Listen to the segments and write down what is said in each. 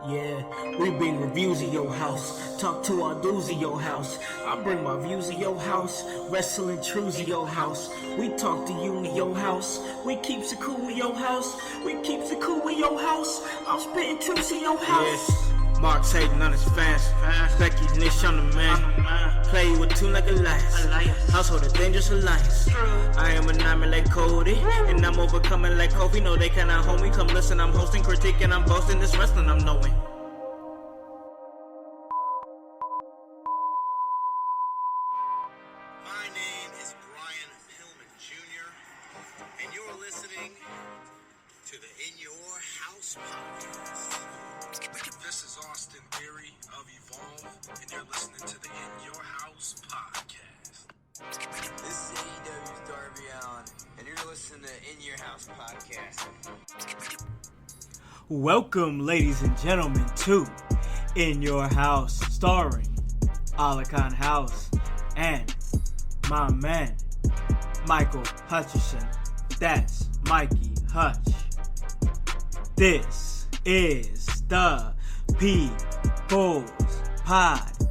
Yeah, we bring reviews of your house, talk to our dudes of your house. I bring my views of your house, wrestling truths of your house. We talk to you in your house, we keeps it cool in your house, we keeps it cool in your house. I'm spitting truths in your house. Yes, Mark's hating on his fast. Becky's niche on the man. Play with two like a lions. Household a dangerous alliance. I am an diamond like Cody, and I'm overcoming like Kobe. No, they cannot hold me. Come listen, I'm hosting, critiquing, I'm boasting. This wrestling I'm knowing. My name is Brian Pillman Jr., and you're listening to the In Your House podcast. This is Austin Theory of Evolve, and you're listening to the In Your House podcast. This is AEW's Darby Allin, and you're listening to In Your House podcast. Welcome, ladies and gentlemen, to In Your House, starring Alakan Howse and my man, Michael Hutchison. That's Mikey Hutch. This is the People's Podcast.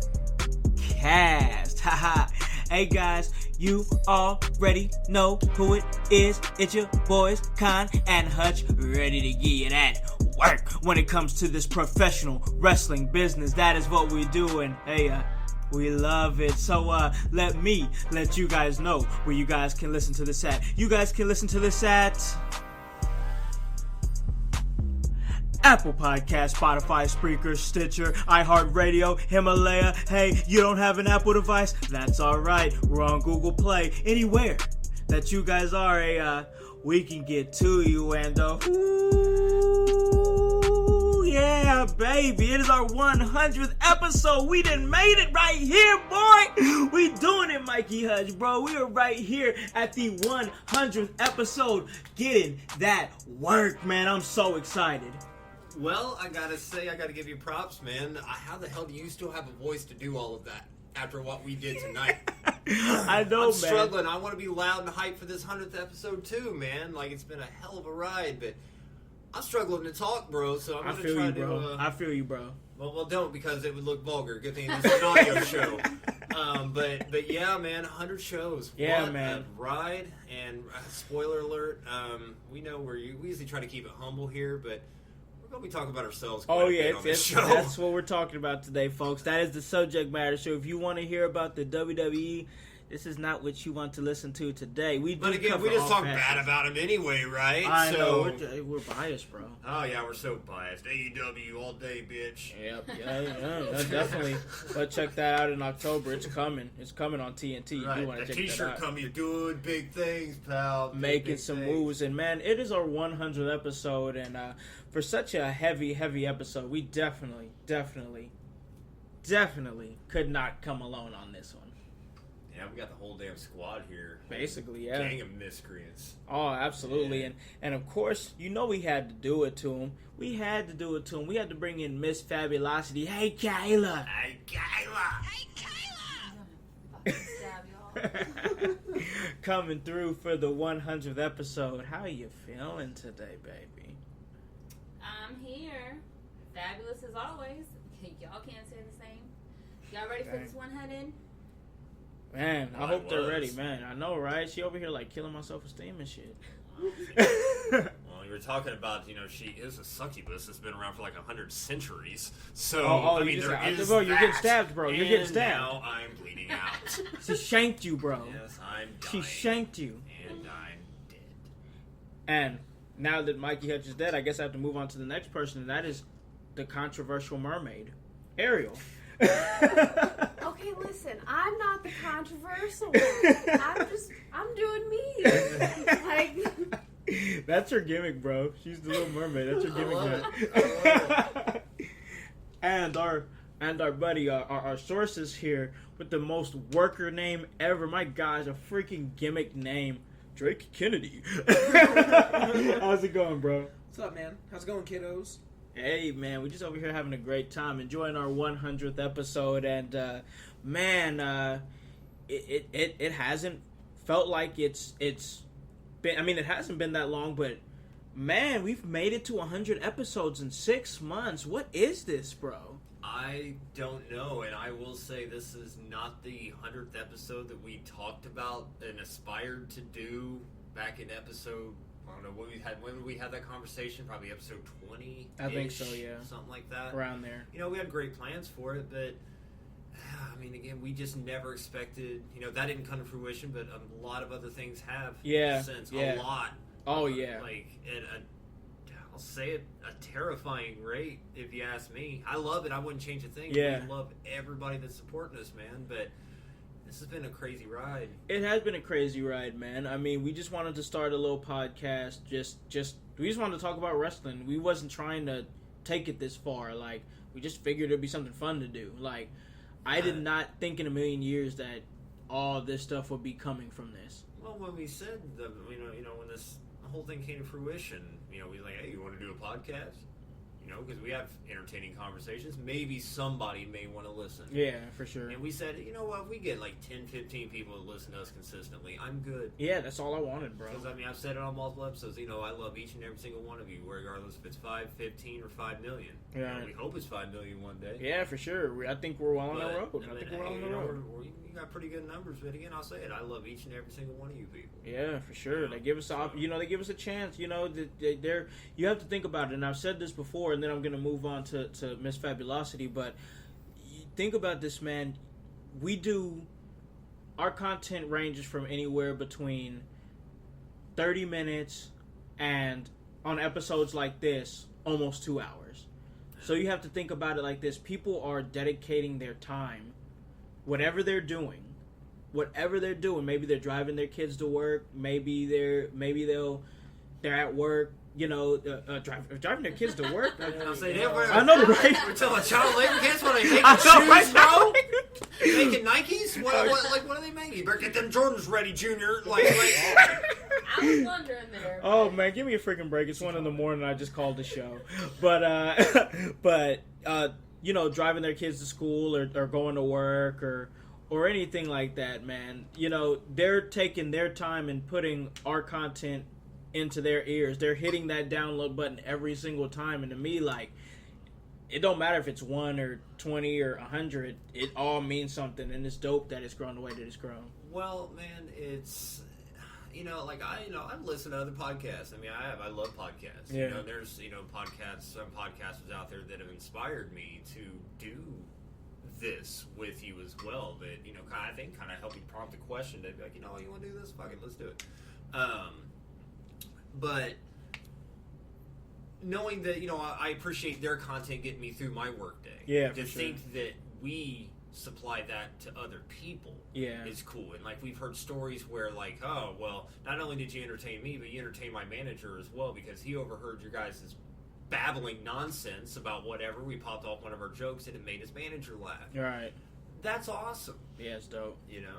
Haha. Hey guys, you already know who it is. It's your boys, Khan and Hutch, ready to get at work when it comes to this professional wrestling business. That is what we do, and hey, we love it. So let me let you guys know where you guys can listen to this at. You guys can listen to this at Apple Podcast, Spotify, Spreaker, Stitcher, iHeartRadio, Himalaya. Hey, you don't have an Apple device? That's alright. We're on Google Play. Anywhere that you guys are, we can get to you. And ooh, yeah, baby. It is our 100th episode. We done made it right here, boy. We doing it, Mikey Hutch, bro. We are right here at the 100th episode getting that work, man. I'm so excited. Well, I gotta say, I gotta give you props, man. How the hell do you still have a voice to do all of that after what we did tonight? I know, I'm man. struggling. I want to be loud and hyped for this 100th episode too, man. Like, it's been a hell of a ride, but I'm struggling to talk, bro. So I'm gonna try to. I feel you, bro. Well, don't, because it would look vulgar. Good thing this is an audio show. But yeah, man, 100 shows. Yeah, what man. A ride. And spoiler alert, we know we usually try to keep it humble here, but we're going to be talking about ourselves quite a bit on this show. That's what we're talking about today, folks. That is the subject matter. So if you want to hear about the WWE, this is not what you want to listen to today. But again, we just talk bad about him anyway, right? I know. We're biased, bro. Oh, yeah, we're so biased. AEW all day, bitch. Yep. Yeah, definitely. But check that out in October. It's coming. It's coming on TNT. Right. You want to the check t-shirt that out. coming. You're doing big things, pal. Making some moves. And, man, it is our 100th episode. And for such a heavy episode, we definitely could not come alone on this one. Yeah, we got the whole damn squad here. Basically, yeah. Gang of miscreants. Oh, absolutely. Yeah. And of course, you know we had to do it to him. We had to bring in Miss Fabulosity. Hey, Kyla. Hey, Kyla. Coming through for the 100th episode. How you feeling today, baby? I'm here. Fabulous as always. Y'all can't say the same. Y'all ready for this 100? Man, I hope they're ready, man. I know, right? She over here like killing my self-esteem and shit. Well, you were talking about, she is a succubus that's been around for like 100 centuries. So, I mean, there is bro, that. you're getting stabbed, bro. You're getting stabbed. Now I'm bleeding out. She shanked you, bro. Yes, I'm dying. She shanked you. And I'm dead. And now that Mikey Hutch is dead, I guess I have to move on to the next person, and that is the controversial mermaid, Ariel. Okay, listen, I'm not the controversial one. I'm doing me. That's her gimmick, bro. She's the little mermaid. That's her gimmick. I love it. And our buddy, our sources here with the most worker name ever. My gosh, a freaking gimmick name. Drake Kennedy. How's it going, bro? What's up, man? How's it going, kiddos? Hey, man, we're just over here having a great time, enjoying our 100th episode, and it hasn't felt like it's been. I mean, it hasn't been that long, but man, we've made it to 100 episodes in 6 months. What is this, bro? I don't know, and I will say this is not the 100th episode that we talked about and aspired to do back in episode. I don't know what we had. When did we have that conversation? Probably episode 20. I think so, yeah. Something like that. Around there. You know, we had great plans for it, but I mean, again, we just never expected. You know, that didn't come to fruition, but a lot of other things have. Yeah. Since yeah. a lot. Oh yeah. Like I'll say it, a terrifying rate, if you ask me. I love it. I wouldn't change a thing. Yeah. We love everybody that's supporting us, man. But this has been a crazy ride. It has been a crazy ride, man. I mean, we just wanted to start a little podcast. We just wanted to talk about wrestling. We wasn't trying to take it this far. Like, we just figured it'd be something fun to do. Like, I did not think in a million years that all this stuff would be coming from this. Well, when we said when this whole thing came to fruition, we was like, hey, you want to do a podcast? Because we have entertaining conversations. Maybe somebody may want to listen. Yeah, for sure. And we said, you know what, if we get like 10, 15 people that listen to us consistently, I'm good. Yeah, that's all I wanted, bro. Because, I've said it on multiple episodes. I love each and every single one of you, regardless if it's 5, 15, or 5 million. Yeah. We hope it's 5 million one day. Yeah, for sure. I think we're well on the road. You got pretty good numbers, but again, I'll say it. I love each and every single one of you people. Yeah, for sure. They give us they give us a chance. You have to think about it. And I've said this before, and then I'm gonna move on to Miss Fabulosity. But think about this, man. Our content ranges from anywhere between 30 minutes and on episodes like this, almost 2 hours. So you have to think about it like this. People are dedicating their time, whatever they're doing, maybe they're driving their kids to work, maybe they're at work, driving their kids to work. I know, right? We're talking about child labor camps. What are they making shoes, bro? Making Nikes? What are they making? You better get them Jordans ready, Junior. I was wondering there. Oh man, give me a freaking break! It's 1 a.m. I just called the show, but driving their kids to school or going to work or anything like that, man. They're taking their time and putting our content into their ears. They're hitting that download button every single time, and to me, like, it don't matter if it's 1 or 20 or 100. It all means something, and it's dope that it's grown the way that it's grown. Well, man, it's I've listened to other podcasts. I love podcasts. Yeah. There's some podcasters out there that have inspired me to do this with you as well. That I think kind of help you prompt a question to be like, you want to do this? Fuck it, let's do it. But knowing that I appreciate their content getting me through my workday. Yeah, to think that we supply that to other people. Yeah, is cool. And we've heard stories where oh well, not only did you entertain me, but you entertained my manager as well because he overheard your guys' babbling nonsense about whatever. We popped off one of our jokes and it made his manager laugh. Right. That's awesome. Yeah, it's dope.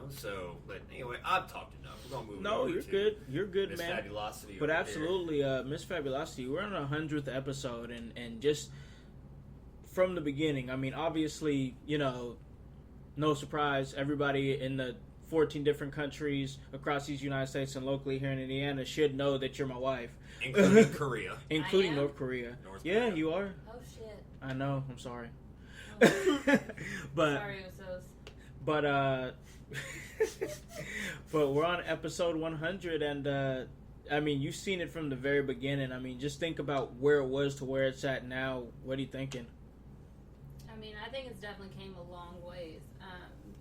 So, but anyway, I've talked enough. We're gonna move. No, you're good. You're good, Miss man. Fabulosity. But absolutely, Miss Fabulosity, we're on our 100th episode, and just from the beginning, obviously, no surprise, everybody in the 14 different countries across these United States and locally here in Indiana should know that you're my wife. Including Korea. Including North Korea. Korea. You are. Oh, shit. I know. I'm sorry. Oh. But Sorry, Usos. but we're on episode 100, and you've seen it from the very beginning. Just think about where it was to where it's at now. What are you thinking? I think it's definitely came a long ways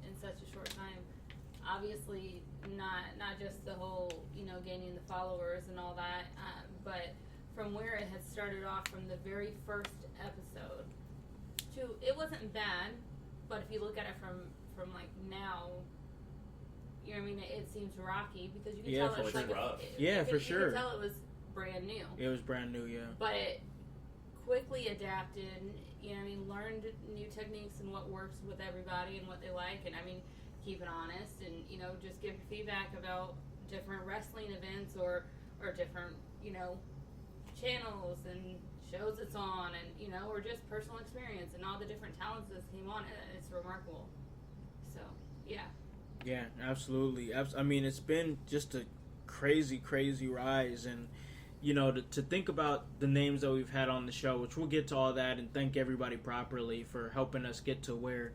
in such a short time. Obviously, not just the whole gaining the followers and all that, but from where it had started off from the very first episode to it wasn't bad, but if you look at it from now, it seems rocky because you can tell it's rough. For sure. You can tell it was brand new. It was brand new, yeah. But it quickly adapted, learned new techniques and what works with everybody and what they like, and keep it honest and just give feedback about different wrestling events or different channels and shows it's on, and you know, or just personal experience and all the different talents that came on it. It's remarkable. So yeah. Yeah, absolutely. I mean, it's been just a crazy rise, and you know, to think about the names that we've had on the show, which we'll get to all that, and thank everybody properly for helping us get to where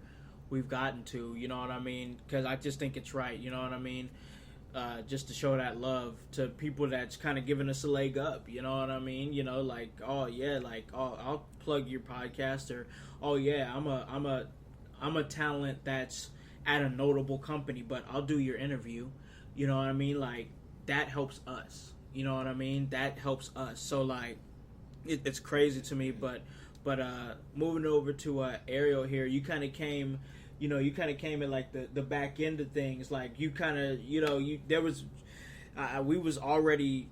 we've gotten to, you know what I mean? Because I just think it's right, you know what I mean? Just to show that love to people that's kind of giving us a leg up, you know what I mean? You know, like, oh yeah, like, oh, I'll plug your podcast, or oh yeah, I'm a talent that's at a notable company, but I'll do your interview, you know what I mean? Like, that helps us, you know what I mean? That helps us. So like, it's crazy to me, but moving over to Ariel here, you kind of came. You know, you kind of came at like the back end of things. Like you kind of, you know, we was already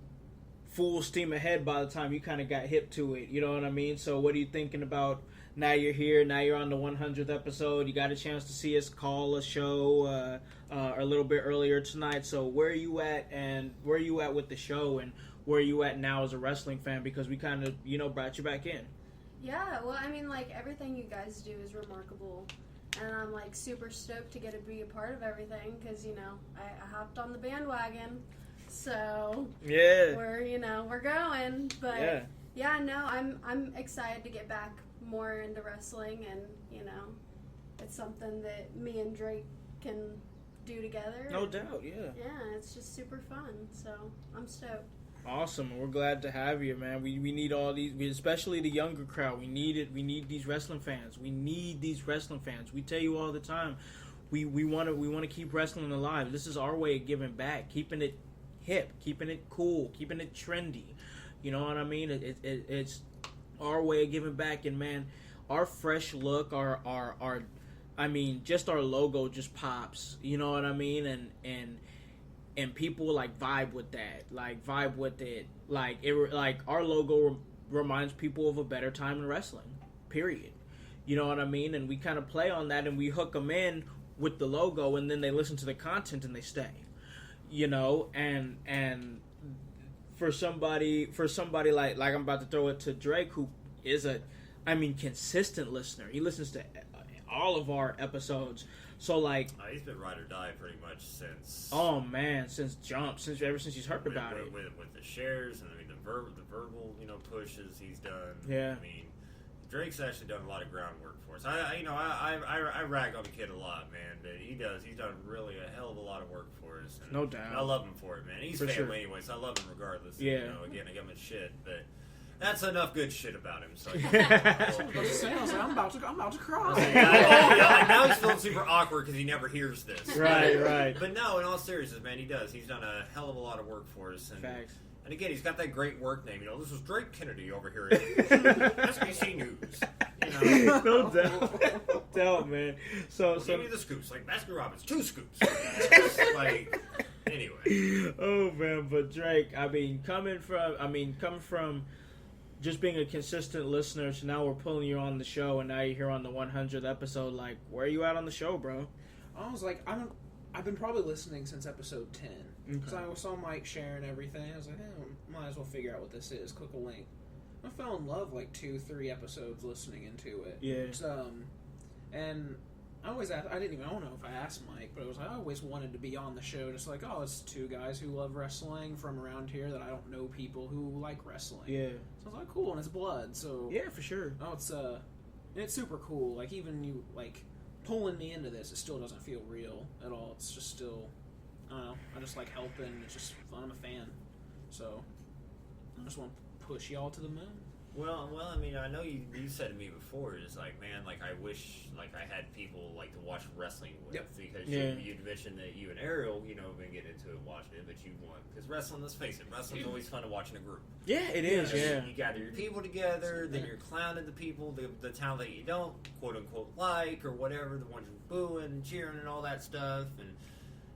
full steam ahead by the time you kind of got hip to it. You know what I mean? So what are you thinking about now? You're here. Now you're on the 100th episode. You got a chance to see us call a show a little bit earlier tonight. So where are you at, and where are you at with the show, and where are you at now as a wrestling fan? Because we kind of, you know, brought you back in. Yeah, well, I mean, like, everything you guys do is remarkable. And I'm, like, super stoked to get to be a part of everything because, you know, I hopped on the bandwagon. So, yeah, we're going. But, yeah, no, I'm excited to get back more into wrestling. And, you know, it's something that me and Drake can do together. No doubt, yeah. Yeah, it's just super fun. So, I'm stoked. Awesome. We're glad to have you, man. We need all these, especially the younger crowd. We need it. We need these wrestling fans. We need these wrestling fans. We tell you all the time, we want to keep wrestling alive. This is our way of giving back, keeping it hip, keeping it cool, keeping it trendy. You know what I mean? It's our way of giving back. And man, our fresh look, our I mean, just our logo just pops. You know what I mean? And people like vibe with that, like vibe with it, like our logo reminds people of a better time in wrestling, period. You know what I mean? And we kind of play on that, and we hook them in with the logo, and then they listen to the content and they stay. You know, and for somebody like I'm about to throw it to Drake, who is consistent listener. He listens to all of our episodes. So like, he's been ride or die pretty much since. Oh man, since ever since he's heard about it. With the shares and I mean the verbal pushes he's done. Yeah. I mean, Drake's actually done a lot of groundwork for us. I rag on the kid a lot, man, but he's done really a hell of a lot of work for us. And no doubt. I love him for it, man. He's for family sure. anyway, so I love him regardless. Yeah. And, again, I give him his shit, but. That's enough good shit about him. So I'm about to cry. Now he's feeling super awkward because he never hears this. Right. But no, in all seriousness, man, he does. He's done a hell of a lot of work for us. And, Facts. And again, he's got that great work name. This is Drake Kennedy over here at SBC News. No doubt, man. So give me the scoops, like Baskin Robbins, 2 scoops. Anyway. Oh man, but Drake, coming from just being a consistent listener, so now we're pulling you on the show, and now you're here on the 100th episode. Like, where are you at on the show, bro? I was like, I've been probably listening since episode 10. Because I saw Mike sharing everything. I was like, might as well figure out what this is. Click a link. I fell in love like 2-3 episodes listening into it. Yeah. And I always asked, I don't know if I asked Mike, but I always wanted to be on the show, just like, it's 2 guys who love wrestling from around here that I don't know people who like wrestling. Yeah. So I was like, cool, and it's blood, so... Yeah, for sure. It's super cool. Like, even you, like, pulling me into this, it still doesn't feel real at all. It's just still, I don't know, I just like helping, it's just fun, I'm a fan. So, I just want to push y'all to the moon. Well, I mean, I know you said to me before, it's like, man, like, I wish, like, I had people, like, to watch wrestling with. Yep. Because yeah. you'd mentioned that you and Ariel, been getting into it, watching it, but you want, because wrestling, let's face it, wrestling's always fun to watch in a group. Yeah, it is, yeah. You gather your people together, then you're clowning the people, the talent that you don't, quote-unquote, like, or whatever, the ones you're booing and cheering and all that stuff, and...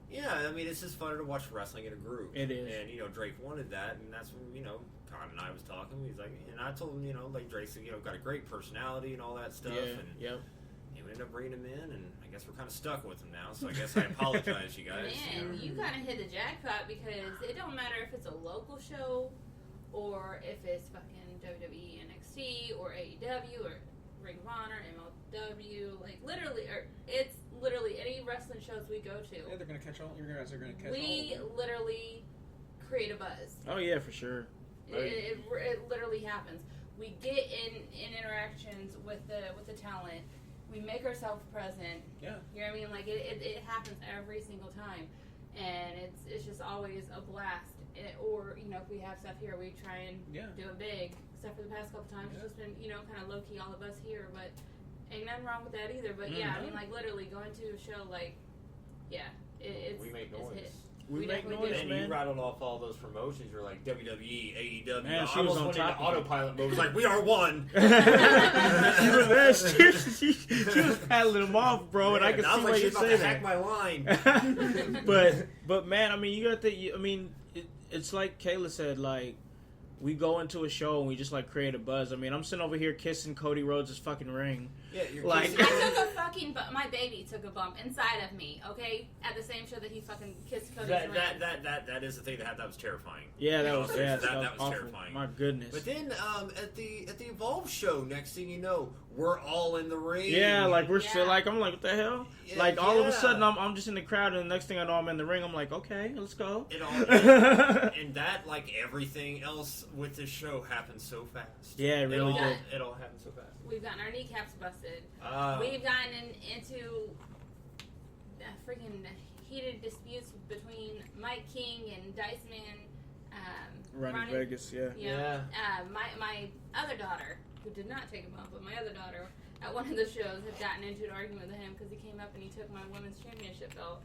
Yeah, I mean, it's just fun to watch wrestling in a group. It is. And, Drake wanted that, and that's when, Con and I was talking. He's like, and I told him, like Drake said, got a great personality and all that stuff. Yeah, and yep. We ended up bringing him in, and I guess we're kind of stuck with him now, so I guess I apologize, you guys. Man, you kind of hit the jackpot because it don't matter if it's a local show or if it's fucking WWE, NXT, or AEW, or Ring of Honor, MLW, like literally, or it's literally any wrestling shows we go to. Yeah, they're gonna catch all. You guys are gonna catch all. We literally create a buzz. Oh yeah, for sure. It literally happens. We get in interactions with the talent. We make ourselves present. Yeah. You know what I mean? Like it happens every single time, and it's just always a blast. Or if we have stuff here, we try and do it big. Except for the past couple times, it's just been kind of low key, all of us here, but ain't nothing wrong with that either. But yeah, I mean, like literally going to a show, like we make noise. We make definitely noise, do. And man. you rattled off all those promotions. You're like WWE, AEW. Man, she I was almost on went top into of it. autopilot mode. It was like, we are one. She was there. She was paddling them off, bro, and I could I see was why like, you she's about say to hack that. my line. but man, I mean, you got the. I mean, it's like Kayla said, like. We go into a show and we just like create a buzz. I mean, I'm sitting over here kissing Cody Rhodes' fucking ring. Yeah, you're like. I took a fucking my baby took a bump inside of me. Okay, at the same show that he fucking kissed Cody's ring. That is the thing that was terrifying. Yeah, that You was know, yeah, that was awful. terrifying. My goodness. But then at the Evolve show, next thing you know, we're all in the ring. Yeah, like we're still like I'm like what the hell? Yeah, like all of a yeah. sudden I'm just in the crowd and the next thing I know I'm in the ring. I'm like okay, let's go. And that like everything else with this show happens so fast. Yeah, it really did. It all happened so fast. We've gotten our kneecaps busted. Oh. We've gotten into freaking heated disputes between Mike King and Dice Man. Ronnie Vegas, yeah. Yeah. My other daughter, who did not take a bump, but my other daughter at one of the shows had gotten into an argument with him because he came up and he took my women's championship belt.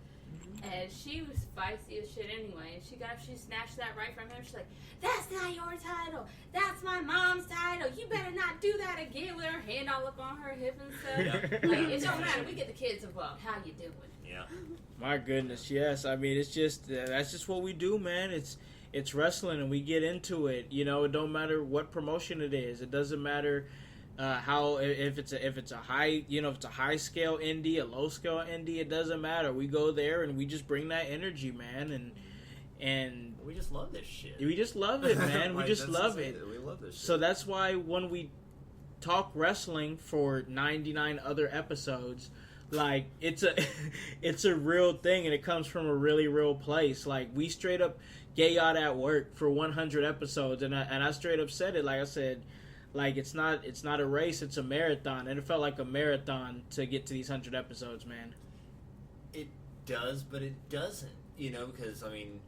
And she was feisty as shit anyway. And she got up, she snatched that right from him. She's like, "That's not your title. That's my mom's title. You better not do that again," with her hand all up on her hip and stuff. Yeah. Like, it don't matter. We get the kids involved. How you doing? Yeah. My goodness, yes. I mean, it's just that's just what we do, man. It's wrestling, and we get into it. You know, it don't matter what promotion it is. It doesn't matter how if it's a high if it's a high scale indie, a low scale indie. It doesn't matter. We go there and we just bring that energy, man, and We just love this shit. we just love it, man. We Like, just that's love it. We love this shit. So that's why when we talk wrestling for 99 other episodes, like it's a real thing, and it comes from a really real place. Like we straight up gay out at work for 100 episodes, and I straight up said it. Like I said, like it's not a race, it's a marathon, and it felt like a marathon to get to these 100 episodes, man. It does, but it doesn't. Because I mean,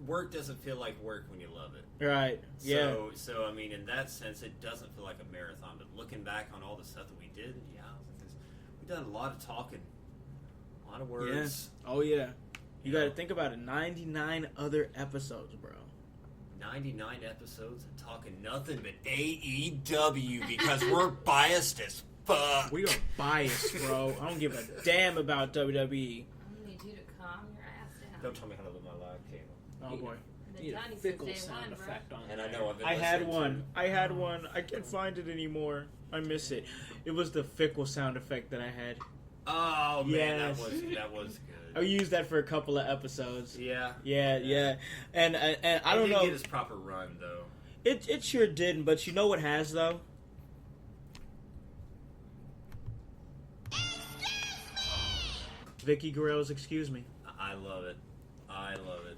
work doesn't feel like work when you love it. Right? Yeah. So I mean, in that sense, it doesn't feel like a marathon. But looking back on all the stuff that we did, yeah, we've done a lot of talking, a lot of words. Yes. Oh yeah. You got to think about it. 99 other episodes, bro. 99 episodes and talking nothing but AEW because we're biased as fuck. We are biased, bro. I don't give a damn about WWE. I need you to calm your ass down. Don't tell me how to live my life, Caleb. Oh boy. The Need a Johnny since fickle day sound one, bro. effect on And there. I know I've been I had listening one. I can't find it anymore. I miss it. It was the fickle sound effect that I had. Oh man, Yes. that was good. I used that for a couple of episodes. Yeah. Yeah. And I don't It know. didn't get his proper run though. It sure didn't, but you know what has though? Vicky Guerrero's "Excuse Me." I love it.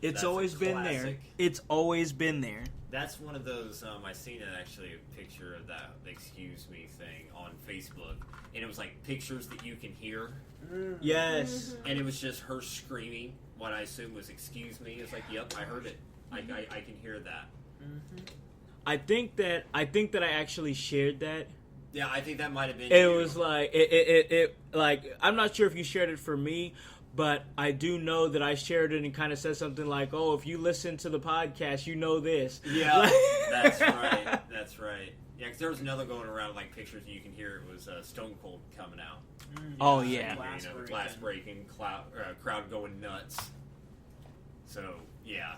It's That's always a been there. classic. It's always been there. That's one of those. I seen actually a picture of that "excuse me" thing on Facebook, and it was like pictures that you can hear, Yes. and it was just her screaming. What I assume was "excuse me." It's like, yep, I heard it. I can hear that. I think that I actually shared that. Yeah, I think that might have been. It you. was like it like I'm not sure if you shared it for me, but I do know that I shared it and kind of said something like, "Oh, if you listen to the podcast, you know this." Yeah, that's right. That's right. Yeah, because there was another going around like pictures and you can hear it was Stone Cold coming out. Oh yeah. Glass breaking, crowd going nuts. So yeah,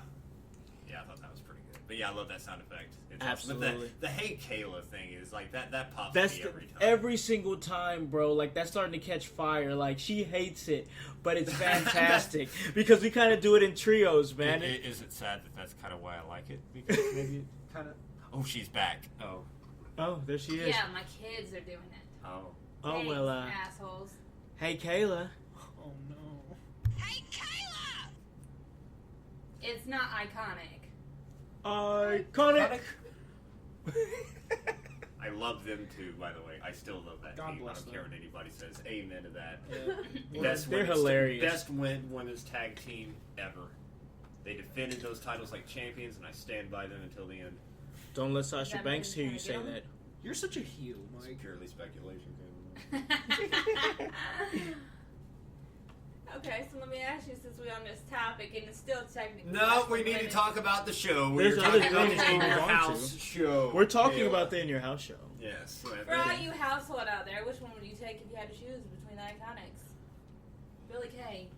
I thought that was pretty good. But yeah, I love that sound effect. It's awesome. Absolutely. But the "Hey Kayla" thing is like that pops That's me every time. every single time, bro. Like that's starting to catch fire. Like she hates it, but it's fantastic because we kind of do it in trios, man. Is it sad that that's kind of why I like it? Because kind of. Oh, she's back. Oh. Oh, there she is. Yeah, my kids are doing it. Oh. Oh, Thanks, well, assholes. hey, Kayla. Oh no. Hey, Kayla! It's not iconic. Iconic. I love them too, by the way. I still love that God team. I bless don't them. care what anybody says. Amen to that. Yeah. Best They're women's- hilarious. Best women's tag team ever. They defended those titles like champions, and I stand by them until the end. Don't let Sasha that Banks mean hear you trying to say get 'em? that. You're such a heel, It's Mike. purely speculation. Okay, so let me ask you, since we're on this topic, and it's still technically... No, we need to talk about the show. There's We're other talking about things the to In move Your on House to. show. We're talking Kayla. about the In Your House show. Yes. For all you household out there, which one would you take if you had to choose between the Iconics? Billy Kay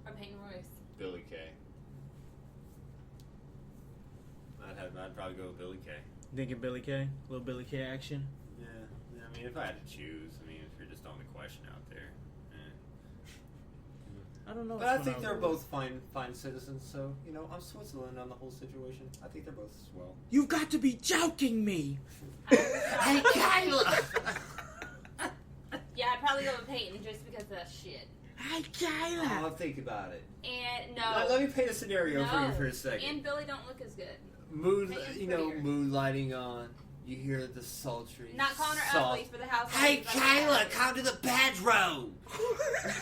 or Peyton Royce? Billy Kay. I'd probably go with Billy Kay. Thinking Billy Kay? A little Billy Kay action? Yeah. I mean, if I had to choose, if you're just on the question out there. I don't know. But I which think one they're would go both fine citizens, so, I'm Switzerland on the whole situation. I think they're both swell. with. You've got to be joking me! Hey, Kyla! Yeah, I'd probably go with Peyton just because of that shit. Hey, Kayla! I'll think about it. And no, Let me paint a scenario for you No. for a second. and Billy don't look as good. Peyton's prettier. moonlighting on. You hear the sultry. Not calling her soft- ugly for the house. Hey, Kayla, come to the bedroom.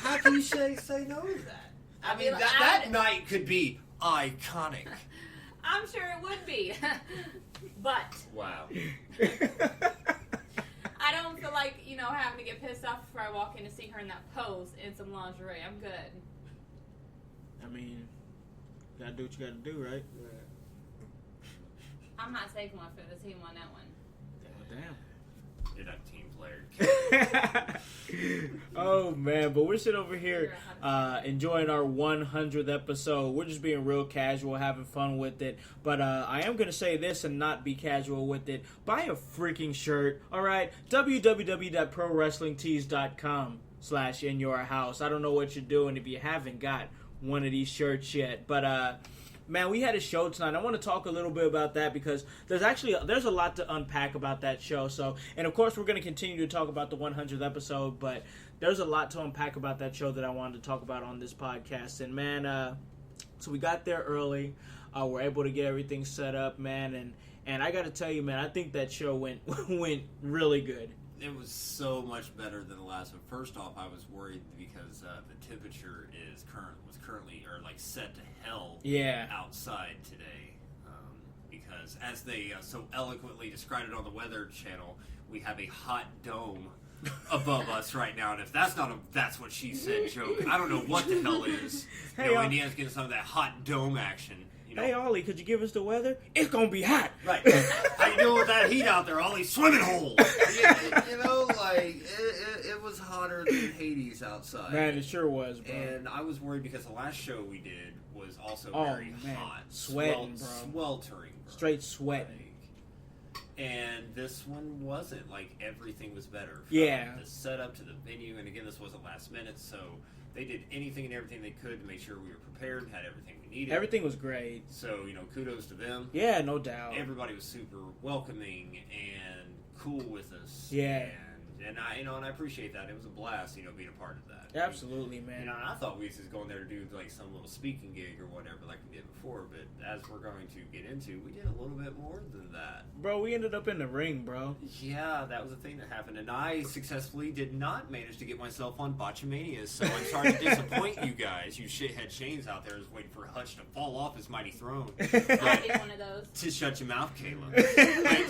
How can you say no to that? I mean, I'd- that night could be iconic. I'm sure it would be, but Wow. I don't feel like having to get pissed off before I walk in to see her in that pose in some lingerie. I'm good. I mean, gotta do what you gotta do, right? I'm not taking one for the team on that one. Damn. You're not a team player. Oh man, but we're sitting over here enjoying our 100th episode. We're just being real casual, having fun with it. But I am gonna say this and not be casual with it. Buy a freaking shirt, all right? www.prowrestlingtees.com/inyourhouse. I don't know what you're doing if you haven't got one of these shirts yet, but man, we had a show tonight. I want to talk a little bit about that because there's a lot to unpack about that show. So, and of course, we're going to continue to talk about the 100th episode, but there's a lot to unpack about that show that I wanted to talk about on this podcast. And man, so we got there early. We're able to get everything set up, man. And I got to tell you, man, I think that show went really good. It was so much better than the last one. First off, I was worried because the temperature was currently set to hell outside today. Because as they so eloquently described it on the Weather Channel, we have a hot dome above us right now. And if that's not a "that's what she said" joke, I don't know what the hell is. Hey, Indiana's getting some of that hot dome action. Hey, Ollie, could you give us the weather? It's going to be hot. Right. How you doing with that heat out there? All these swimming holes. It was hotter than Hades outside. Man, it sure was, bro. And I was worried because the last show we did was also Oh, very man. hot. Sweating, bro. Sweltering, bro. Straight sweating. And this one wasn't. Everything was better. From Yeah. the setup to the venue. And again, this wasn't last minute, so they did anything and everything they could to make sure we were prepared, had everything we needed. Everything was great. So, kudos to them. Yeah, no doubt. Everybody was super welcoming and cool with us. Yeah. And I, and I appreciate that. It was a blast, being a part of that. Absolutely, man. And I thought we was just going there to do some little speaking gig or whatever like we did before, but as we're going to get into, we did a little bit more than that. Bro, we ended up in the ring, bro. Yeah, that was the thing that happened, and I successfully did not manage to get myself on Botchamania, so I'm sorry to disappoint you guys, you shithead Shanes out there is waiting for Hutch to fall off his mighty throne. I'd be one of those. To shut your mouth, Caleb.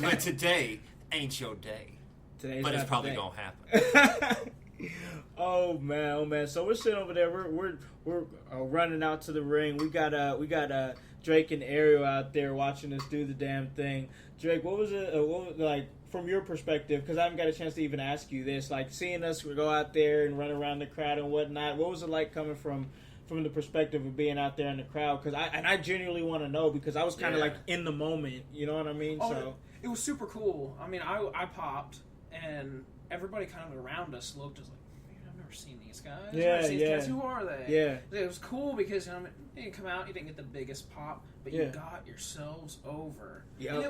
but today ain't your day. Today's But not it's probably the day. gonna happen. Oh man. So we're sitting over there. We're running out to the ring. We got Drake and Ariel out there watching us do the damn thing. Drake, what was it? From your perspective? Because I haven't got a chance to even ask you this. Seeing us go out there and run around the crowd and whatnot. What was it like coming from the perspective of being out there in the crowd? Because I genuinely want to know because I was kind of in the moment. You know what I mean? Oh, So it was super cool. I mean, I popped, and everybody kind of around us looked just like, man, I've never never seen these guys. Yeah, I've never seen these yeah. guys. Who are they? Yeah. It was cool because you didn't come out, you didn't get the biggest pop, but you got yourselves over. Yeah. And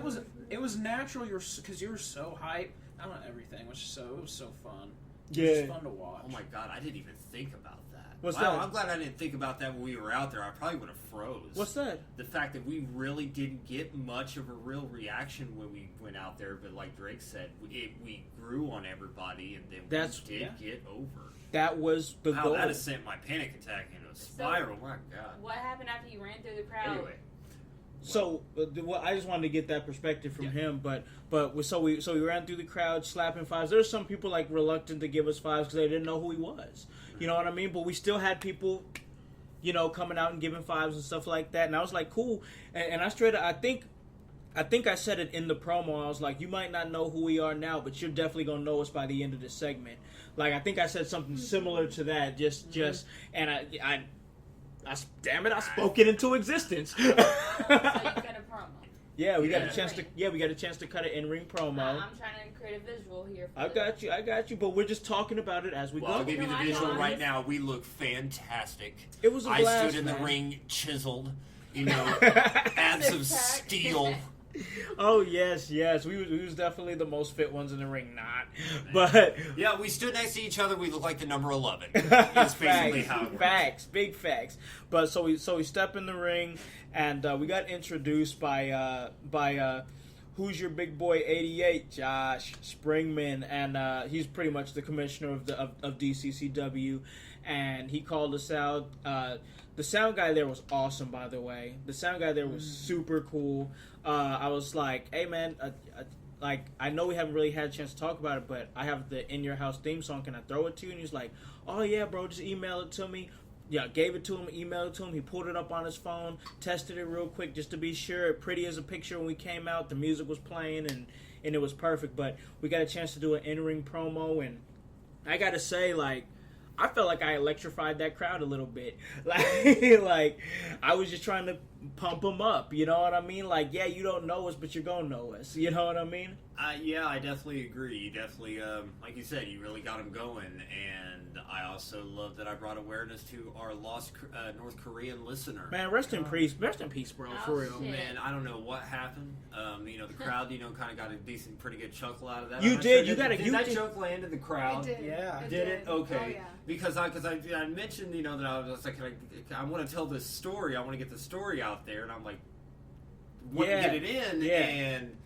it was natural. Because you were so hyped. I don't know everything, it was so fun. It was fun to watch. Oh my god, I didn't even think about that. What's wow, that? I'm glad I didn't think about that when we were out there. I probably would have froze. What's that? The fact that we really didn't get much of a real reaction when we went out there, but like Drake said, we grew on everybody, and then we did get over. That was the goal. That has sent my panic attack into a spiral. My god. What happened after you ran through the crowd? Anyway. So, I just wanted to get that perspective from him, but we ran through the crowd slapping fives. There's some people like reluctant to give us fives because they didn't know who he was. You know what I mean? But we still had people, coming out and giving fives and stuff like that. And I was like, cool. And I think I said it in the promo. I was like, you might not know who we are now, but you're definitely gonna know us by the end of the segment. Like I think I said something similar to that. And I damn it, I spoke it into existence. So you got a promo. Yeah, we got a chance to cut an in-ring promo. I'm trying to create a visual here. I got you. But we're just talking about it as we go. I'll give you the visual right now. We look fantastic. It was a blast, I stood in the ring, chiseled, abs of steel. Oh yes. We was definitely the most fit ones in the ring, but yeah, we stood next to each other. We look like the number 11. It's basically how it works. Big facts. But so we step in the ring, and we got introduced by who's your big boy 88, Josh Springman, and he's pretty much the commissioner of DCCW, and he called us out. The sound guy there was awesome, by the way. The sound guy there was super cool. I was like, hey man, I know we haven't really had a chance to talk about it, but I have the In Your House theme song. Can I throw it to you? And he's like, oh yeah, bro, just email it to me. Yeah, gave it to him, emailed it to him. He pulled it up on his phone, tested it real quick just to be sure. Pretty as a picture when we came out. The music was playing and it was perfect. But we got a chance to do an in-ring promo, and I got to say, I felt like I electrified that crowd a little bit. Like I was just trying to pump them up. You know what I mean? Like, yeah, you don't know us, but you're going to know us. You know what I mean? Yeah, I definitely agree. You definitely, like you said, you really got them going. And I also love that I brought awareness to our lost North Korean listener. Man, rest in peace, bro, for real. Shit. Man, I don't know what happened. The crowd, kind of got a pretty good chuckle out of that. You did. Sure. You That joke land in the crowd? It did. Yeah. Did it? Okay. Oh, yeah. Because I mentioned, that I was like, I want to tell this story. I want to get the story out there. And I'm like, want to get it in. Yeah. And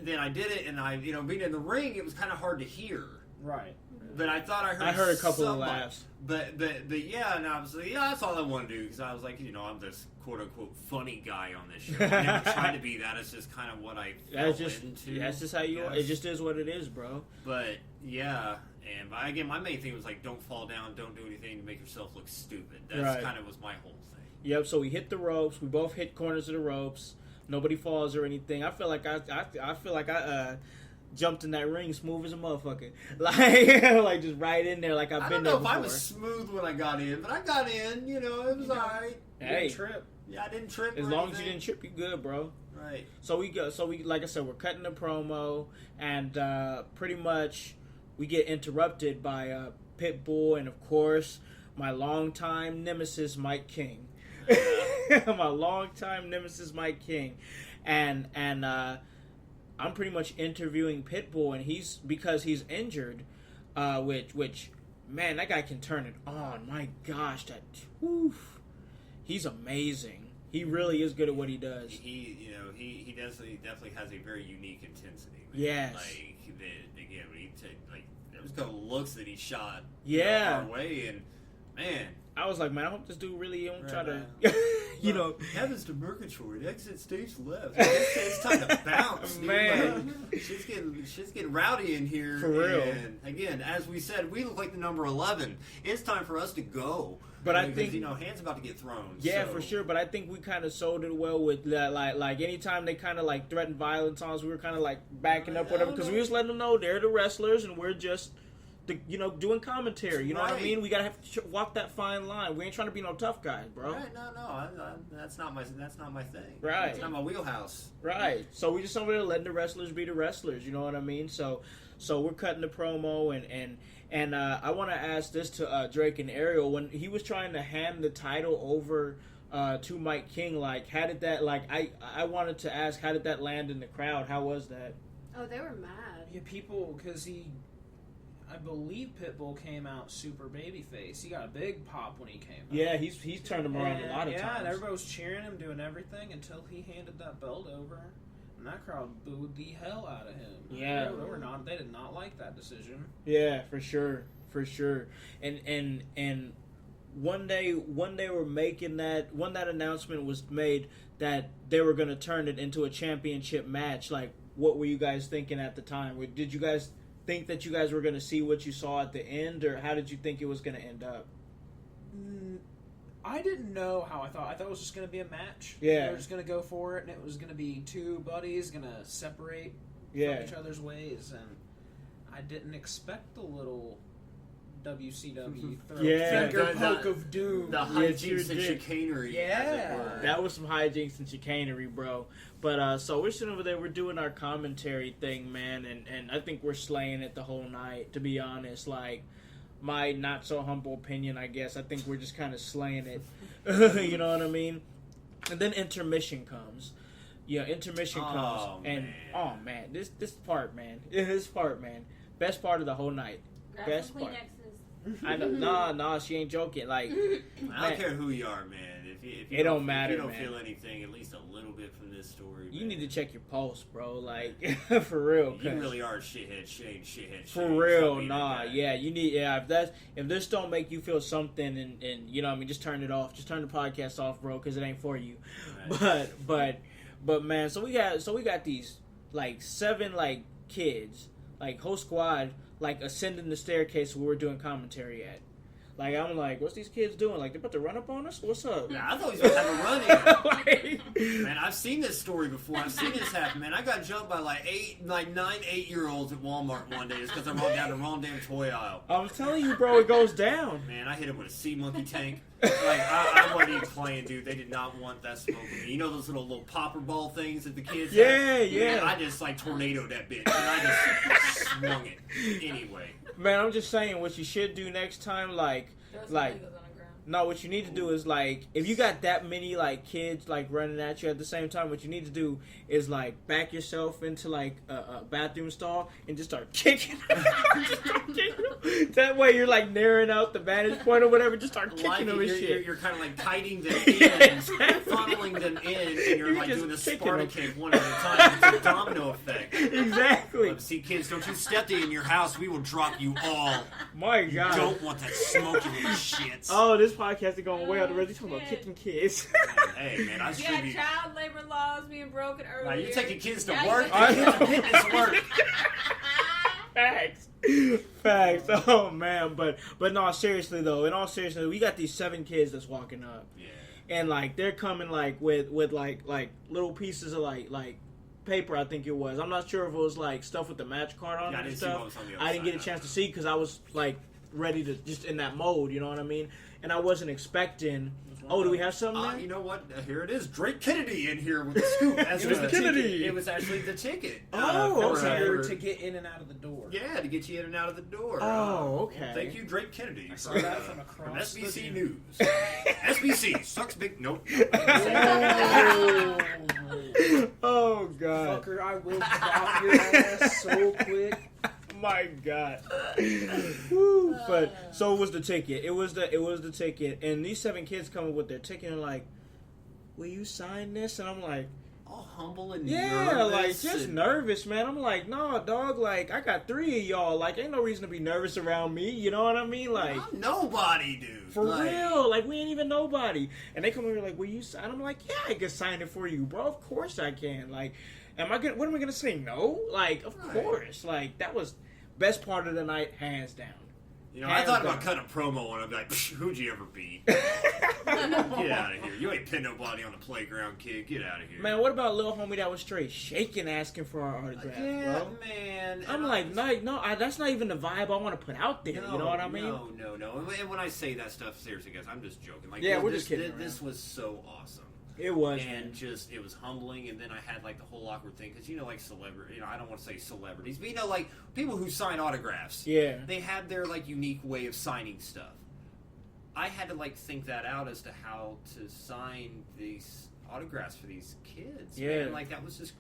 then I did it. And being in the ring, it was kind of hard to hear. Right. But I thought I heard a couple of somewhat. laughs. But yeah, and I was like, yeah, that's all I want to do. Because I was like, I'm this quote-unquote funny guy on this show. I never tried to be that. It's just kind of what I fell into. That's just how you are. It just is what it is, bro. But, yeah. And again, my main thing was like, don't fall down, don't do anything to make yourself look stupid. That's kind of was my whole thing. Yep. So we hit the ropes. We both hit corners of the ropes. Nobody falls or anything. I feel like I jumped in that ring smooth as a motherfucker. Like just right in there, like I've been there before. I don't know if I was smooth when I got in, but I got in. It was alright. Hey, Trip. Yeah, I didn't trip. as long as you didn't trip, you good, bro. Right. So we like I said, we're cutting the promo, and pretty much we get interrupted by Pitbull and of course my longtime nemesis Mike King. My longtime nemesis Mike King, and I'm pretty much interviewing Pitbull, and because he's injured, which man, that guy can turn it on. My gosh, he's amazing. He really is good at what he does. He definitely has a very unique intensity. Man. Yes. There was a couple looks that he shot. Yeah. Our way, and man. I was like, man, I hope this dude really don't try to, Heavens to Murgatroyd, exit stage left. It's time to bounce, dude. Man. Shit's getting rowdy in here. For real. And again, as we said, we look like the number 11. It's time for us to go. But I think hands about to get thrown. Yeah, so. for sure. But I think we kind of sold it well with like anytime they kind of like threatened violence on us, we were kind of like backing up with them because we was letting them know they're the wrestlers and we're just doing commentary. You know what I Right. mean? We gotta walk that fine line. We ain't trying to be no tough guys, bro. Right? No. That's not my thing. Right. It's not my wheelhouse. Right. So we just over there letting the wrestlers be the wrestlers. You know what I mean? So we're cutting the promo and I want to ask this to Drake and Ariel when he was trying to hand the title over to Mike King. Like, how did that? Like, I wanted to ask, how did that land in the crowd? How was that? Oh, they were mad. Yeah, people, because I believe Pitbull came out super babyface. He got a big pop when he came out. Yeah, he's turned him around a lot of times. Yeah, and everybody was cheering him, doing everything until he handed that belt over, and that crowd booed the hell out of him. Yeah, they did not like that decision. Yeah, for sure. And one day we're making that when that announcement was made that they were going to turn it into a championship match. Like, what were you guys thinking at the time? Did you guys think that you guys were going to see what you saw at the end, or how did you think it was going to end up? I didn't know how I thought. I thought it was just going to be a match. Yeah. They were just going to go for it, and it was going to be two buddies going to separate from each other's ways, and I didn't expect the little WCW finger poke of doom. The hijinks and chicanery, as it were. That was some hijinks and chicanery, bro. But so we're sitting over there, we're doing our commentary thing, man, and I think we're slaying it the whole night, to be honest. Like, my not so humble opinion, I guess, I think we're just kind of slaying it. You know what I mean? And then intermission comes. Yeah, intermission comes. And oh man, this part, man. Best part of the whole night. Grab Best some part. Kleenexes. I know. Nah, she ain't joking. Like, I don't care who you are, man. If you It don't matter, If you don't man. feel anything, at least a little bit from this story, you man, need to check your pulse, bro. Like, for real. You 'cause- really are a shithead, shithead. For real, nah, yeah, you need, if this don't make you feel something, and you know, what I mean, just turn it off, just turn the podcast off, bro, because it ain't for you. Right. But man, so we got these like 7 like kids, like whole squad, like ascending the staircase where we're doing commentary at. Like, I'm like, what's these kids doing? Like, they about to run up on us? What's up? Yeah, I thought he was going to have a run-in. Like- Man, I've seen this story before. I've seen this happen, man. I got jumped by like 9, 8-year-olds at Walmart one day just because I walked down the wrong damn toy aisle. I'm telling you, bro, it goes down. Man, I hit him with a sea monkey tank. Like, I wasn't even playing, dude. They did not want that smoke with me. You know those little popper ball things that the kids have? Yeah. Man, I just like tornadoed that bitch, and I just swung it. Anyway. Man, I'm just saying, what you should do next time, like, Throw some Legos on the ground. no, what you need to do is, like, if you got that many, like, kids, like, running at you at the same time, what you need to do is, like, back yourself into, like, a bathroom stall and just start kicking. That way you're, like, narrowing out the vantage point or whatever. Just start kicking them and shit. You're kind of like kiting them Yeah, in, exactly. funneling them in, and you're like just doing a kicking Sparta them. kick one at a time. It's a domino effect. Exactly. See, kids, don't you step in your house. We will drop you all. My You God. don't want that smoky little shits. Oh, this podcast is going way out the road. You're talking about shit. kicking kids. Hey, man, I You should had be. child labor laws being broken earlier. Now, you're taking kids to Yeah, work. you- The kids are getting this work. Facts. Oh man, but no, seriously though. In all seriousness, we got these 7 kids that's walking up, Yeah. and like they're coming like with like little pieces of like paper. I think it was. I'm not sure if it was like stuff with the match card on Yeah, I it and didn't see stuff. what was on the other I didn't get a side. chance to see because I was like ready to just in that mode. You know what I mean? And I wasn't expecting. Oh, do we have something there? You know what? Here it is. Drake Kennedy in here with the scoop. As It was the Kennedy. ticket. It was actually the ticket. Oh, That was okay. here to get in and out of the door. Yeah, to get you in and out of the door. Oh, okay. Thank you, Drake Kennedy. I saw from, that from from across the SBC view. News. SBC sucks big. Nope. Oh God. Fucker, I will drop your ass so quick. My God. Woo. But so it was the ticket. It was the ticket, and these 7 kids coming with their ticket and like, will you sign this? And I'm like, All humble and yeah, nervous. like just and- nervous, man. I'm like, nah, dog. Like I got 3 of y'all. Like ain't no reason to be nervous around me. You know what I mean? Like I'm nobody, dude. for Like, real. Like we ain't even nobody. And they come over like, will you sign? I'm like, yeah, I can sign it for you, bro. Of course I can. Like, what am I gonna say? No. Like of Right. course. Like that was best part of the night, hands down. You know, I thought about cutting a promo on him. Like, who'd you ever beat? Get out of here. You ain't pinned nobody on the playground, kid. Get out of here. Man, what about a little homie that was straight shaking, asking for our autograph, bro? Man. I'm like, no, that's not even the vibe I want to put out there. You know what I mean? No. And when I say that stuff, seriously, guys, I'm just joking. Like, yeah, we're just kidding. This was so awesome. It was, and man. just it was humbling. And then I had like the whole awkward thing because like celebrity. I don't want to say celebrities, but like people who sign autographs. Yeah, they had their like unique way of signing stuff. I had to like think that out as to how to sign these autographs for these kids. Yeah, man. Like that was just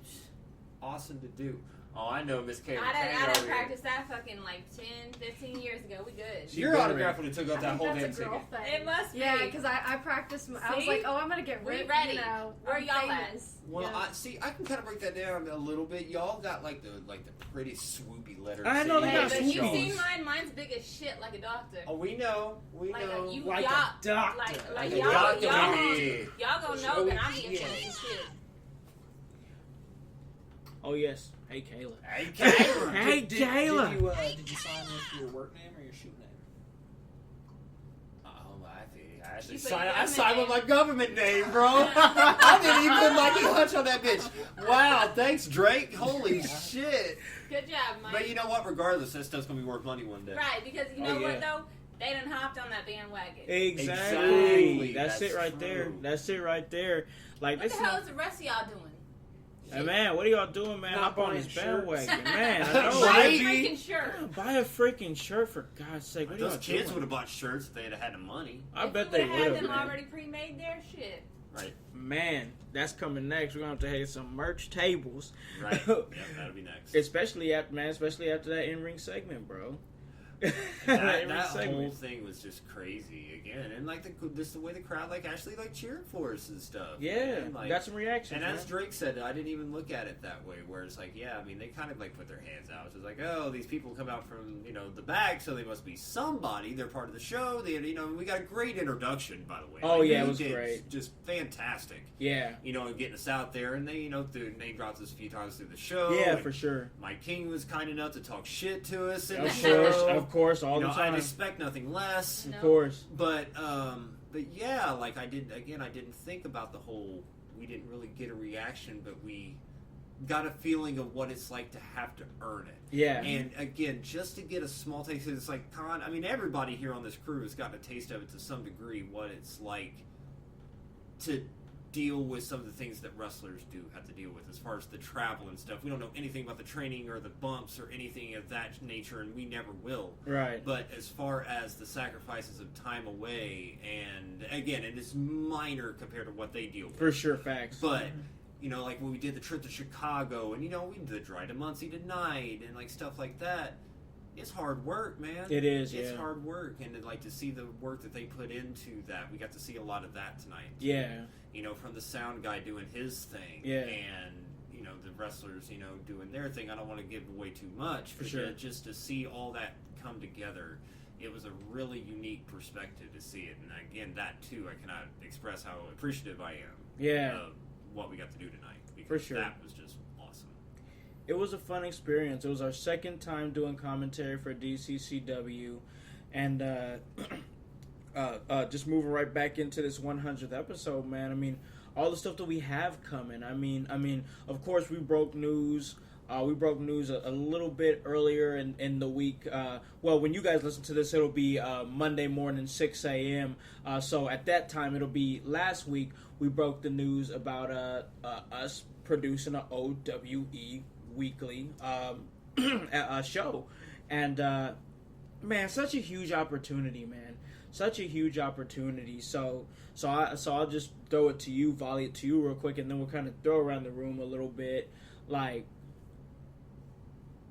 awesome to do. Oh, I know, Miss Kayla. I done practiced that fucking like 10, 15 years ago. We good. Your autograph would have took up that whole damn ticket. It must be. Yeah, because I practiced. I was like, oh, I'm gonna get ready. You know, where y'all at? Well, yeah. I can kind of break that down a little bit. Y'all got like the pretty swoopy letters. I know they got but swoopy. you seen mine? Mine's big as shit, like a doctor. Oh, we know. Like know. Like a doctor. Like a y'all doctor. Y'all gonna know that I'm being fancy shit. Oh yes. Hey Kayla. Hey Kayla. Hey Kayla. Did you sign with your work name or your shoot name? I signed with my government name, bro. I didn't even put Mikey Hutch on that bitch. Wow, thanks, Drake. Holy shit. Good job, Mike. But you know what? Regardless, that stuff's gonna be worth money one day. Right, because you know what though? They done hopped on that bandwagon. Exactly. That's it right there. That's it right there. Like what the hell is the rest of y'all doing? Hey man, what are y'all doing, man? Hop on this bandwagon, man. I know, buy a freaking shirt. Buy a freaking shirt for God's sake. What Those kids would have bought shirts if they had the money. I bet they would have. Had them already pre-made their shit. Right. Man, that's coming next. We're gonna have to have some merch tables. Right. Yep, that'll be next. Especially after that in-ring segment, bro. that whole thing was just crazy again, and like the way the crowd like actually like cheered for us and stuff. Yeah, like, got some reactions. And man. as Drake said, I didn't even look at it that way. Where it's like, yeah, I mean, they kind of like put their hands out. It's like, oh, these people come out from the back, so they must be somebody. They're part of the show. They, we got a great introduction, by the way. Oh like, yeah, it was great. Just fantastic. Yeah, getting us out there, and they through name dropped us a few times through the show. Yeah, for sure. Mike King was kind enough to talk shit to us in of the show. Of course, all the time. I'd expect nothing less. Of course. But yeah, like I didn't think about the whole, we didn't really get a reaction, but we got a feeling of what it's like to have to earn it. Yeah. And again, just to get a small taste, it's like, everybody here on this crew has gotten a taste of it to some degree, what it's like to deal with some of the things that wrestlers do have to deal with as far as the travel and stuff. We don't know anything about the training or the bumps or anything of that nature, and we never will. Right. But as far as the sacrifices of time away, and again, it is minor compared to what they deal with. For sure, facts. But like when we did the trip to Chicago, and we did the Dry to Muncie tonight, and like stuff like that. It's hard work, man. It is, It's hard work, and like to see the work that they put into that, we got to see a lot of that tonight. Yeah. From the sound guy doing his thing, yeah, and the wrestlers, doing their thing. I don't want to give away too much, for sure. Just to see all that come together, it was a really unique perspective to see it, and again, that too, I cannot express how appreciative I am. Yeah. Of what we got to do tonight, because for sure. That was just awesome. It was a fun experience. It was our second time doing commentary for DCCW, and just moving right back into this 100th episode, man. I mean, all the stuff that we have coming. I mean, of course, we broke news. We broke news a little bit earlier in the week. Well, when you guys listen to this, it'll be Monday morning, 6 a.m. So at that time, it'll be last week. We broke the news about us producing an OWE weekly show, and man, such a huge opportunity, man. Such a huge opportunity. So I'll just throw it to you, volley it to you real quick, and then we'll kind of throw around the room a little bit, like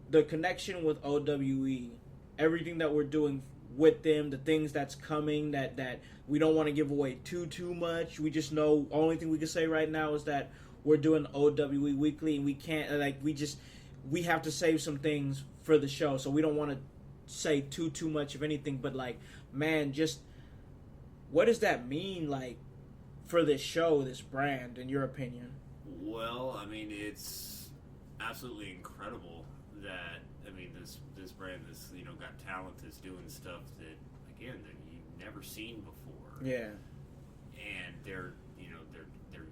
the connection with OWE, everything that we're doing with them, the things that's coming that we don't want to give away too much. We just know only thing we can say right now is that we're doing OWE weekly, and we can't we have to save some things for the show, so we don't want to say too much of anything. But like, man, just what does that mean, like, for this show, this brand, in your opinion? Well, I mean, it's absolutely incredible that mean, this brand that's got talent that's doing stuff that again that you've never seen before. Yeah. And they're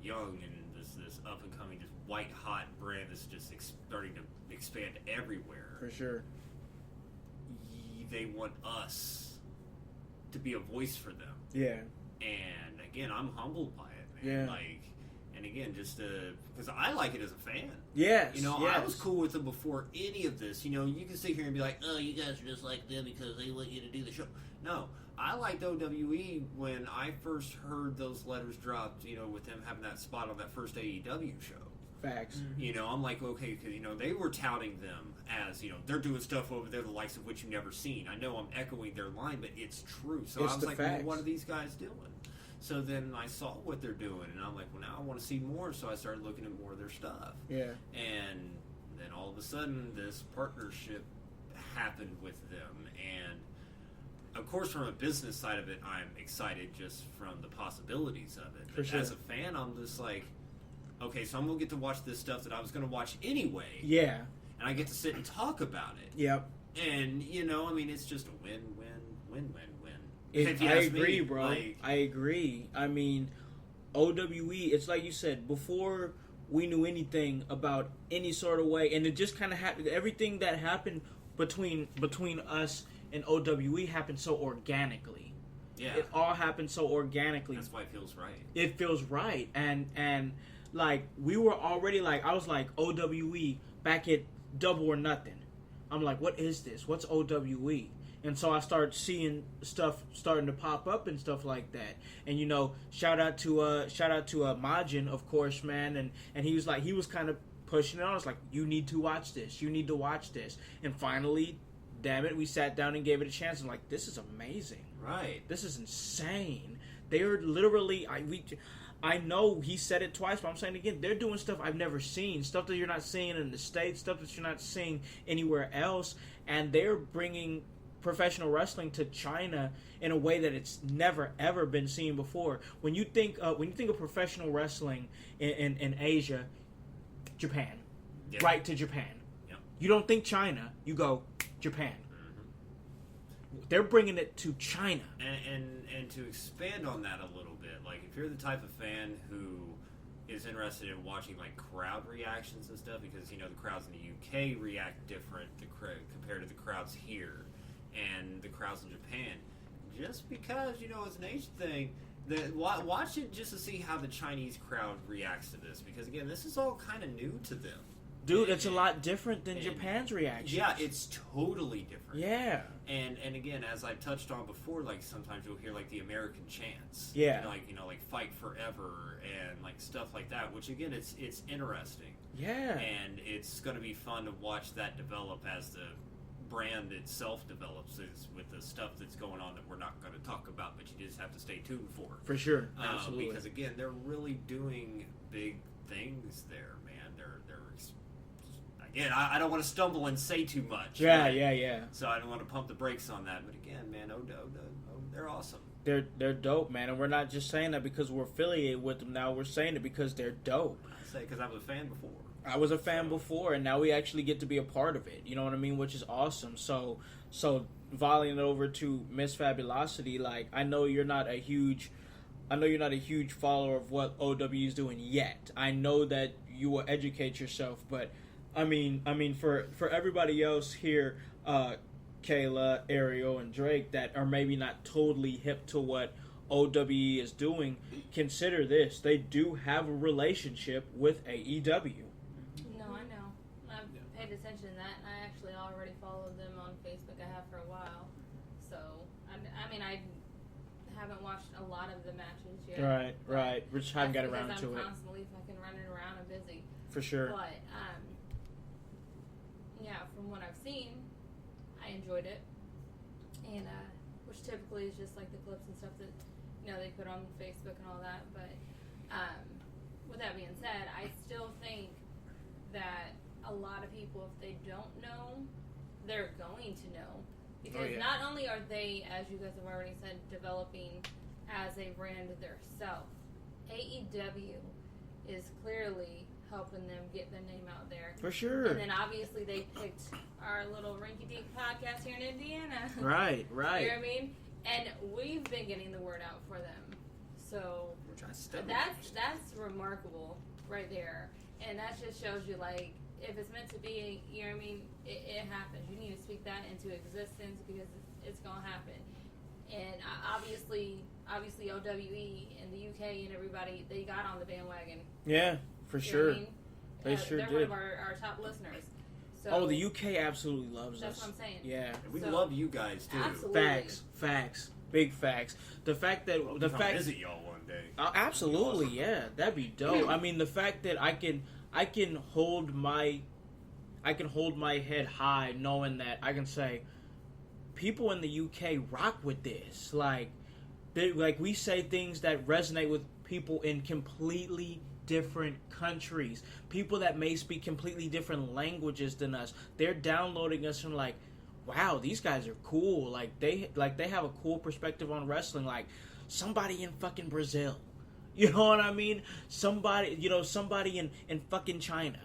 young and this up and coming just white hot brand that's just starting to expand everywhere. For sure. They want us to be a voice for them. Yeah. And again, I'm humbled by it, man. Yeah. And again, just because I like it as a fan. Yes. I was cool with them before any of this. You can sit here and be like, oh, you guys are just like them because they want you to do the show. No, I liked OWE when I first heard those letters dropped, with them having that spot on that first AEW show. Facts. Mm-hmm. I'm like, okay, because, they were touting them as, they're doing stuff over there, the likes of which you've never seen. I know I'm echoing their line, but it's true. So I was like, well, what are these guys doing? So then I saw what they're doing, and I'm like, well, now I want to see more, so I started looking at more of their stuff. Yeah. And then all of a sudden, this partnership happened with them, and of course, from a business side of it, I'm excited just from the possibilities of it. But as a fan, I'm just like, okay, so I'm going to get to watch this stuff that I was going to watch anyway. Yeah. And I get to sit and talk about it. Yep. And, it's just a win-win-win-win-win. I agree, bro. I agree. I mean, OWE, it's like you said, before we knew anything about any sort of way, and it just kind of happened, everything that happened between us and OWE happened so organically. Yeah. It all happened so organically. That's why it feels right. It feels right. And like, we were already like, I was like, OWE back at Double or Nothing. I'm like, what is this? What's OWE? And so I started seeing stuff starting to pop up and stuff like that. And shout out to Majin, of course, man. And he was kind of pushing it on. I was like, you need to watch this. You need to watch this. And finally, damn it, we sat down and gave it a chance. I'm like, this is amazing. Right. This is insane. They are literally, I know he said it twice, but I'm saying it again, they're doing stuff I've never seen. Stuff that you're not seeing in the States, stuff that you're not seeing anywhere else. And they're bringing professional wrestling to China in a way that it's never ever been seen before. When you think of professional wrestling in Asia, Japan, right to Japan. Yep. You don't think China, you go Japan. Mm-hmm. They're bringing it to China. And to expand on that a little bit, like if you're the type of fan who is interested in watching like crowd reactions and stuff, because the crowds in the UK react different compared to the crowds here. And the crowds in Japan, just because it's an Asian thing, watch it just to see how the Chinese crowd reacts to this. Because again, this is all kind of new to them, dude. It's a lot different than Japan's reaction. Yeah, it's totally different. Yeah, and again, as I touched on before, like sometimes you'll hear like the American chants. Yeah, like fight forever and like stuff like that. Which again, it's interesting. Yeah, and it's going to be fun to watch that develop as the brand itself develops with the stuff that's going on that we're not going to talk about, but you just have to stay tuned for sure. Absolutely. Because again, they're really doing big things there, man. They're again, I don't want to stumble and say too much. Yeah, right? yeah. So I don't want to pump the brakes on that, but again, man, they're awesome. They're dope, man, and we're not just saying that because we're affiliated with them now. We're saying it because they're dope. I say because I was a fan before. I was a fan before, and now we actually get to be a part of it. You know what I mean? Which is awesome. So volleying it over to Miss Fabulosity, like I know you're not a huge follower of what OW is doing yet. I know that you will educate yourself, but I mean for everybody else here, Kayla, Ariel, and Drake that are maybe not totally hip to what OWE is doing, consider this: they do have a relationship with AEW. Attention to that, and I actually already followed them on Facebook. I have for a while, so I haven't watched a lot of the matches yet. Right. We just haven't got around to it. I'm constantly fucking running around and busy. For sure. But from what I've seen, I enjoyed it, and which typically is just like the clips and stuff that they put on Facebook and all that. But with that being said, I still think that a lot of people, if they don't know, they're going to know. Because not only are they, as you guys have already said, developing as a brand themselves, AEW is clearly helping them get their name out there. For sure. And then obviously they picked our little rinky-dink podcast here in Indiana. Right. You know what I mean? And we've been getting the word out for them. So that's remarkable right there. And that just shows you, like, if it's meant to be, you know what I mean, it happens. You need to speak that into existence because it's going to happen. And obviously OWE and the UK and everybody, they got on the bandwagon. Yeah, for You know sure. what I mean? They sure they're did. one of our top listeners. So Oh, the UK absolutely loves that's us. what I'm saying. Yeah. And we So- love you guys too. Absolutely. Facts. Big facts. The fact that We'll the come fact visit y'all one day. absolutely, yeah, that'd be dope. I mean, the fact that I can hold my head high knowing that I can say people in the UK rock with this. Like we say things that resonate with people in completely different countries. People that may speak completely different languages than us. They're downloading us and like, wow, these guys are cool. Like they have a cool perspective on wrestling. Like somebody in fucking Brazil. You know what I mean? Somebody in fucking China.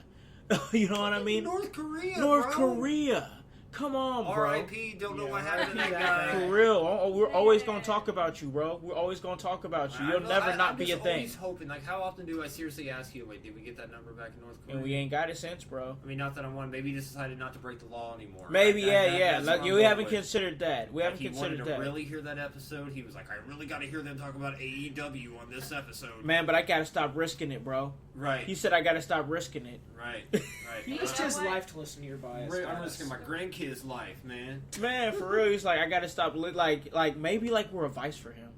You know what I mean? North Korea. North bro. Korea. Come on, bro. R.I.P. Don't know what happened to that guy. For real. We're always going to talk about you, bro. We're always going to talk about you. You'll never not be a thing. I'm just always hoping. Like, how often do I seriously ask you, wait, did we get that number back in North Korea? And we ain't got it since, bro. I mean, not that I want. Maybe he just decided not to break the law anymore. Maybe, That's yeah. what Like, I'm we going haven't with. considered that. We haven't He considered wanted that. to really hear that episode. He was like, I really got to hear them talk about AEW on this episode. Man, but I got to stop risking it, bro. Right. He said I got to stop risking it. Right. He Right. risked his life to listen to your bias. I'm risking my grandkids' life, man. Man, for real, he's like, I got to stop. Like maybe like we're a vice for him.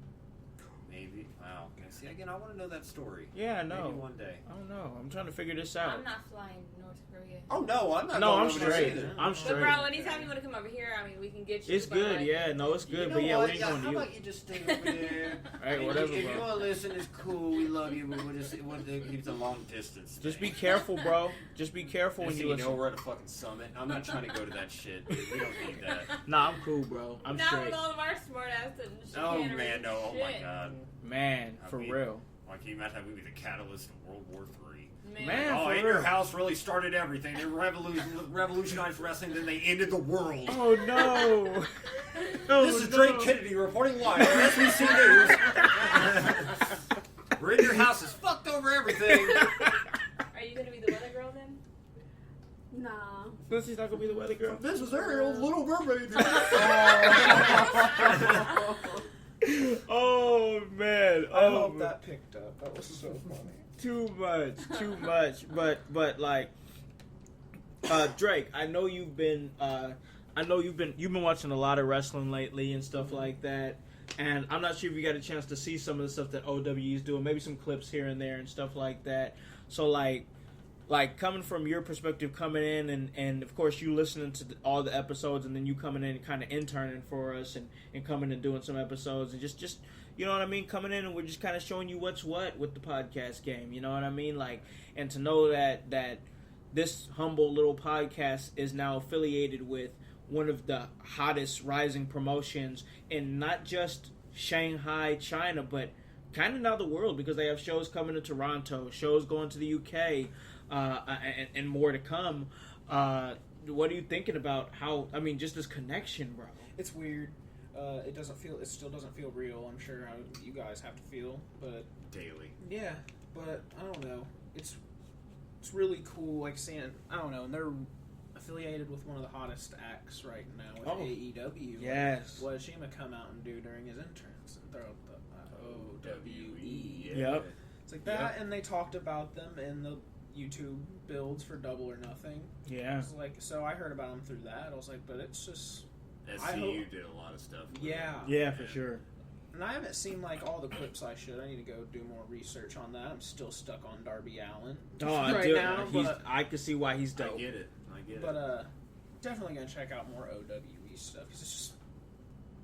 Maybe. Wow. Okay. See, again, I want to know that story. Yeah, I know. Maybe one day. I don't know. I'm trying to figure this out. I'm not flying to North Korea. Oh no, I'm not. No, going I'm over there straight. either. I'm But straight. bro, anytime you want to come over here, I mean, we can get you. It's but, good, like, yeah. No, it's You good. know But yeah, what? we ain't going to How you. about you just stay over there? Right, And whatever, If bro. you want to listen, it's cool. We love you, but we'll keep the long distance. Just thing. be careful, bro. Just be careful when Next you thing you know, listen. we're at a fucking summit. I'm not trying to go to that shit. Dude. We don't need that. Nah, I'm cool, bro. I'm not straight. with all of our smart ass and Oh chicanery man, no. Oh my shit. god. Man, for mean, real. Why can you imagine that movie, The Catalyst of World War III? Man, Oh, for In real. Your House really started everything. They revolutionized wrestling, then they ended the world. Oh no. Oh, This is no. Drake Kennedy reporting live on SBC News. We're In Your House has fucked over everything. Are you gonna be the weather girl then? Nah. Lucy's not gonna be the weather girl. This is Ariel, little mermaid. Oh man. I Oh, hope man. that picked up. That was so funny. Too much. But like, Drake, I know you've been watching a lot of wrestling lately and stuff like that. And I'm not sure if you got a chance to see some of the stuff that OWE is doing, maybe some clips here and there and stuff like that. So like coming from your perspective, coming in and of course you listening to all the episodes, and then you coming in and kind of interning for us and coming and doing some episodes, and just you know what I mean, coming in and we're just kind of showing you what's what with the podcast game, you know what I mean, like, and to know that this humble little podcast is now affiliated with one of the hottest rising promotions in not just Shanghai, China, but kind of now the world, because they have shows coming to Toronto, shows going to the UK, and more to come. What are you thinking about just this connection, bro? It's weird. It still doesn't feel real. I'm sure how you guys have to feel, but Daily. yeah. But I don't know. It's really cool. Like seeing, I don't know, and they're affiliated with one of the hottest acts right now with AEW. Yes. What did Shima come out and do during his entrance and throw up the OWE? Yep. It's like that, and they talked about them in the YouTube builds for Double or Nothing. Yeah. It's like, so I heard about them through that. I was like, but it's just, SCU did a lot of stuff. with yeah. it. Yeah, for sure. And I haven't seen like all the clips I should. I need to go do more research on that. I'm still stuck on Darby Allin right now, but I can see why he's dope. I get it. but definitely gonna check out more OWE stuff because it's just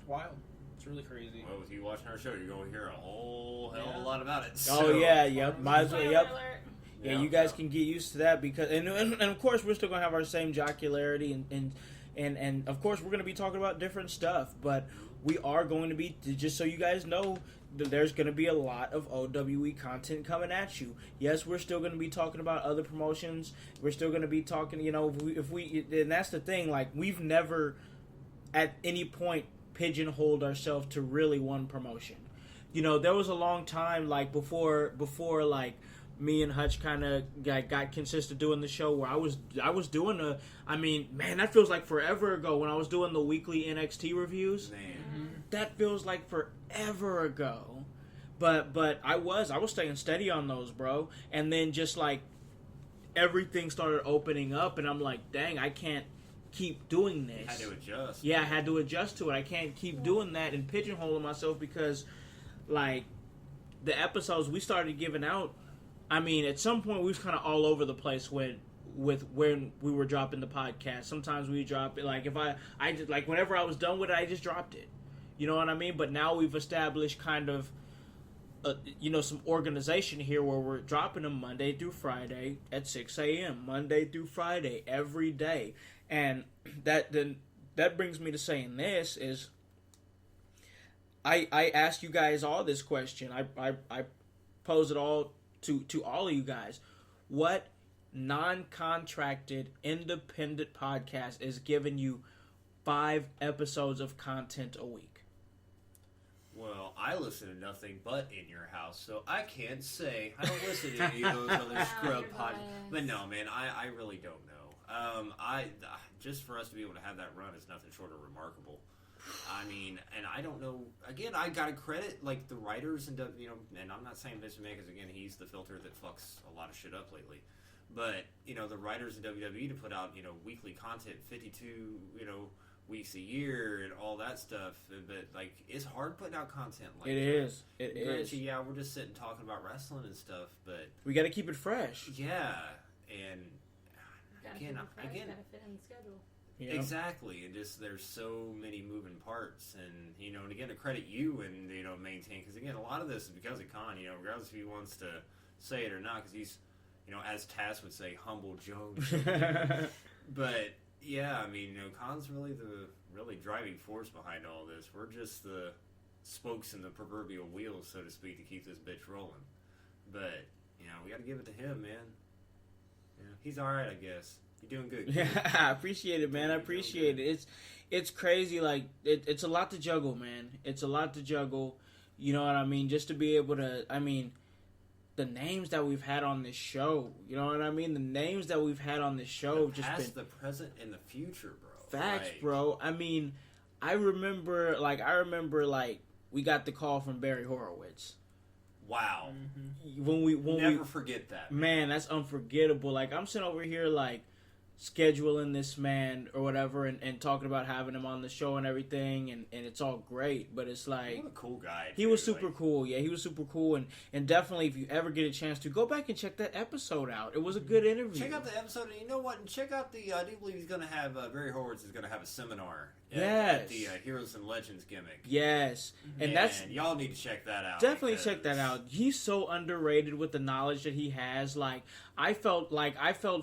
wild. It's really crazy. Well, with you watching our show, you're going to hear a whole hell of Yeah. a lot about it. Oh So, yeah, yep. Might as well, Spoiler yep. alert. Yeah, you guys can get used to that because, and of course we're still gonna have our same jocularity and of course we're gonna be talking about different stuff. But we are going to be, just so you guys know, there's going to be a lot of OWE content coming at you. Yes, we're still going to be talking about other promotions. We're still going to be talking, if we, and that's the thing, like, we've never at any point pigeonholed ourselves to really one promotion. There was a long time, like, before like, me and Hutch kind of got consistent doing the show where I was doing that feels like forever ago when I was doing the weekly NXT reviews. Man. That feels like forever ago. But I was staying steady on those, bro. And then just like everything started opening up and I'm like, dang, I can't keep doing this. I had to adjust. Yeah, I had to adjust to it. I can't keep doing that and pigeonholing myself because like the episodes we started giving out, at some point we was kind of all over the place when we were dropping the podcast. Sometimes we drop it, like if I just like whenever I was done with it, I just dropped it. You know what I mean? But now we've established kind of, some organization here where we're dropping them Monday through Friday at 6 a.m. Monday through Friday every day, and that brings me to saying this is. I asked you guys all this question. I pose it all to all of you guys. What non-contracted independent podcast is giving you 5 episodes of content a week? Well, I listen to nothing but In Your House, so I can't say. I don't listen to any of those other scrub podcasts. But no, man, I really don't know. Just for us to be able to have that run is nothing short of remarkable. And I don't know. Again, I gotta credit like the writers and and I'm not saying Vince McMahon because again he's the filter that fucks a lot of shit up lately. But the writers in WWE to put out weekly content, 52 weeks a year and all that stuff. But like it's hard putting out content like it that. is. It Granted, is. Yeah, we're just sitting talking about wrestling and stuff, but We got to keep it fresh. yeah, and Gotta again, gotta fit in the schedule. Exactly, and just there's so many moving parts, and and again to credit you and maintain because again a lot of this is because of Khan, regardless if he wants to say it or not, because he's as Taz would say, humble Jones. But yeah, Khan's really the driving force behind all this. We're just the spokes in the proverbial wheels, so to speak, to keep this bitch rolling. But we got to give it to him, man. Yeah, he's all right, I guess. You're doing good. Yeah, I appreciate it, man. I appreciate it. It's crazy. Like it's a lot to juggle, man. It's a lot to juggle. You know what I mean? Just to be able to. The names that we've had on this show. You know what I mean? The names that we've had on this show the just past, been the present, and the future, bro. facts, like, bro. I remember we got the call from Barry Horowitz. Wow. When we never forget that. Man, that's unforgettable. Like I'm sitting over here like scheduling this man or whatever and talking about having him on the show and everything and it's all great, but it's like what a cool guy. He was super cool. Yeah, he was super cool and definitely if you ever get a chance to go back and check that episode out. It was a good interview. Check out the episode and you know what? And check out I do believe he's going to have Barry Horowitz is going to have a seminar at the Heroes and Legends gimmick. Yes. And that's y'all need to check that out. Definitely check that out. He's so underrated with the knowledge that he has. Like I felt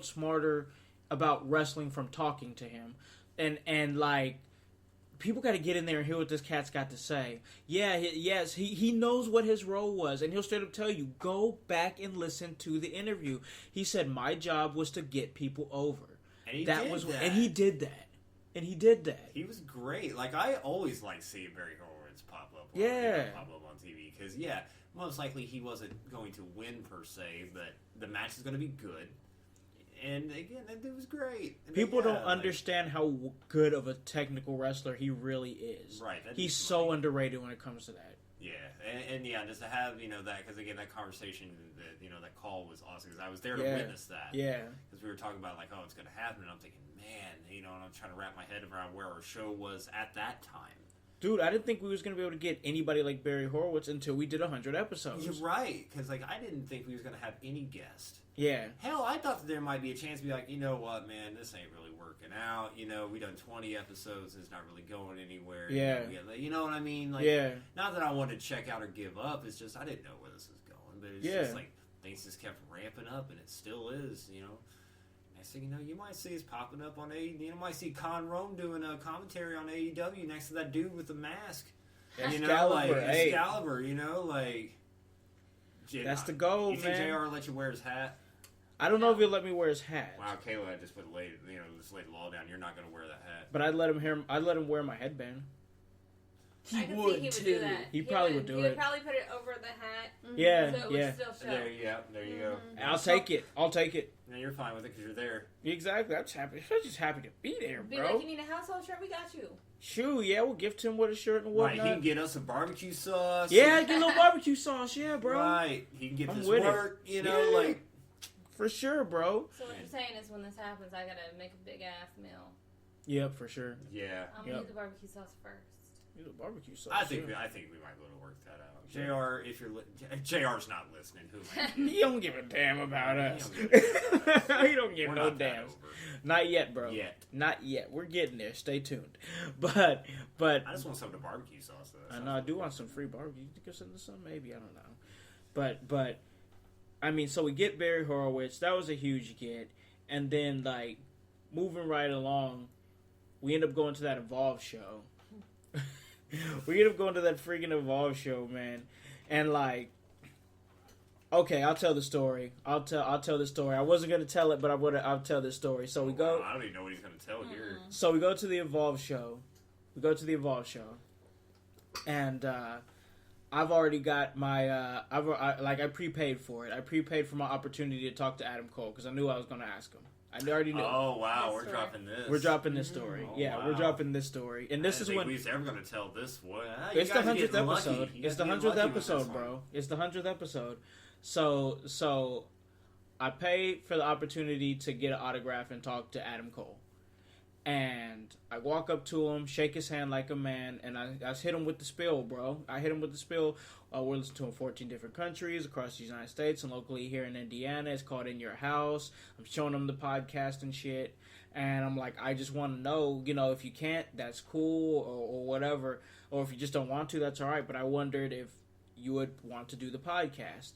smarter about wrestling from talking to him, and like people got to get in there and hear what this cat's got to say. Yeah, he knows what his role was, and he'll straight up tell you, go back and listen to the interview. He said my job was to get people over, and he did that. He was great. Like I always like seeing Barry Horowitz pop up. Pop up on TV because most likely he wasn't going to win per se, but the match is going to be good. And again, that dude was great. People don't understand how good of a technical wrestler he really is. Right. He's so underrated when it comes to that. Yeah, and just to have that because again that conversation, that call was awesome because I was there to witness that. Yeah. Because we were talking about like, oh, it's going to happen, and I'm thinking, man, and I'm trying to wrap my head around where our show was at that time. Dude, I didn't think we was going to be able to get anybody like Barry Horowitz until we did 100 episodes. You're right, because I didn't think we was going to have any guest. Yeah. Hell, I thought that there might be a chance to be like, you know what, man, this ain't really working out. We done 20 episodes and it's not really going anywhere. Yeah. You know what I mean? Like, yeah. Not that I wanted to check out or give up. It's just I didn't know where this was going. But it's just like things just kept ramping up and it still is, And Next thing you know, you might see us popping up on AEW. You might see Con Rome doing a commentary on AEW next to that dude with the mask. You know, like Excalibur. You know, like that's the goal, you think man. JR let you wear his hat? I don't know if he'll let me wear his hat. Wow, Kayla, I just laid the law down. You're not going to wear that hat. But I'd let him wear my headband. I could see he would do that. He probably would do it. He would probably put it over the hat. Yeah, so it would still show. There you go. I'll take it. No, you're fine with it because you're there. Exactly. I'm just happy to be there, Be bro. like, you need a household shirt? We got you. Shoo, yeah, we'll gift him with a shirt and Right, whatnot. he can get us some barbecue sauce. Yeah, get a little barbecue sauce, yeah, bro. Right, he can get I'm this with work, it. you know, like... For sure, bro. So what you're saying is when this happens, I gotta make a big ass meal. Yep, for sure. Yeah. I'm gonna eat the barbecue sauce first. Eat the barbecue sauce. I think we might be able to work that out. JR, if you're JR's not listening, who am I? He don't give a damn about us. He don't give no damn. Not yet, bro. Not yet. We're getting there. Stay tuned. But I just want some of the barbecue sauce though. I know I do want some free barbecue. You think I'll send us some? Maybe, I don't know. But I mean, so we get Barry Horowitz. That was a huge get. And then like moving right along, we end up going to that Evolve show. We end up going to that freaking Evolve show, man. And like, okay, I'll tell the story. I'll tell the story. I wasn't gonna tell it, but I'll tell the story. So we go. I don't even know what he's gonna tell here. So we go to the Evolve show. And I've already got my. I prepaid for it. I prepaid for my opportunity to talk to Adam Cole because I knew I was gonna ask him. I already knew. Oh wow, we're dropping this. We're dropping this story. Oh, yeah, wow. We're dropping this story, and this is when we was ever going to tell this. It's the 100th episode. It's the 100th episode, bro. It's the 100th episode. So I paid for the opportunity to get an autograph and talk to Adam Cole, and I walk up to him, shake his hand like a man, and I hit him with the spill, bro. I hit him with the spill. We're listening to him in 14 different countries across the United States and locally here in Indiana. It's called In Your House. I'm showing him the podcast and shit. And I'm like, I just want to know, if you can't, that's cool or whatever. Or if you just don't want to, that's all right. But I wondered if you would want to do the podcast.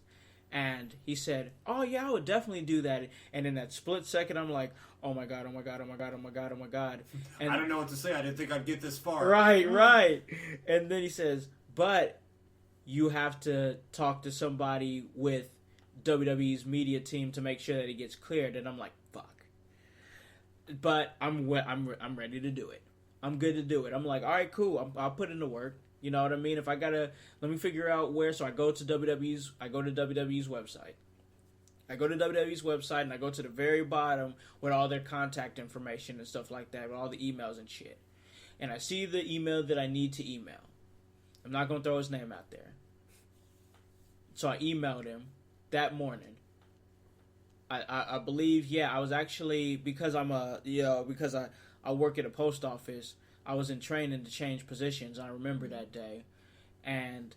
And he said, oh, yeah, I would definitely do that. And in that split second, I'm like, oh, my God, oh, my God, oh, my God, oh, my God, oh, my God. And I don't know what to say. I didn't think I'd get this far. Right. And then he says, but you have to talk to somebody with WWE's media team to make sure that he gets cleared. And I'm like, fuck. But I'm ready to do it. I'm good to do it. I'm like, all right, cool. I'll put in the work. You know what I mean? If I gotta, let me figure out where. So I go to WWE's website. I go to WWE's website and I go to the very bottom with all their contact information and stuff like that, with all the emails and shit. And I see the email that I need to email. I'm not gonna throw his name out there. So I emailed him that morning. I believe, I was actually, because I work at a post office, I was in training to change positions. I remember that day. And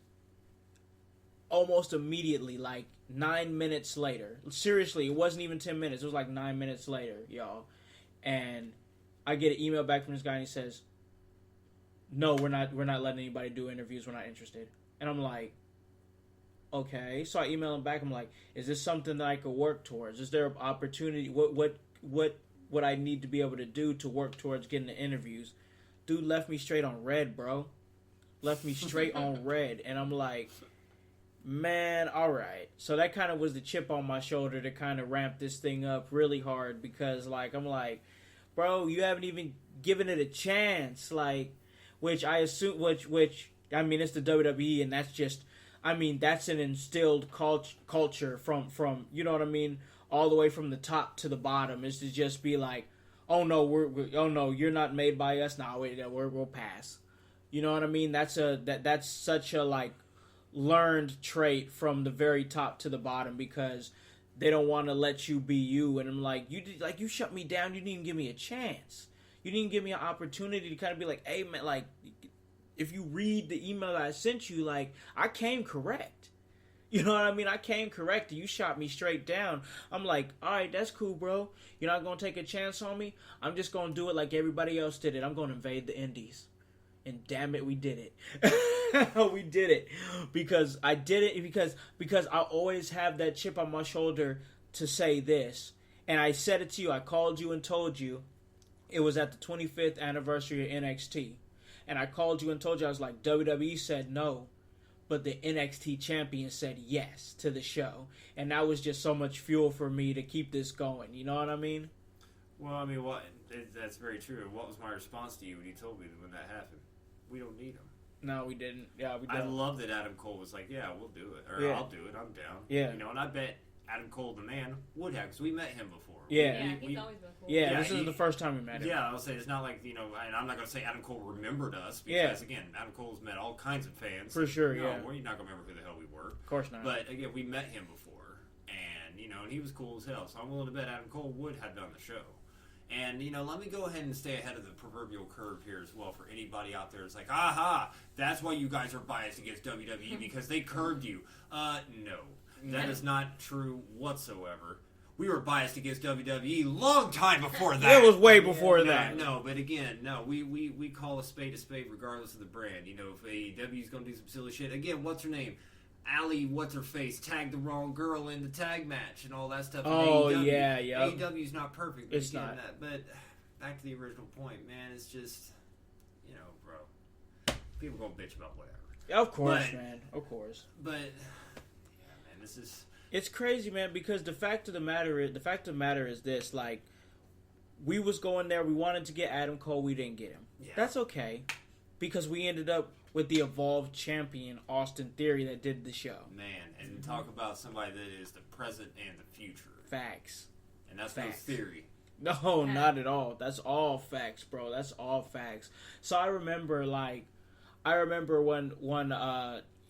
almost immediately, like 9 minutes later, seriously, it wasn't even 10 minutes, it was like 9 minutes later, y'all. And I get an email back from this guy and he says, no, we're not letting anybody do interviews, we're not interested. And I'm like, okay. So I email him back. I'm like, is this something that I could work towards? Is there an opportunity? What I need to be able to do to work towards getting the interviews? Dude left me straight on red, bro. Left me straight on red. And I'm like, man, all right. So that kind of was the chip on my shoulder to kind of ramp this thing up really hard because, like, I'm like, bro, you haven't even given it a chance. Like, which I assume, which I mean, it's the WWE, and that's just, I mean, that's an instilled culture from you know what I mean, all the way from the top to the bottom, is to just be like, oh no, you're not made by us. No, we'll pass. You know what I mean? That's such a like learned trait from the very top to the bottom because they don't want to let you be you. And I'm like, you shut me down. You didn't even give me a chance. You didn't give me an opportunity to kind of be like, hey man, like, if you read the email that I sent you, like, I came correct. You know what I mean? I came correct and you shot me straight down. I'm like, all right, that's cool, bro. You're not going to take a chance on me? I'm just going to do it like everybody else did it. I'm going to invade the Indies. And damn it, we did it. We did it. Because I did it because I always have that chip on my shoulder to say this. And I said it to you. I called you and told you it was at the 25th anniversary of NXT. And I called you and told you, I was like, WWE said no, but the NXT champion said yes to the show. And that was just so much fuel for me to keep this going. You know what I mean? Well, I mean, that's very true. What was my response to you when you told me when that happened? We don't need him. No, we didn't. Yeah, we I didn't. love that Adam Cole was like, yeah, we'll do it. Or Yeah. I'll do it. I'm down. Yeah. You know, and I bet Adam Cole, the man, would have, because we met him before. Yeah. Yeah, he's always been cool. Yeah, Yeah, this is the first time we met him. Yeah, I'll say it's not like, you know, and I'm not going to say Adam Cole remembered us, Yeah. because, again, Adam Cole's met all kinds of fans. For sure, no, yeah. we're not going to remember who the hell we were. Of course not. But, again, we met him before, and, you know, and he was cool as hell, so I'm willing to bet Adam Cole would have done the show. And, you know, let me go ahead and stay ahead of the proverbial curve here as well for anybody out there that's like, aha, that's why you guys are biased against WWE, because they curved you. No. That is not true whatsoever. We were biased against WWE long time before that. It was way before that. No, but again, no, we call a spade regardless of the brand. You know, if AEW is going to do some silly shit, again, what's her name? Allie, what's her face, tagged the wrong girl in the tag match and all that stuff. Oh, AEW. yeah, yeah. AEW's not perfect. It's again, not. But back to the original point, man, it's just, you know, bro, people going to bitch about whatever. Of course, But- man. Of course. But, yeah, man, this is... It's crazy, man, because the fact of the matter is this, like, we was going there, we wanted to get Adam Cole, we didn't get him. Yeah. That's okay, because we ended up with the evolved champion, Austin Theory, that did the show. Man, and talk about somebody that is the present and the future. Facts. And that's Facts. no theory. No, not at all. That's all facts, bro. That's all facts. So I remember when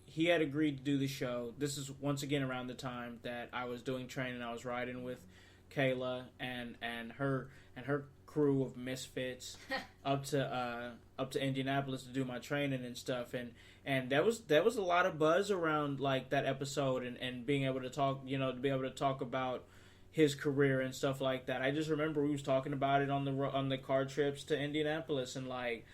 he had agreed to do the show. This is once again around the time that I was doing training. I was riding with Kayla and her crew of misfits up to Indianapolis to do my training and stuff. And there was a lot of buzz around like that episode and being able to talk, you know, to be able to talk about his career and stuff like that. I just remember we was talking about it on the car trips to Indianapolis, and like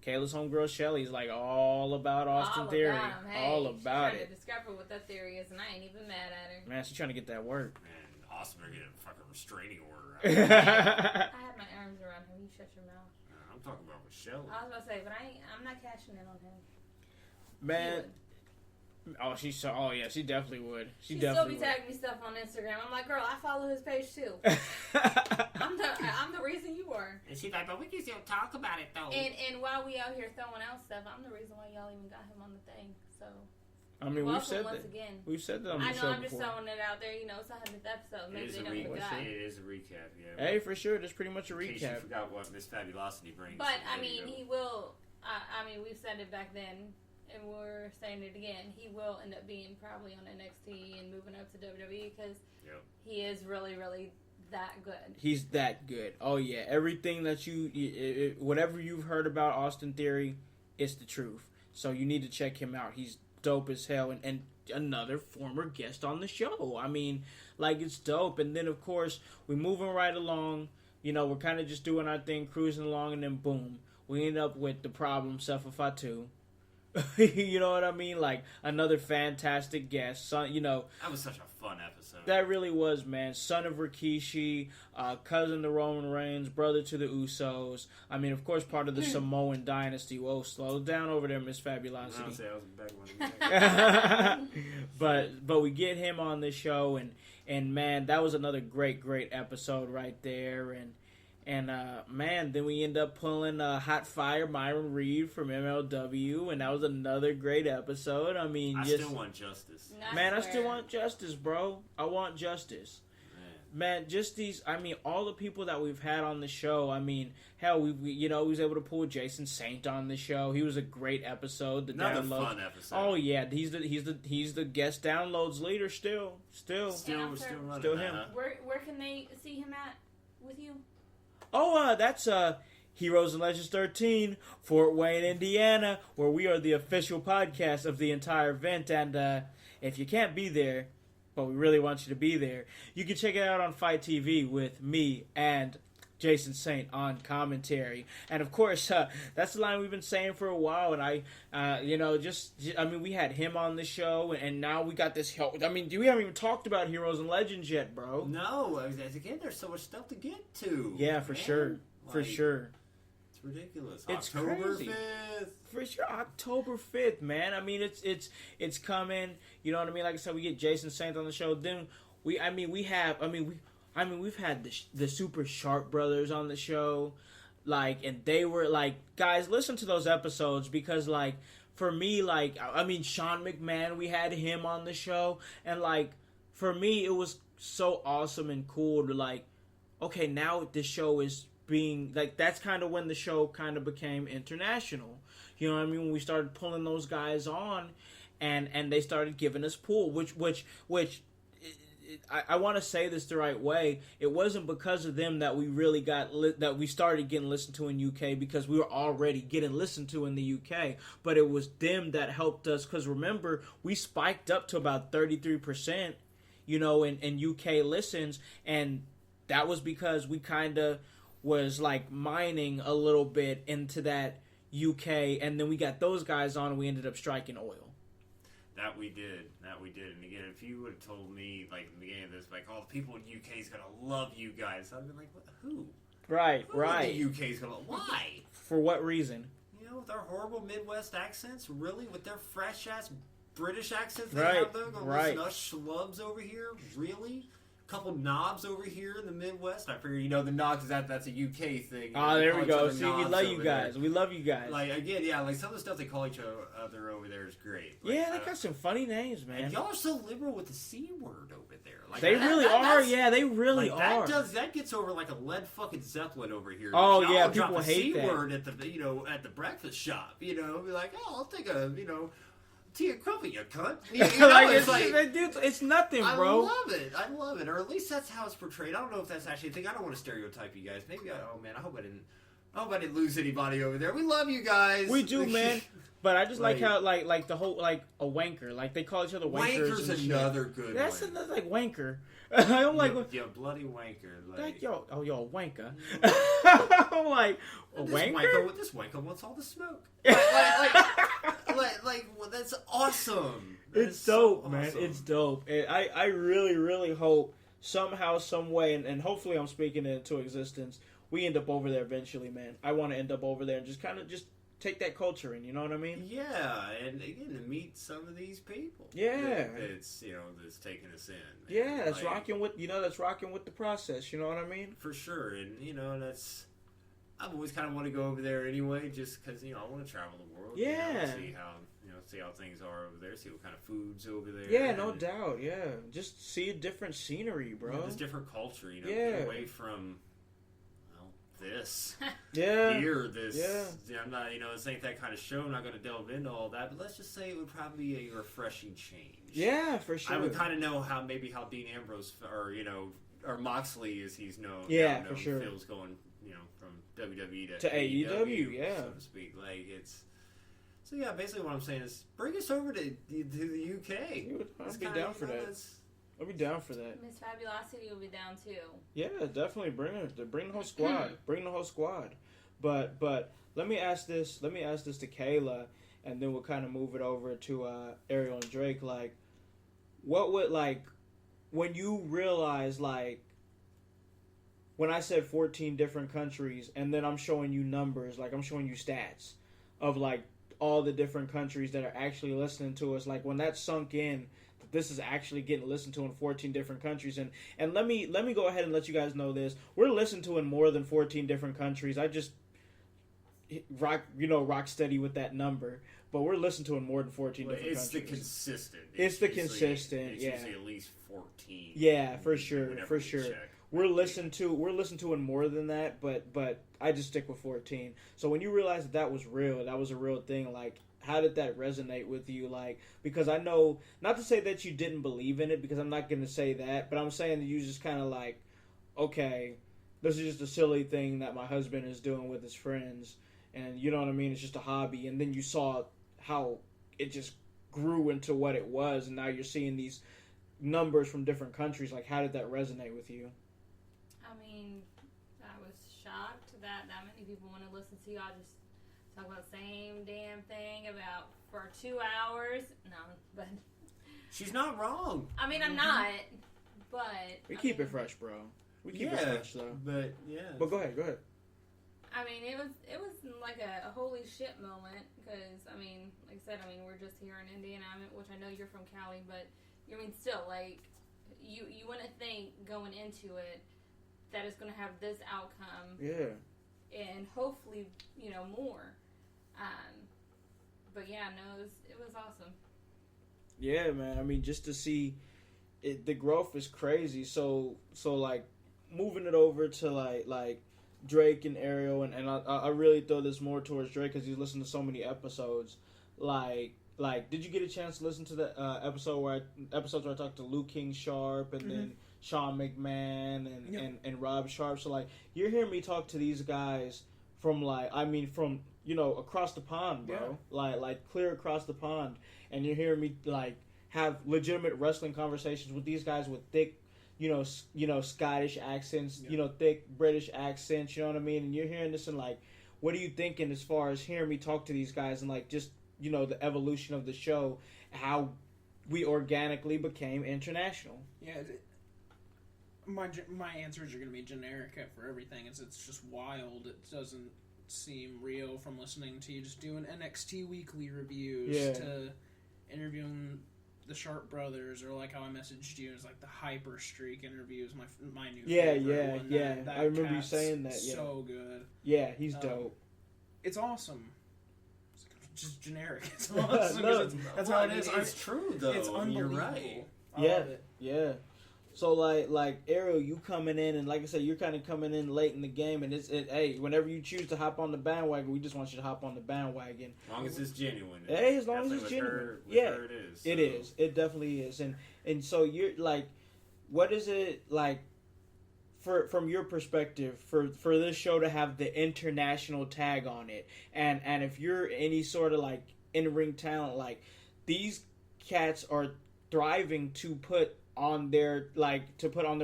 Kayla's homegirl Shelly's like all about Austin Theory. All about she's it. trying to discover what that theory is, and I ain't even mad at her. Man, she's trying to get that work. Man, Austin better get a fucking restraining order out. I had my arms around him. You shut your mouth. I'm talking about with Shelly. I was about to say, but I'm not cashing in on him. Man, she definitely would. She She still definitely be tagging me stuff on Instagram. I'm like, girl, I follow his page too. I'm the reason you are. And she's like, but we can still talk about it though. And while we out here throwing out stuff, I'm the reason why y'all even got him on the thing. So I mean, welcome we've said once that. again. We've said that on the I know, show I'm just before. throwing it out there. You know, it's 100th episode. It Maybe is, they a don't forgot. it is a recap, yeah. Hey, for sure, that's pretty much a In case you recap. forgot what Miss Fabulosity brings. But there I you mean, go. he will. I mean, we've said it back then, and we're saying it again. He will end up being probably on NXT and moving up to WWE because he is really, really that good. He's that good. Oh yeah, everything that whatever you've heard about Austin Theory, it's the truth. So you need to check him out. He's dope as hell, and another former guest on the show. I mean, like, it's dope. And then of course we're moving right along. You know, we're kind of just doing our thing, cruising along, and then boom, we end up with the problem Sefa Fatu. You know what I mean? Like, another fantastic guest. Son, you know, That was such a fun episode. that really was, man. Son of Rikishi, cousin to Roman Reigns, brother to the Usos. I mean, of course, part of the Samoan dynasty. Whoa, slow down over there, Miss Fabulosity. I'll say I was back when but we get him on the show, and man, that was another great episode right there. And man, then we end up pulling Hot Fire Myron Reed from MLW, and that was another great episode. I mean, I just, still want justice. I still want justice, bro. I want justice. Man, just these, I mean, all the people that we've had on the show. I mean, hell, we was able to pull Jason Saint on the show. He was a great episode. The Another downloads. fun episode. Oh yeah, he's the guest downloads leader still. Still running Still that, him. huh? Where can they see him at with you? Oh, that's Heroes and Legends 13, Fort Wayne, Indiana, where we are the official podcast of the entire event. And if you can't be there, but we really want you to be there, you can check it out on Fight TV with me and Jason Saint on commentary. And of course, that's the line we've been saying for a while. And I mean, we had him on the show, and now we got this. I mean, we haven't even talked about Heroes and Legends yet, bro. No, again, there's so much stuff to get to. Yeah, for sure. For sure. It's ridiculous. It's October crazy. 5th. For sure, October 5th, man. I mean, it's coming. You know what I mean? Like I said, we get Jason Saint on the show. Then we've had the Super Sharp Brothers on the show, like, and they were like, guys, listen to those episodes because, like, for me, like, I mean, Sean McMahon, we had him on the show, and like, for me, it was so awesome and cool to like, okay, now the show is being like, that's kind of when the show kind of became international. You know what I mean? When we started pulling those guys on, and they started giving us pull, which I want to say this the right way. It wasn't because of them that we really that we started getting listened to in UK, because we were already getting listened to in the UK. But it was them that helped us, because remember, we spiked up to about 33%, you know, in UK listens, and that was because we kind of was like mining a little bit into that UK, and then we got those guys on, and we ended up striking oil. That we did. And again, if you would have told me, like, in the beginning of this, like, oh, the people in the UK is going to love you guys, I'd be like, who? Right. The UK is going to why? For what reason? You know, with our horrible Midwest accents? Really? With their fresh-ass British accents they Right, have, though? Going to right. listen to us schlubs over here? Really? Couple knobs over here in the Midwest. I figure, you know, the knobs is that's a UK thing. Oh, there we go. See, we knobs love you over guys. there. We love you guys. Like, again, yeah, like some of the stuff they call each other over there is great. Like, yeah, they got some funny names, man. And y'all are so liberal with the C word over there. Like, they really are. Yeah, they really like, are. That gets over like a lead fucking Zeppelin over here. Oh, y'all yeah, drop people a hate C that. word at the breakfast shop. You know, be like, oh, I'll take a tea and crumpet, you cunt. You know, like, it's it's nothing, bro. I love it. Or at least that's how it's portrayed. I don't know if that's actually a thing. I don't want to stereotype you guys. Maybe I hope I didn't lose anybody over there. We love you guys. We do, man. But I just like how like the whole like a wanker, like they call each other wankers. Wanker's and another shit. good That's one. another like wanker. I'm like, yo, bloody wanker. Like, yo, wanker. I'm like, a wanker. This wanker wants all the smoke. Well, that's awesome. It's dope, man. It's dope. And I really, really hope somehow, some way, and hopefully I'm speaking it into existence, we end up over there eventually, man. I want to end up over there and just kind of just take that culture in, you know what I mean? Yeah, and again, to meet some of these people. Yeah. That's taking us in. Man. Yeah, that's like, rocking with the process, you know what I mean? For sure, and that's, I've always kind of want to go over there anyway, just because, I want to travel the world. Yeah. See how things are over there, see what kind of food's over there. Yeah, no doubt, yeah. Just see a different scenery, bro. Just different culture, Yeah. Get away from, this. Yeah. This. Yeah. I'm not, this ain't that kind of show. I'm not going to delve into all that, but let's just say it would probably be a refreshing change. Yeah, for sure. I would kind of know how Dean Ambrose or Moxley, as he's known. Yeah, for sure. Feels going, from WWE to AEW, yeah, so to speak. Like it's. So yeah, basically what I'm saying is bring us over to the UK. I'll be down for that. I'll be down for that. Miss Fabulosity will be down too. Yeah, definitely bring the whole squad. Bring the whole squad. But let me ask this to Kayla, and then we'll kind of move it over to Ariel and Drake. Like, what would when you realize when I said 14 different countries, and then I'm showing you numbers, like I'm showing you stats of all the different countries that are actually listening to us. Like when that sunk in, that this is actually getting listened to in 14 different countries. And let me go ahead and let you guys know this. We're listened to in more than 14 different countries. I just rock steady with that number. But we're listened to in more than 14 different countries. It's the consistent. It's the consistent, it's yeah. usually at least 14. Yeah, for sure. Check. We're listened to in more than that, but I just stick with 14. So when you realize that was real, that was a real thing, how did that resonate with you? Because I know, not to say that you didn't believe in it, because I'm not going to say that, but I'm saying that you just kind of okay, this is just a silly thing that my husband is doing with his friends, and you know what I mean? It's just a hobby, and then you saw how it just grew into what it was, and now you're seeing these numbers from different countries. How did that resonate with you? I mean, I was shocked that many people want to listen to y'all just talk about the same damn thing for 2 hours. No, but She's not wrong. I mean, I'm not, but We keep it fresh, bro. We keep it fresh, though. But yeah. But go ahead. I mean, it was like a holy shit moment because I mean, like I said, we're just here in Indiana, which I know you're from Cali, but still, like you wouldn't think going into it that it's going to have this outcome. Yeah. And hopefully, more. But yeah, no, it was awesome. Yeah, man. I mean, just to see it, the growth is crazy. So like moving it over to like Drake and Ariel, and I really throw this more towards Drake because he's listened to so many episodes. Like, did you get a chance to listen to the episodes where I talked to Luke King Sharp and then Sean McMahon and Rob Sharp? So like, you're hearing me talk to these guys from across the pond, bro. Yeah. Like clear across the pond, and you're hearing me like have legitimate wrestling conversations with these guys with thick, Scottish accents, thick British accents, you know what I mean? And you're hearing this and like, what are you thinking as far as hearing me talk to these guys and like just, the evolution of the show, how we organically became international? Yeah, my answers are going to be generic for everything. It's just wild. It doesn't seem real from listening to you just doing NXT weekly reviews to interviewing the Sharp Brothers, or like how I messaged you, it's like the Hyper Streak interviews, my new favorite one. That I remember you saying that. Yeah. So good. Yeah, he's dope. It's awesome. It's just generic. It's awesome. That's how it is. It's true though. It's unbelievable. You're right. I love it. Yeah. So like Ariel, you coming in, and like I said, you're kind of coming in late in the game, and hey, whenever you choose to hop on the bandwagon, we just want you to hop on the bandwagon. As long as it's genuine. Hey, as long as it's genuine. Her it is. So. It is. It definitely is. And so you're like, what is it like from your perspective for this show to have the international tag on it, and if you're any sort of like in-ring talent, like these cats are thriving to put on their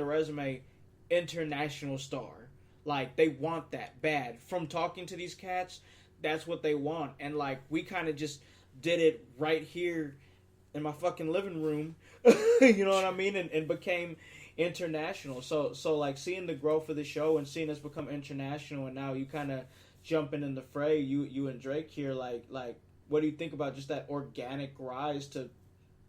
resume international star. Like they want that bad. From talking to these cats, that's what they want. And like we kind of just did it right here in my fucking living room. You know what I mean? And became international. So like seeing the growth of the show and seeing us become international, and now you kind of jumping in the fray, you and Drake here, like what do you think about just that organic rise to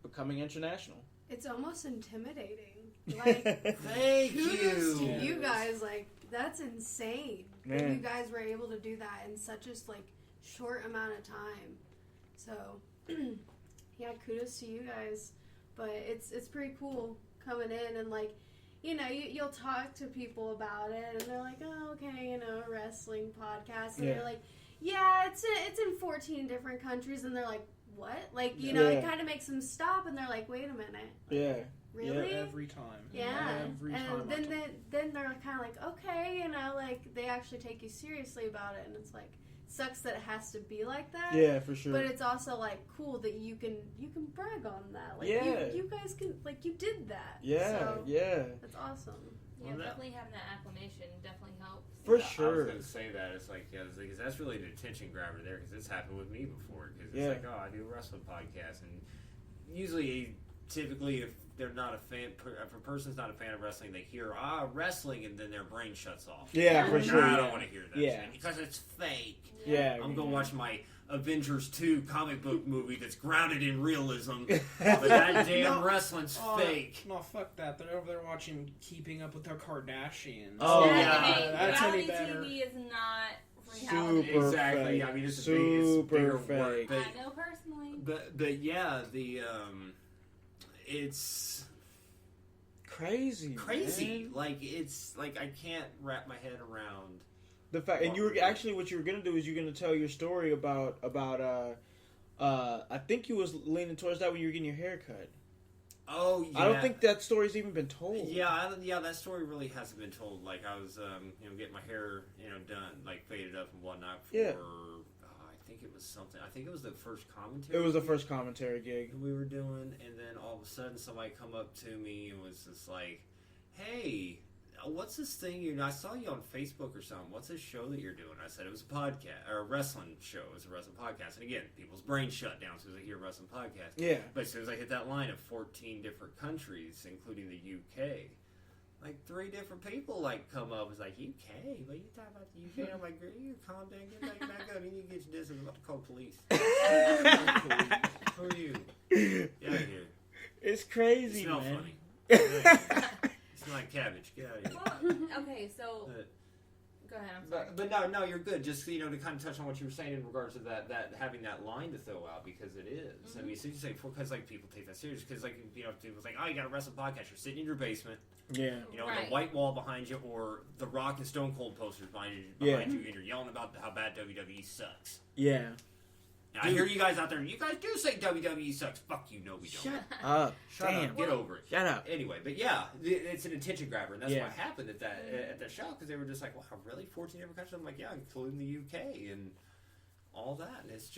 becoming international? It's almost intimidating. Like, thank kudos you. to you guys. Like, that's insane. Man. That you guys were able to do that in such a short amount of time. So, yeah, kudos to you guys. But it's pretty cool coming in and you'll talk to people about it and they're like, oh, okay, a wrestling podcast, and you're like, yeah, it's in 14 different countries, and they're like, what? It kind of makes them stop, and they're like, wait a minute. Yeah. Really? Yeah, every time. Yeah. Every and time. then they're kind of like, okay, they actually take you seriously about it, and it's like, sucks that it has to be like that. Yeah, for sure. But it's also cool that you can brag on that. You guys can you did that. Yeah, so, yeah. That's awesome. Yeah, definitely having that acclamation definitely helps. For I sure. was going to say that. It's because that's really the attention grabber there, because it's happened with me before. Because it's I do a wrestling podcast, and usually, typically, if they're not a fan, if a person's not a fan of wrestling, they hear wrestling, and then their brain shuts off. Yeah, for sure. I don't want to hear that shit, because it's fake. Yeah. I'm going to watch my Avengers 2 comic book movie that's grounded in realism, but that damn wrestling's fake. No, fuck that. They're over there watching Keeping Up with the Kardashians. Oh, that's any reality better. TV is not reality. Super exactly. fake. I mean, it's super bigger fake. work. But, I know personally. but yeah, it's crazy. crazy. Man. It's I can't wrap my head around The fact, and you were actually what you were gonna do is you're gonna tell your story about I think you was leaning towards that when you were getting your hair cut. Oh yeah. I don't think that story's even been told. Yeah, that story really hasn't been told. Like I was, getting my hair, done, faded up and whatnot for. Yeah. I think it was something. I think it was the first commentary. It was the first commentary gig we were doing, and then all of a sudden somebody come up to me and was just like, "Hey, what's this thing? You know, I saw you on Facebook or something. What's this show that you're doing? I said it was a podcast or a wrestling show. It was a wrestling podcast. And again, people's brains shut down as soon as they hear wrestling podcast. Yeah. But as soon as I hit that line of 14 different countries, including the UK, like 3 different people like come up. It's like, UK? What are you talking about the UK? I'm like, girl, you calm down, get back up. You need to get your distance. I'm about to call police. Who are you? Get out of here. It's crazy, You smell man. funny. It's like cabbage. Get out of here. Well, okay, so go ahead. I'm sorry. But no, you're good. Just to kind of touch on what you were saying in regards to that having that line to throw out because it is. I mean, so you say because like people take that serious because people's like, oh, you got a wrestling podcast. You're sitting in your basement. Yeah. With a Right. white wall behind you, or the Rock and Stone Cold posters behind you, and you're yelling about how bad WWE sucks. Yeah. And I hear you guys out there. You guys do say WWE sucks. Fuck you. No, we don't. Shut up. Shut Damn. up. Get over it. Shut up. Anyway, but yeah, it's an attention grabber, and that's Yeah. what happened at that show because they were just like, "Wow, really? 14 different countries?" I'm like, "Yeah, including the UK and all that." And it's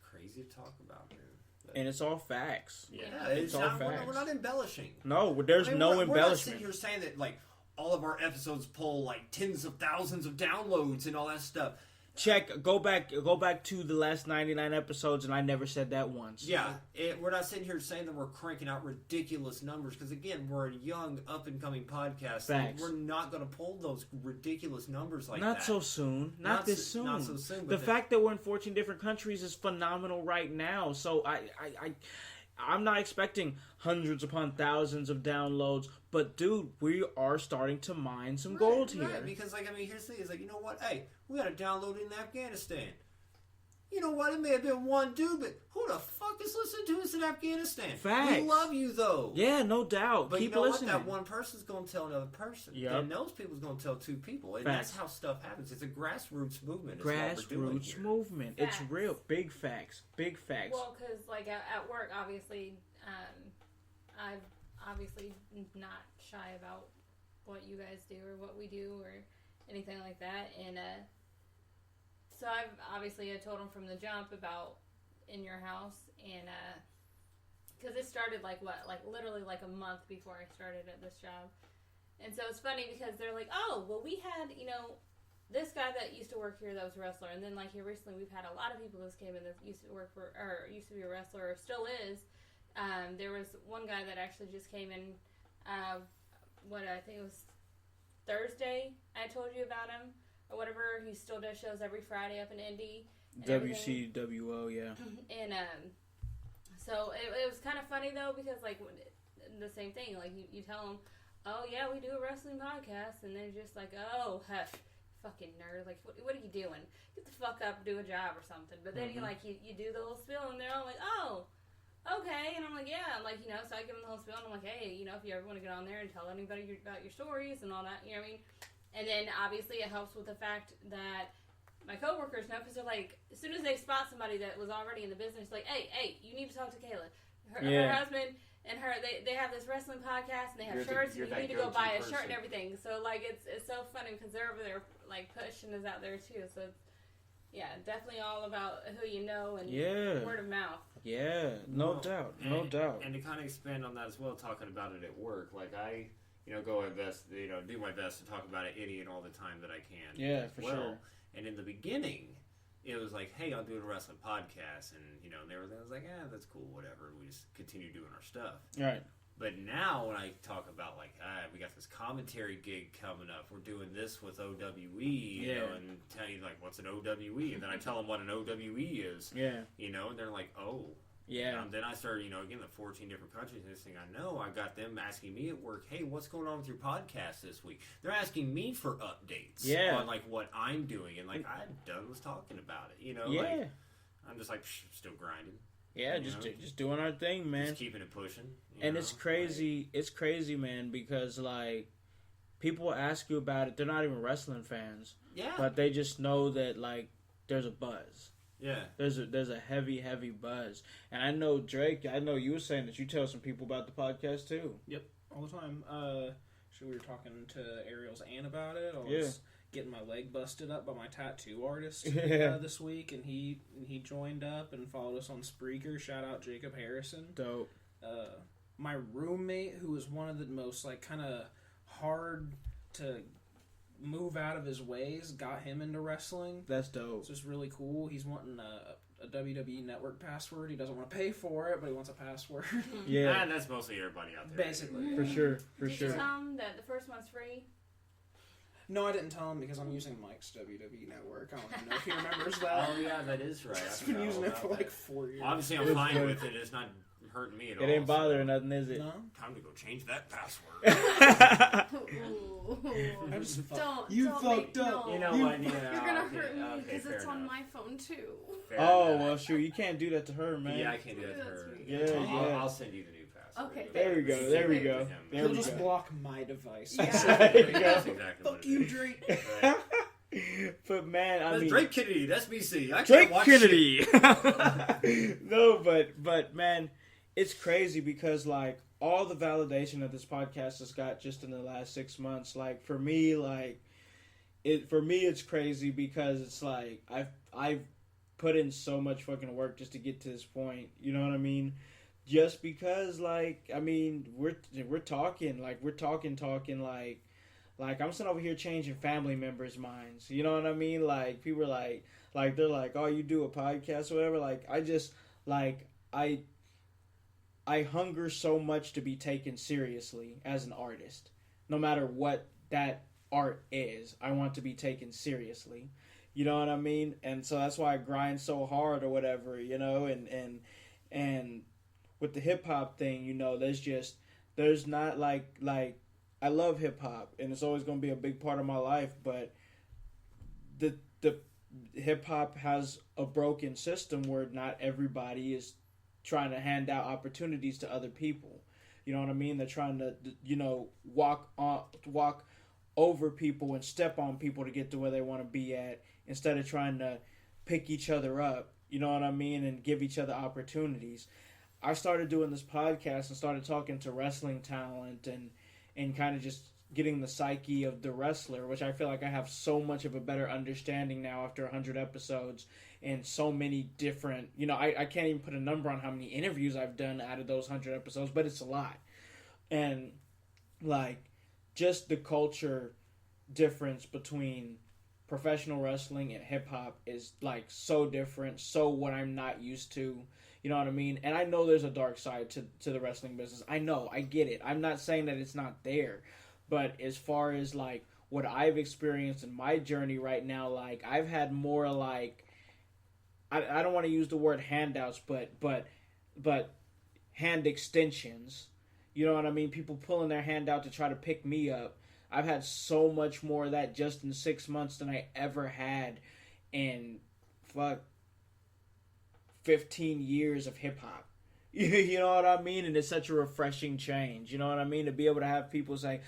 crazy to talk about, man. But, And it's all facts. yeah, It's all we're facts. not embellishing. No, there's no we're not embellishment. sitting here saying that like all of our episodes pull like tens of thousands of downloads and all that stuff. Go back to the last 99 episodes, and I never said that once. Yeah, we're not sitting here saying that we're cranking out ridiculous numbers because, again, we're a young, up-and-coming podcast. Facts. We're not going to pull those ridiculous numbers like Not that. so soon. Not this soon. Not so soon. The But fact that we're in 14 different countries is phenomenal right now. So I'm not expecting hundreds upon thousands of downloads, but dude, we are starting to mine some gold here. Right, because, here's the thing. It's like, you know what? Hey, we got a download in Afghanistan. You know what? It may have been one dude, but who the fuck is listening to us in Afghanistan? Facts. We love you, though. Yeah, no doubt. But Keep you know listening. what? That one person's going to tell another person. Yep. And those people's going to tell 2 people. And Facts. that's how stuff happens. It's a grassroots movement. Is what we're doing Grassroots here. movement. It's Facts. real. Big facts. Big facts. Well, because like at work, obviously, I've obviously not shy about what you guys do or what we do or anything like that, and so I told him from the jump about In Your House, and because it started literally like a month before I started at this job, and so it's funny because they're like, oh, well, we had this guy that used to work here that was a wrestler, and then like here recently we've had a lot of people that came in that used to work for or used to be a wrestler or still is. There was one guy that actually just came in, I think it was Thursday. I told you about him or whatever. He still does shows every Friday up in Indy. WCWO, yeah. And so it was kind of funny though because like the same thing. Like you tell them, oh yeah, we do a wrestling podcast, and they're just like, oh hush, fucking nerd. Like what are you doing? Get the fuck up, do a job or something. But then you do the little spiel, and they're all like, oh. Okay, and I'm like, yeah, I'm like, so I give them the whole spiel, and I'm like, hey, if you ever want to get on there and tell anybody about your stories and all that, you know what I mean? And then, obviously, it helps with the fact that my coworkers know, because they're like, as soon as they spot somebody that was already in the business, like, hey, you need to talk to Kayla. Her husband and her, they have this wrestling podcast, and they have shirts, and you need to go buy a shirt and everything. So, like, it's so funny, because they're over there, like, pushing us out there, too, so yeah, definitely all about who you know and word of mouth. Yeah, no doubt. And to kind of expand on that as well, talking about it at work, like I, go my best, do my best to talk about it any and all the time that I can. Yeah, for sure. And in the beginning, it was like, hey, I'll do a wrestling podcast, and and everything. I was like, that's cool, whatever. We just continue doing our stuff. Right. But now when I talk about like, we got this commentary gig coming up, we're doing this with OWE, you know, and tell you like, what's an OWE? And then I tell them what an OWE is, and they're like, oh. Yeah. And then I started, again, the 14 different countries. And this thing I know, I got them asking me at work, hey, what's going on with your podcast this week? They're asking me for updates on like what I'm doing. And like, I'm done with talking about it, like, I'm just like, still grinding. Yeah, just doing our thing, man. Just keeping it pushing. And it's crazy. Like, it's crazy, man, because like people ask you about it. They're not even wrestling fans. Yeah. But they just know that like there's a buzz. Yeah. There's a heavy buzz. And I know Drake. I know you were saying that you tell some people about the podcast too. Yep, all the time. We were talking to Ariel's aunt about it. I was getting my leg busted up by my tattoo artist this week, and he joined up and followed us on Spreaker. Shout out Jacob Harrison. Dope. My roommate, who was one of the most like kind of hard to move out of his ways got him into wrestling. That's dope. It's just really cool. He's wanting a WWE Network password. He doesn't want to pay for it, but he wants a password. Yeah, And that's mostly everybody out there. Basically. for sure, for Did sure. you tell him that the first one's free? No, I didn't tell him because I'm using Mike's WWE Network. I don't even know if he remembers that. Oh yeah, that is right. I He's been forgot using all it for about like that. 4 years. Obviously, I'm fine with it. It's not hurting me at all. It ain't so bothering nothing, is it? No? Time to go change that password. Ooh. I just Don't. You don't fucked make, up. No. You know You- what? Yeah, You're gonna okay, hurt me okay, because fair it's on enough. my phone too. Fair Oh enough. well, shoot, you can't do that to her, man. Yeah, I can't do that to That's her. sweet. Yeah, I'll, yeah. I'll send you the new password. Okay, There we go. There we go. There He'll we just go. block my device. Yeah. There you go. That's exactly what Fuck it you, is. Drake. Right. But man, I That's mean, Drake Kennedy, that's BC. I can't Drake watch Kennedy. No, but man, it's crazy because like all the validation that this podcast has got just in the last 6 months. Like for me, it's crazy because it's like I've put in so much fucking work just to get to this point. You know what I mean? Just because like I mean we're talking like I'm sitting over here changing family members' minds. You know what I mean? Like people are like they're like, oh, you do a podcast or whatever. Like I just like I hunger so much to be taken seriously as an artist. No matter what that art is, I want to be taken seriously. You know what I mean? And so that's why I grind so hard or whatever, you know, and with the hip hop thing, you know, there's not like I love hip hop and it's always going to be a big part of my life, but the hip hop has a broken system where not everybody is trying to hand out opportunities to other people. You know what I mean? They're trying to, you know, walk over people and step on people to get to where they want to be at instead of trying to pick each other up. You know what I mean? And give each other opportunities. I started doing this podcast and started talking to wrestling talent and kind of just getting the psyche of the wrestler, which I feel like I have so much of a better understanding now after 100 episodes and so many different, you know, I can't even put a number on how many interviews I've done out of those 100 episodes, but it's a lot. And like just the culture difference between professional wrestling and hip hop is like so different, so what I'm not used to. You know what I mean? And I know there's a dark side to the wrestling business. I know, I get it. I'm not saying that it's not there. But as far as like what I've experienced in my journey right now, like I've had more like I don't want to use the word handouts, but hand extensions. You know what I mean? People pulling their hand out to try to pick me up. I've had so much more of that just in 6 months than I ever had in 15 years of hip hop. You know what I mean? And it's such a refreshing change. You know what I mean? To be able to have people say,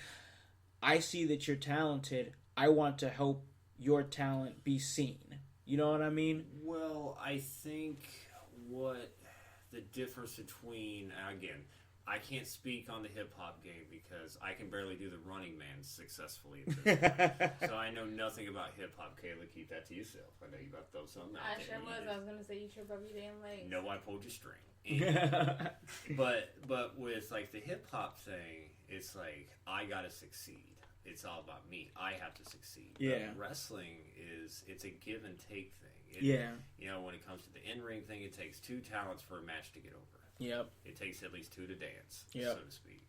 I see that you're talented. I want to help your talent be seen. You know what I mean? Well, I think what the difference between, again, I can't speak on the hip hop game because I can barely do the Running Man successfully at this point. So I know nothing about hip hop. Kayla, keep that to yourself. I know you about to throw something out I there. sure You was. just- I was gonna say you sure rub your damn legs. No, I pulled your string. And- but with like the hip hop thing, it's like I gotta succeed. It's all about me. I have to succeed. Yeah. But wrestling it's a give and take thing. Yeah. You know, when it comes to the in-ring thing, it takes two talents for a match to get over. Yep. It takes at least two to dance, Yep. so to speak.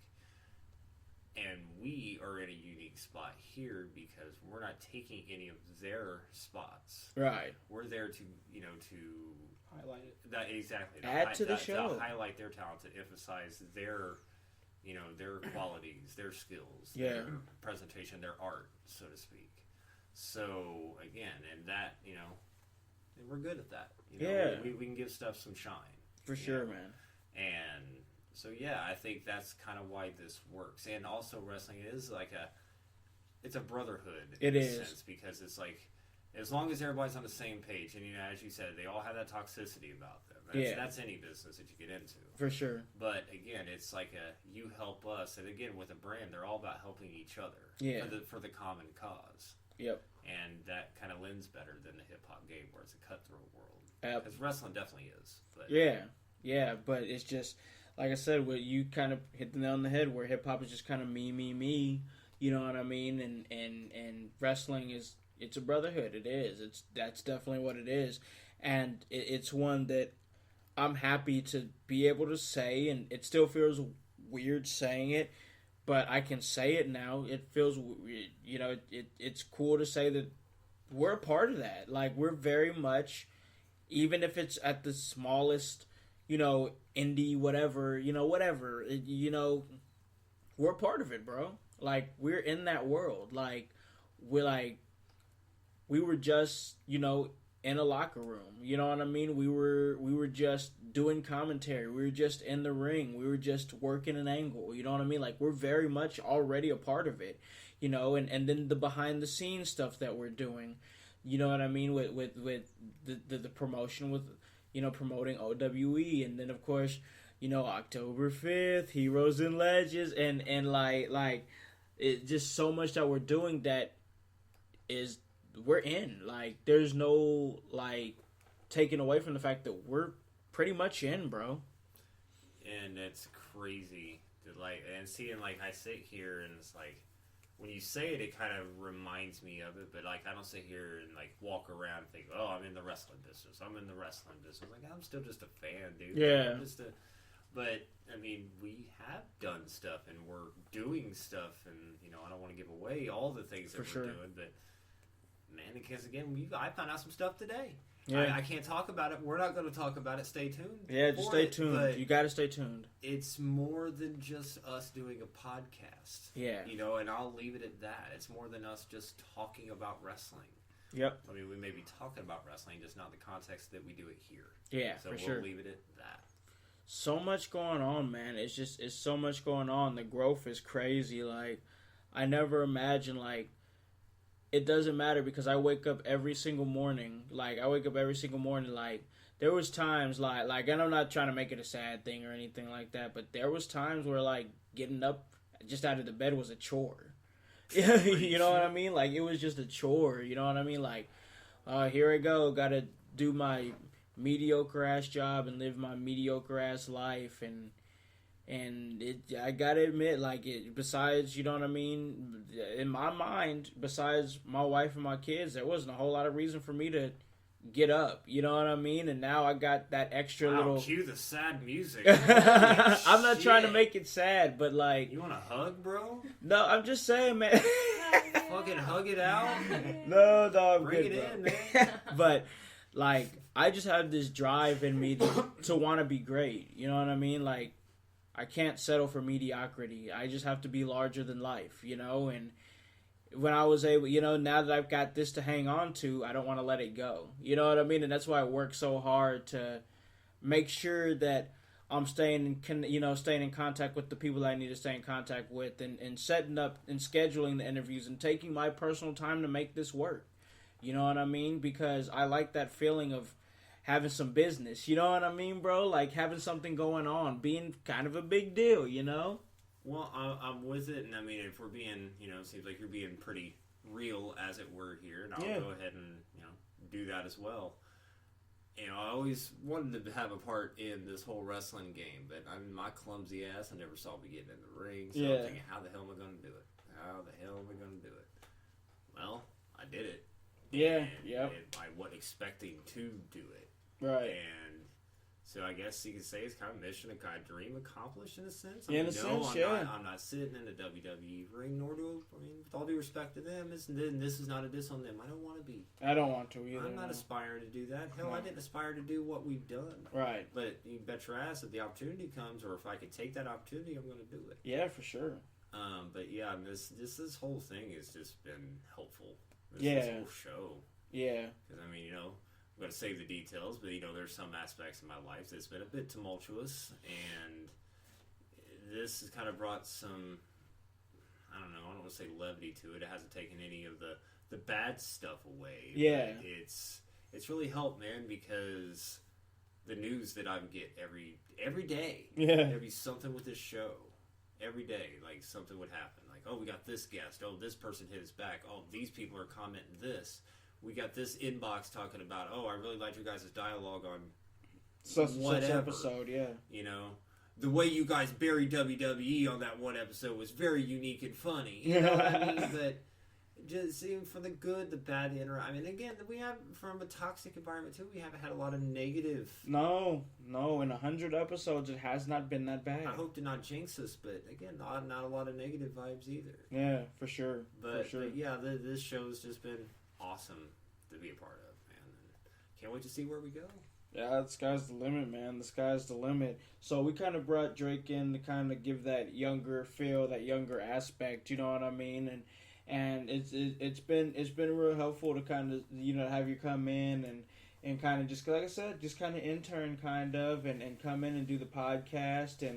And we are in a unique spot here because we're not taking any of their spots. Right. We're there to, to Highlight it. that exactly Add to the show. to highlight their talent, to emphasize their, their qualities, their skills, Yeah. their presentation, their art, so to speak. So again, and that, and we're good at that. Yeah. we can give stuff some shine For you sure, know? man. And so, yeah, I think that's kind of why this works. And also, wrestling is like it's a brotherhood. It in a is. sense, because it's like, as long as everybody's on the same page, and as you said, they all have that toxicity about them. That's any business that you get into. For sure. But again, it's like you help us, and again, with a brand, they're all about helping each other. Yeah. For the common cause. Yep. And that kind of lends better than the hip hop game, where it's a cutthroat world. Yep. Because wrestling definitely is. But Yeah, but it's just like I said, where you kind of hit the nail on the head, where hip hop is just kind of me. You know what I mean? And wrestling it's a brotherhood. It is. That's definitely what it is. And it's one that I'm happy to be able to say, and it still feels weird saying it, but I can say it now. It feels, it's cool to say that we're a part of that. Like, we're very much, even if it's at the smallest, indie, whatever, we're a part of it, bro. Like, we're in that world. Like, we were just, in a locker room. You know what I mean? We were just doing commentary. We were just in the ring. We were just working an angle. You know what I mean? Like, we're very much already a part of it. And then the behind the scenes stuff that we're doing. You know what I mean? With the promotion, with promoting OWE, and then of course, October 5th, Heroes and Legends, and like it just so much that we're doing that is we're in. Like, there's no like taking away from the fact that we're pretty much in, bro. And it's crazy to and seeing I sit here and it's like, when you say it, it kind of reminds me of it, but I don't sit here and walk around and think, oh, I'm in the wrestling business. I'm in the wrestling business. I'm still just a fan, dude. Yeah. But I mean, we have done stuff and we're doing stuff, and I don't want to give away all the things that we're doing, but man, because again, I found out some stuff today. Yeah. I can't talk about it. We're not going to talk about it. Stay tuned. Yeah, just stay tuned. You got to stay tuned. It's more than just us doing a podcast. Yeah. And I'll leave it at that. It's more than us just talking about wrestling. Yep. I mean, we may be talking about wrestling, just not the context that we do it here. Yeah, so for we'll sure. leave it at that. So much going on, man. It's so much going on. The growth is crazy. I never imagined, it doesn't matter because I wake up every single morning. There was times, and I'm not trying to make it a sad thing or anything like that, but there was times where, getting up just out of the bed was a chore. You know what I mean? It was just a chore. You know what I mean? Here I go. Got to do my mediocre-ass job and live my mediocre-ass life, and I gotta admit, besides, you know what I mean, in my mind, besides my wife and my kids, there wasn't a whole lot of reason for me to get up, you know what I mean, and now I got that extra little... Cue the sad music. I'm not trying to make it sad, but You want a hug, bro? No, I'm just saying, man. Fucking hug it out. No, I'm Bring good, it bro. in, man. But, I just have this drive in me to want to be great, you know what I mean, I can't settle for mediocrity. I just have to be larger than life, and when I was able, now that I've got this to hang on to, I don't want to let it go. You know what I mean? And that's why I work so hard to make sure that I'm staying in contact with the people that I need to stay in contact with, and setting up and scheduling the interviews and taking my personal time to make this work. You know what I mean? Because I like that feeling of having some business, you know what I mean, bro? Having something going on, being kind of a big deal, Well, I'm with it, and I mean, if we're being, it seems like you're being pretty real, as it were, here, and I'll go ahead and, do that as well. I always wanted to have a part in this whole wrestling game, but I'm my clumsy ass. I never saw me getting in the ring, so I'm thinking, how the hell am I going to do it? Well, I did it. Yeah, I wasn't expecting to do it. Right. And so I guess you could say it's kind of mission, a kind of dream accomplished in a sense. I'm not sitting in a WWE ring, nor do with all due respect to them, this is not a diss on them. I don't want to be. I don't want to either. I'm not aspiring to do that. Hell, I didn't aspire to do what we've done. Right. But you bet your ass if the opportunity comes, or if I could take that opportunity, I'm going to do it. Yeah, for sure. But yeah, this whole thing has just been helpful. This whole show. Yeah. Because, I'm going to save the details, but, there's some aspects in my life that's been a bit tumultuous, and this has kind of brought some, I don't want to say levity to it. It hasn't taken any of the bad stuff away. Yeah. It's really helped, man, because the news that I get every day, there'd be something with this show. Every day, something would happen. Oh, we got this guest. Oh, this person hit us back. Oh, these people are commenting this. We got this inbox talking about, oh, I really liked your guys' dialogue on such episode, yeah. the way you guys buried WWE on that one episode was very unique and funny. You know what I mean? But just seeing for the good, the bad, the I mean, again, we have, from a toxic environment too, we haven't had a lot of negative. No, in 100 episodes, it has not been that bad. I hope to not jinx us, but again, not a lot of negative vibes either. Yeah, for sure. But yeah, this show's just been awesome to be a part of, man. And can't wait to see where we go. Yeah, the sky's the limit, man. The sky's the limit. So we kind of brought Drake in to kind of give that younger feel, that younger aspect. You know what I mean? And it's been real helpful to kind of, you know, have you come in and kind of just, like I said, just kind of intern kind of and come in and do the podcast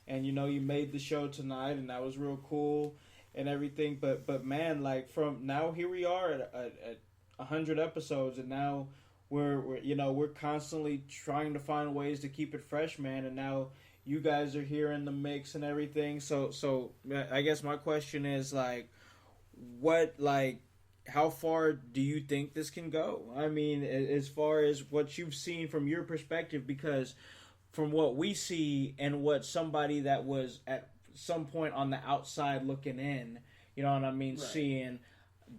and you know, you made the show tonight and that was real cool and everything. But man, like, from now, here we are at 100 episodes, and now we're constantly trying to find ways to keep it fresh, man. And now you guys are here in the mix and everything. So I guess my question is, like, how far do you think this can go? I mean, as far as what you've seen from your perspective, because from what we see and what somebody that was at some point on the outside looking in, you know what I mean, right, seeing,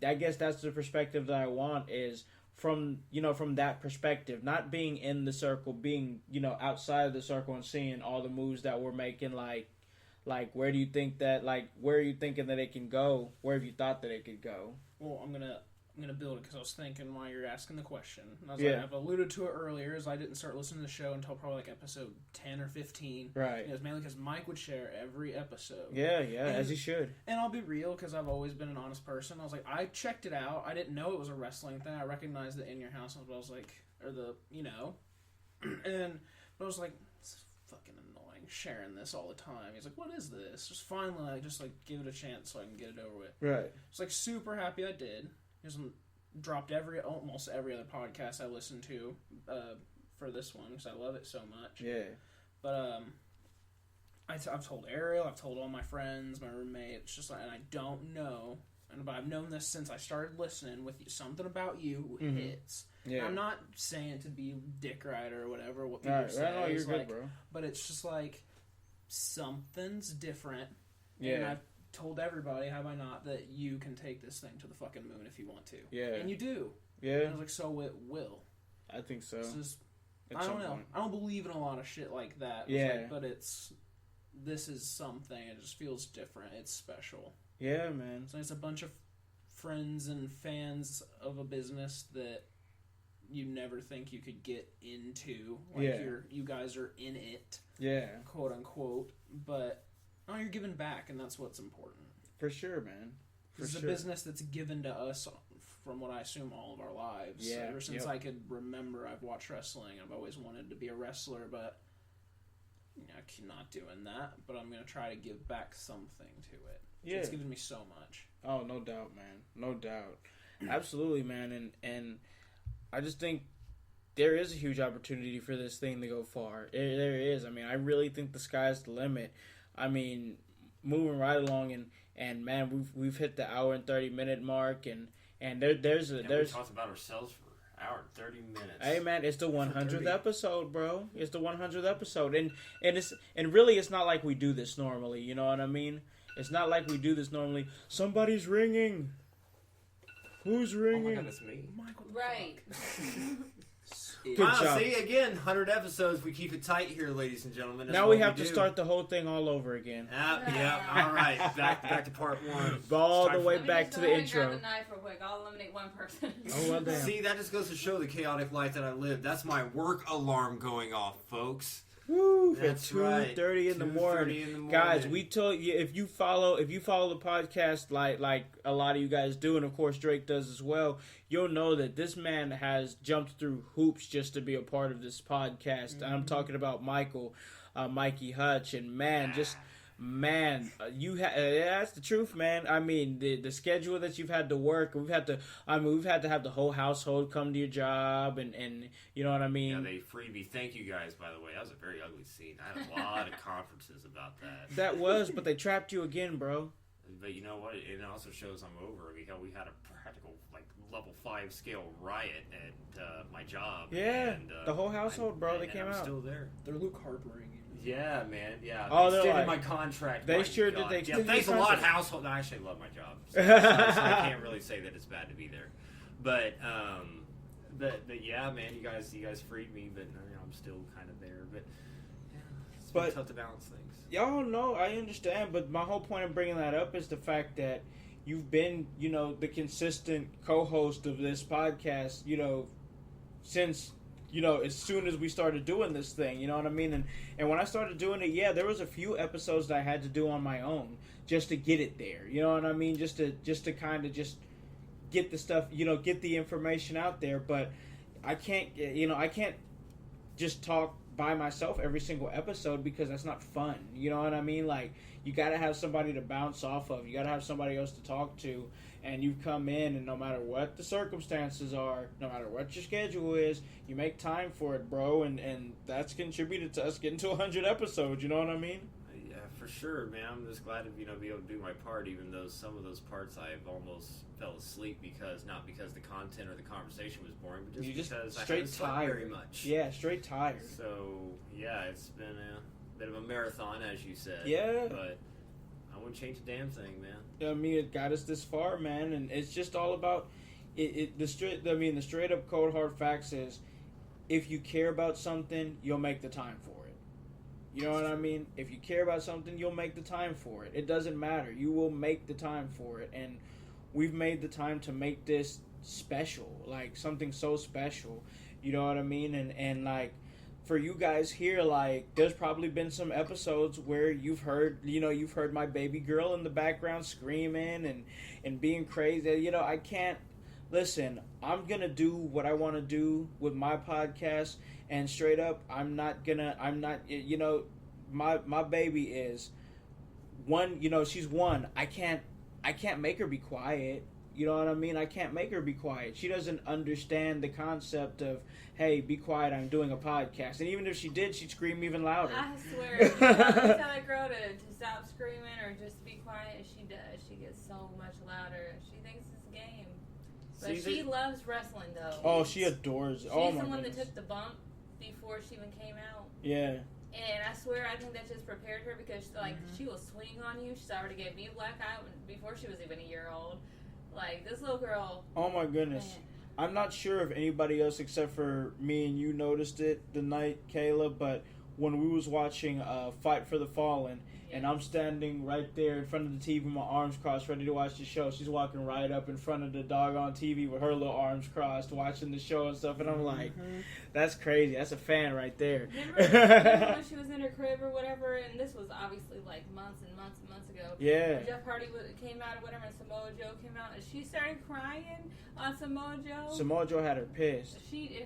I guess that's the perspective that I want, is from that perspective, not being in the circle, being, you know, outside of the circle and seeing all the moves that we're making, like where do you think that, like, where are you thinking that it can go? Where have you thought that it could go? Well, I'm gonna build it because I was thinking while you're asking the question. And I was like, I've alluded to it earlier, is I didn't start listening to the show until probably like episode 10 or 15. Right. It was mainly because Mike would share every episode. Yeah, as he should. And I'll be real, because I've always been an honest person. I was like, I checked it out. I didn't know it was a wrestling thing. I recognized the In Your House, but I was like, or the, you know, but I was like, it's fucking annoying sharing this all the time. He's like, what is this? Just finally, just give it a chance so I can get it over with. Right. It's like super happy I did. Just dropped almost every other podcast I listened to for this one because I love it so much. Yeah. But I've told Ariel, I've told all my friends, my roommates, just like, and I don't know, but I've known this since I started listening with you. Something about you hits. Yeah. I'm not saying to be dick rider or whatever, what people say. No, you're good, bro. But it's just like, something's different. Yeah. And I've told everybody, have I not, that you can take this thing to the fucking moon if you want to. Yeah. And you do. Yeah. And I was like, so it will. I think so. I don't know. I don't believe in a lot of shit like that. Yeah. But this is something. It just feels different. It's special. Yeah, man. So it's a bunch of friends and fans of a business that you never think you could get into. Like, you guys are in it. Yeah. Quote unquote. But no, you're giving back, and that's what's important. For sure, man. This is a business that's given to us from what I assume all of our lives. Yeah. Ever since I could remember, I've watched wrestling. I've always wanted to be a wrestler, but I'm not doing that. But I'm going to try to give back something to it. Yeah. It's given me so much. Oh, no doubt, man. No doubt. Absolutely, man. And I just think there is a huge opportunity for this thing to go far. There is. I mean, I really think the sky's the limit. I mean, moving right along, and man, we've hit the hour and 30-minute mark, and there's we talked about ourselves for an hour and 30 minutes. Hey man, it's the 100th episode, bro. It's the 100th episode, and really, it's not like we do this normally. You know what I mean? It's not like we do this normally. Somebody's ringing. Who's ringing? Oh my God, it's me. Michael, right. Good job. See, again, 100 episodes. We keep it tight here, ladies and gentlemen. That's now we what have to start the whole thing all over again. Yeah. All right. Back to part one. All the way back to the intro. Grab a knife real quick. I'll eliminate one person. Oh, well, damn. See, that just goes to show the chaotic life that I live. That's my work alarm going off, folks. Woo! That's at 2:30 in the morning. Guys, we told you, if you follow the podcast like a lot of you guys do, and of course Drake does as well, you'll know that this man has jumped through hoops just to be a part of this podcast. Mm-hmm. I'm talking about Mikey Hutch, and that's the truth, man. I mean, the schedule that you've had to work, we've had to have the whole household come to your job, and you know what I mean? Yeah, they freed me. Thank you guys, by the way. That was a very ugly scene. I had a lot of conferences about that. That was, but they trapped you again, bro. But you know what? It also shows I'm over. We had a practical, level 5 scale riot at my job. Yeah, and, the whole household, bro. They came out. Still there. They're Luke Harpering. Yeah, man. Yeah. Oh, They they're extended like- my contract. they My sure did. God. They Yeah, extended thanks a your lot, contract. household. No, I actually love my job. So I can't really say that it's bad to be there. But yeah, man, you guys freed me, but I'm still kind of there. But yeah, it's been tough to balance things. Y'all know, I understand, but my whole point of bringing that up is the fact that you've been, the consistent co-host of this podcast, since, as soon as we started doing this thing, you know what I mean? And when I started doing it, yeah, there was a few episodes that I had to do on my own just to get it there, you know what I mean? Just to kind of just get the stuff, get the information out there, but I can't just talk by myself every single episode because that's not fun, you know what I mean? Like, you gotta have somebody to bounce off of, you gotta have somebody else to talk to, and you come in, and no matter what the circumstances are, no matter what your schedule is, you make time for it, bro, and that's contributed to us getting to 100 episodes, you know what I mean? Yeah, for sure, man. I'm just glad to be able to do my part, even though some of those parts I've almost fell asleep not because the content or the conversation was boring, but just because I haven't slept very much. Yeah, straight tired. So yeah, it's been a bit of a marathon, as you said. Yeah, but I wouldn't change a damn thing, man. I mean, it got us this far, man, and it's just all about it. The straight up cold hard facts is, if you care about something, you'll make the time for it. You know what I mean? If you care about something, you'll make the time for it. It doesn't matter. You will make the time for it. And we've made the time to make this special, like something so special. You know what I mean? And like, for you guys here, like, there's probably been some episodes where you've heard my baby girl in the background screaming and being crazy. I can't... Listen, I'm going to do what I want to do with my podcast, and straight up, my baby is one, she's one. I can't make her be quiet. You know what I mean? I can't make her be quiet. She doesn't understand the concept of, hey, be quiet, I'm doing a podcast. And even if she did, she'd scream even louder. I swear, if you tell that girl to stop screaming or just be quiet, she does. She gets so much louder. She thinks it's a game. But she loves wrestling, though. Oh, she adores it. She's the one that took the bump before she even came out. Yeah. And I swear, I think that just prepared her because, she will swing on you. She's already gave me a black eye before she was even a year old. Like, this little girl. Oh, my goodness. Man. I'm not sure if anybody else except for me and you noticed it the night, Kayla, but when we was watching Fight for the Fallen, and I'm standing right there in front of the TV with my arms crossed, ready to watch the show. She's walking right up in front of the doggone TV with her little arms crossed, watching the show and stuff. And I'm like, that's crazy. That's a fan right there. Remember when she was in her crib or whatever? And this was obviously like months and months and months ago. Yeah. Jeff Hardy came out or whatever, and Samoa Joe came out, and she started crying on Samoa Joe. Samoa Joe had her pissed. She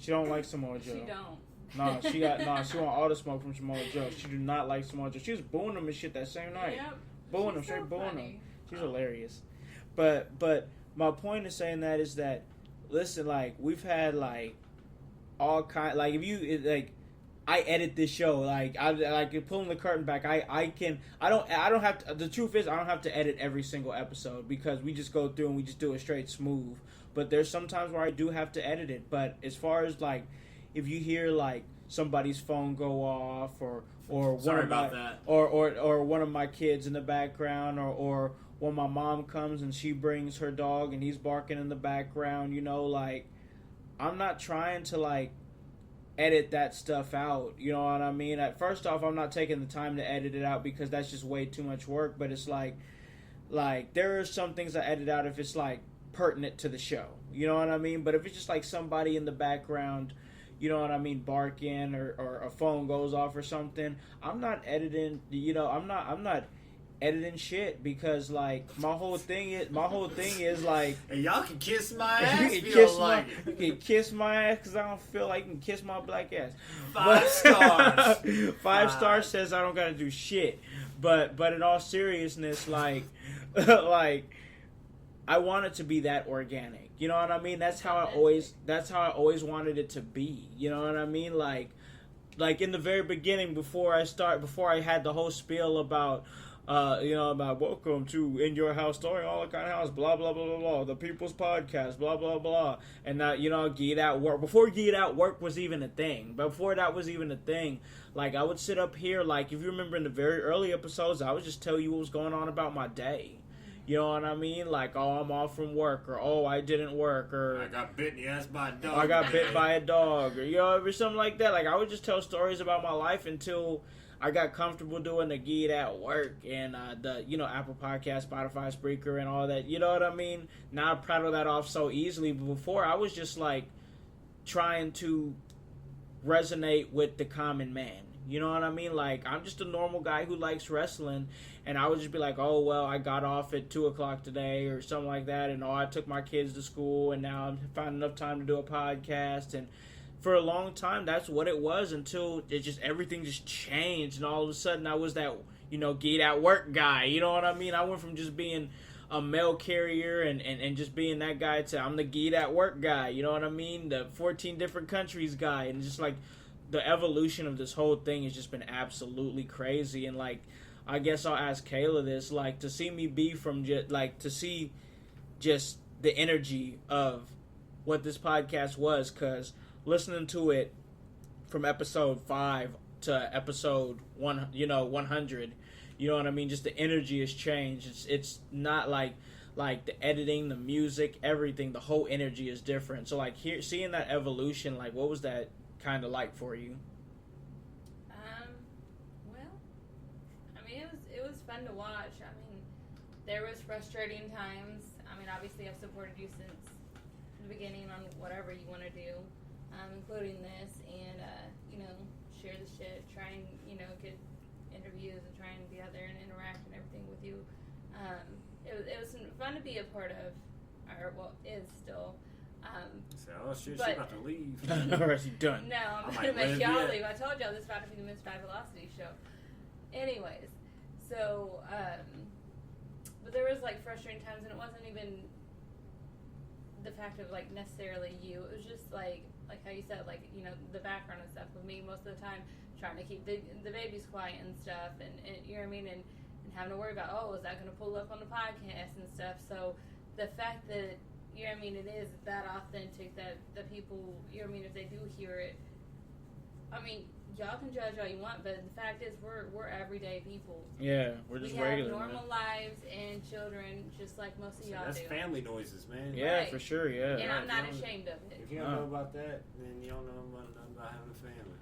don't like Samoa Joe. She don't. She want all the smoke from Samoa Joe. She do not like Samoa Joe. She was booing him and shit that same night. Yep. Booing him, straight booing him. She's hilarious. But my point in saying that is that, listen, like, we've had like all kind, like, if you like, I edit this show, like, I pulling the curtain back. I don't have to. The truth is, I don't have to edit every single episode because we just go through and we just do it straight smooth. But there's some times where I do have to edit it. But as far as like, if you hear like somebody's phone go off or one of my kids in the background or when my mom comes and she brings her dog and he's barking in the background, like, I'm not trying to like edit that stuff out, you know what I mean? First off, I'm not taking the time to edit it out because that's just way too much work, but it's like there are some things I edit out if it's like pertinent to the show, you know what I mean? But if it's just like somebody in the background, you know what I mean, barking or a phone goes off or something, I'm not editing, I'm not editing shit because like my whole thing is like, hey, y'all can kiss my ass. You can kiss my ass because I don't feel like you can kiss my black ass. 5 stars. 5 stars says I don't gotta do shit. But in all seriousness, like like, I want it to be that organic. You know what I mean? That's how I always wanted it to be. You know what I mean? Like in the very beginning, before I had the whole spiel about about welcome to In Your House, story all the kind of house, blah blah blah blah blah, the People's Podcast, blah blah blah, and that Get Out Work. Before Get Out Work was even a thing, before that was even a thing, like I would sit up here, like if you remember in the very early episodes, I would just tell you what was going on about my day. You know what I mean? Like, oh, I'm off from work, or oh, I didn't work, or I got bit in the ass by a dog. I got bit by a dog, or or something like that. Like I would just tell stories about my life until I got comfortable doing the Get At Work and the Apple Podcast, Spotify, Spreaker, and all that. You know what I mean? Now I prattle that off so easily. But before, I was just like trying to resonate with the common man. You know what I mean? Like, I'm just a normal guy who likes wrestling, and I would just be like, oh, well, I got off at 2 o'clock today or something like that, and I took my kids to school, and now I'm finding enough time to do a podcast. And for a long time, that's what it was until everything just changed, and all of a sudden I was that, Get Out Work guy. You know what I mean? I went from just being a mail carrier and just being that guy to I'm the Get At Work guy. You know what I mean? The 14 different countries guy, and just like the evolution of this whole thing has just been absolutely crazy. And like, I guess I'll ask Kayla this, like, to see me be from to see just the energy of what this podcast was, because listening to it from episode 5 to episode 100, you know what I mean? Just the energy has changed. It's not like the editing, the music, everything, the whole energy is different. So like seeing that evolution, like what was that kind of like for you? Well, I mean, it was fun to watch. I mean, there was frustrating times. I mean, obviously I've supported you since the beginning on whatever you want to do, including this, and share the shit, try and get interviews and try and be out there and interact and everything with you. It was fun to be a part of, or well, is still. Oh shit, but, she's about to leave. Alright, you done. No, I'm going to make y'all leave. I told y'all this is about to be the Miss High Velocity show. Anyways, so, but there was like frustrating times, and it wasn't even the fact of like necessarily you. It was just like how you said, like, the background and stuff with me most of the time, trying to keep the babies quiet and stuff, and you know what I mean, and having to worry about, oh, is that going to pull up on the podcast and stuff. So the fact that, you know what I mean, it is that authentic that the people, you know what I mean, if they do hear it, I mean, y'all can judge all you want, but the fact is we're everyday people. Yeah, we're just regular. We have normal lives and children just like most of y'all that's do. That's family noises, man. Yeah, right. For sure, yeah. And I'm not ashamed of it. If you don't know about that, then you don't know about having a family.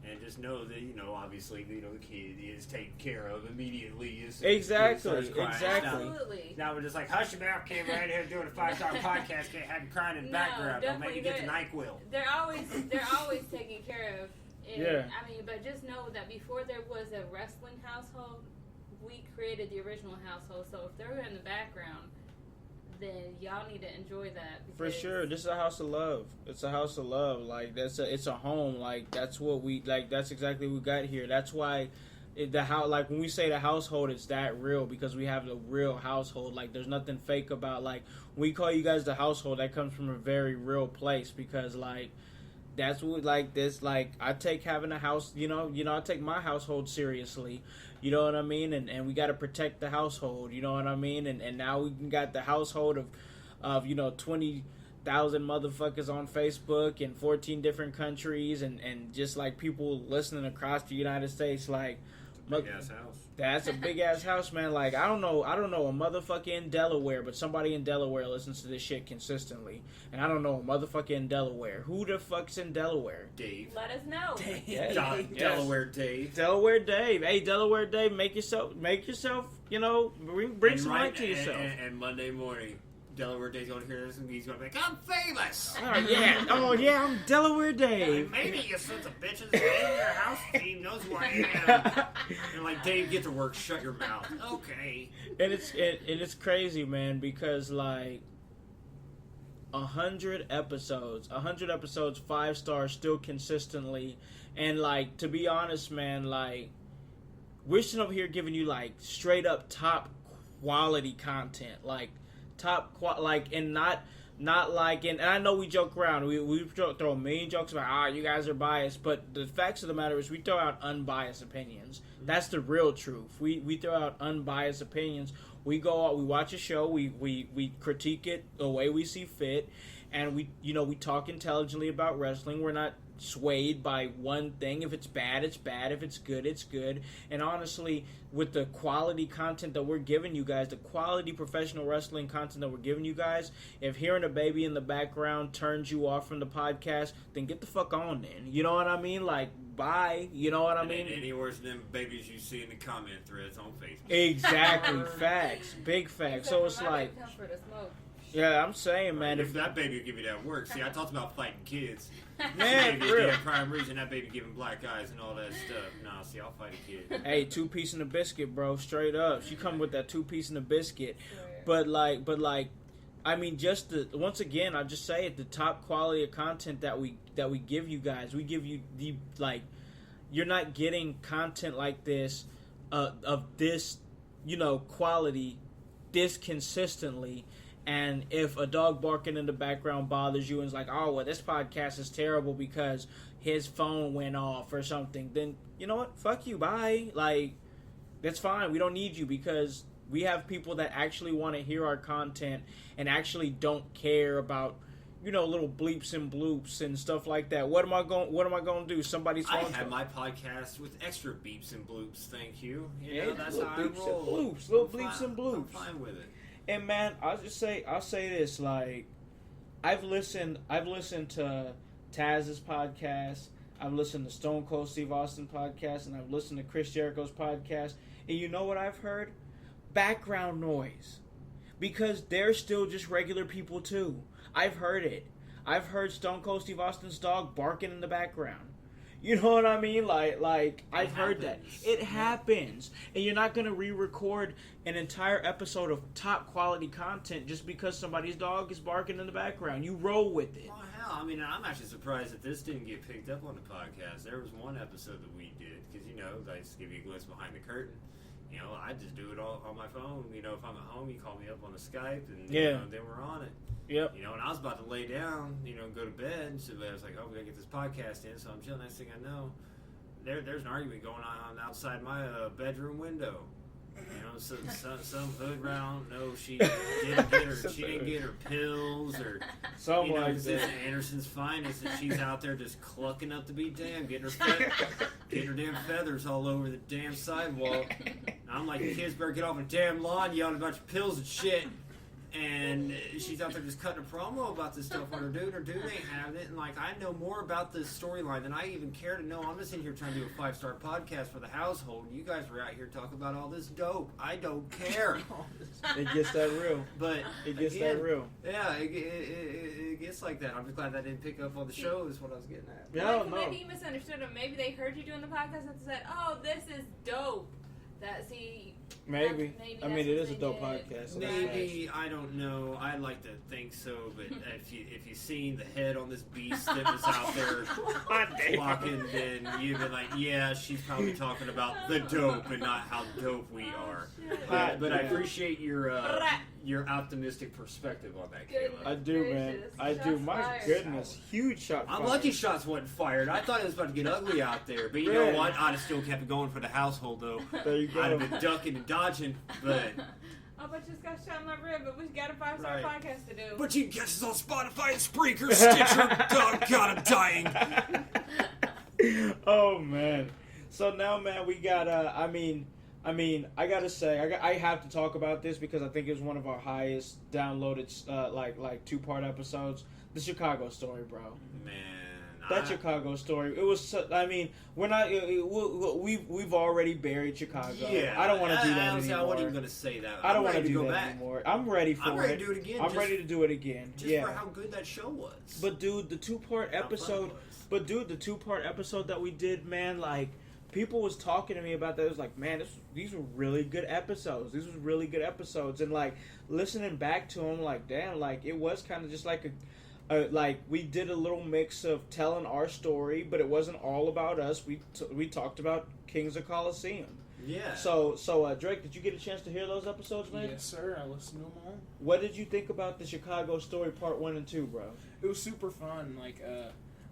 And just know that, obviously, the kid is taken care of immediately. Exactly. Absolutely. Now we're just like, hush your mouth, kid, right here doing a 5-star podcast, can't have you crying in the background. Don't make you get the NyQuil. They're always taken care of. And, yeah. I mean, but just know that before there was a wrestling household, we created the original household. So if they're in the background, then y'all need to enjoy that. For sure, this is a house of love. It's a house of love. Like it's a home. Like that's what we like. That's exactly what we got here. That's why like when we say the household, it's that real because we have the real household. Like there's nothing fake about like when we call you guys the household. That comes from a very real place because like that's what like this like I take having a house. I take my household seriously. You know what I mean? And we got to protect the household. You know what I mean? And now we got the household of 20,000 motherfuckers on Facebook in 14 different countries and just like people listening across the United States. Like, big ass house. That's a big ass house, man. Like I don't know a motherfucker in Delaware, but somebody in Delaware listens to this shit consistently, and I don't know a motherfucker in Delaware. Who the fuck's in Delaware? Dave. Let us know. Dave. Yes. Delaware Dave. Delaware Dave. Hey, Delaware Dave, make yourself. Bring some light to yourself. And Monday morning, Delaware Dave's gonna hear this and he's gonna be like, I'm famous! Oh yeah, I'm Delaware Dave. Maybe you sons of bitches in your house team knows who I am. And like, Dave, get to work, shut your mouth. Okay. And it's crazy, man, because like 100 episodes, 5 stars still consistently, and like to be honest, man, like we're sitting over here giving you like straight up top quality content, like and not Not like, and I know we joke around. We throw a million jokes about, you guys are biased. But the facts of the matter is we throw out unbiased opinions. That's the real truth. We throw out unbiased opinions. We go out, we watch a show, we critique it the way we see fit. And we talk intelligently about wrestling. We're not swayed by one thing. If it's bad, it's bad. If it's good, it's good. And honestly, with the quality content that we're giving you guys, the quality professional wrestling content that we're giving you guys, if hearing a baby in the background turns you off from the podcast, then get the fuck on then. You know what I mean? Like, bye. You know what I mean? Any worse than babies you see in the comment threads on Facebook. Exactly. Facts. Big facts. So it's like... Yeah, I'm saying, man. If that baby will give you that work. See, I talked about fighting kids. Man, maybe real. a prime reason that baby giving black eyes and all that stuff. Nah, see, I'll fight a kid. Hey, 2-piece in a biscuit, bro. Straight up. She come with that 2-piece in a biscuit. But like, I mean, just once again, I just say it, the top quality of content that we give you guys. We give you the, like, you're not getting content like this, of this, quality, this consistently. And if a dog barking in the background bothers you and is like, oh, well, this podcast is terrible because his phone went off or something, then you know what? Fuck you, bye. Like, that's fine. We don't need you because we have people that actually want to hear our content and actually don't care about, little bleeps and bloops and stuff like that. What am I going to do? Somebody's phone. I have my podcast with extra beeps and bloops. Thank you. That's little how I bleeps roll. and bloops. Little bleeps and bloops. I'm fine with it. And man, I'll say this, like, I've listened to Taz's podcast, I've listened to Stone Cold Steve Austin podcast, and I've listened to Chris Jericho's podcast, and you know what I've heard? Background noise. Because they're still just regular people too. I've heard it. I've heard Stone Cold Steve Austin's dog barking in the background. You know what I mean? Like I've heard that. It happens. And you're not going to re-record an entire episode of top quality content just because somebody's dog is barking in the background. You roll with it. Well, hell, I mean, I'm actually surprised that this didn't get picked up on the podcast. There was one episode that we did, because, I just give you a glimpse behind the curtain. I just do it all on my phone. If I'm at home, you call me up on the Skype, and then we're on it. Yep. And I was about to lay down, go to bed, so I was like, oh, we gotta get this podcast in, so I'm chilling. Next thing I know, there's an argument going on outside my bedroom window. Some hood round. No, she didn't get her pills, or something like this that. Anderson's finest, and she's out there just clucking up to be damned, getting her damn feathers all over the damn sidewalk. And I'm like, kids better get off the damn lawn, yelling about your pills and shit. And she's out there just cutting a promo about this stuff on her dude. Her dude ain't having it. And, I know more about this storyline than I even care to know. I'm just in here trying to do a 5-star podcast for the household. You guys were out here talking about all this dope. I don't care. It gets that real. But it gets again, that real. Yeah, it gets like that. I'm just glad that didn't pick up on the show is what I was getting at. Yeah, maybe you misunderstood them. Maybe they heard you doing the podcast and said, oh, this is dope. Maybe. I mean, it is a dope podcast. So maybe, I don't know. I like to think so, but if you seen the head on this beast that was out there walking, then you'd be like, yeah, she's probably talking about the dope and not how dope we are. But I appreciate your optimistic perspective on that, Caleb. I do, man. I do. My goodness, huge shot. I'm lucky shots wasn't fired. I thought it was about to get ugly out there, but you know what? I'd have still kept it going for the household, though. There you go. I'd have been ducking and dodging, but. Oh, but just got shot in my rib, but we got a 5-star podcast to do. But you can catch us on Spotify and Spreaker, Stitcher. Oh, God, I'm dying. Oh, man. So now, man, we got, I mean, I gotta say, I have to talk about this because I think it was one of our highest downloaded, like 2-part episodes. The Chicago story, bro. Man. That Chicago story. It was. I mean, we're not. We've already buried Chicago. Yeah. I don't want to do that anymore. I wasn't even going to say that. I don't want to do that anymore. I'm ready for it. I'm ready to do it again. I'm ready to do it again. Just for how good that show was. But dude, the 2-part episode. But dude, the 2-part episode that we did, man, like people was talking to me about that. It was like, man, these were really good episodes. These were really good episodes, and like listening back to them, like damn, like it was kind of just like like we did a little mix of telling our story, but it wasn't all about us. We talked about Kings of Colosseum. Yeah. So Drake, did you get a chance to hear those episodes, man? Yes, sir. I listened to them all. What did you think about the Chicago story part 1 and 2, bro? It was super fun. Like,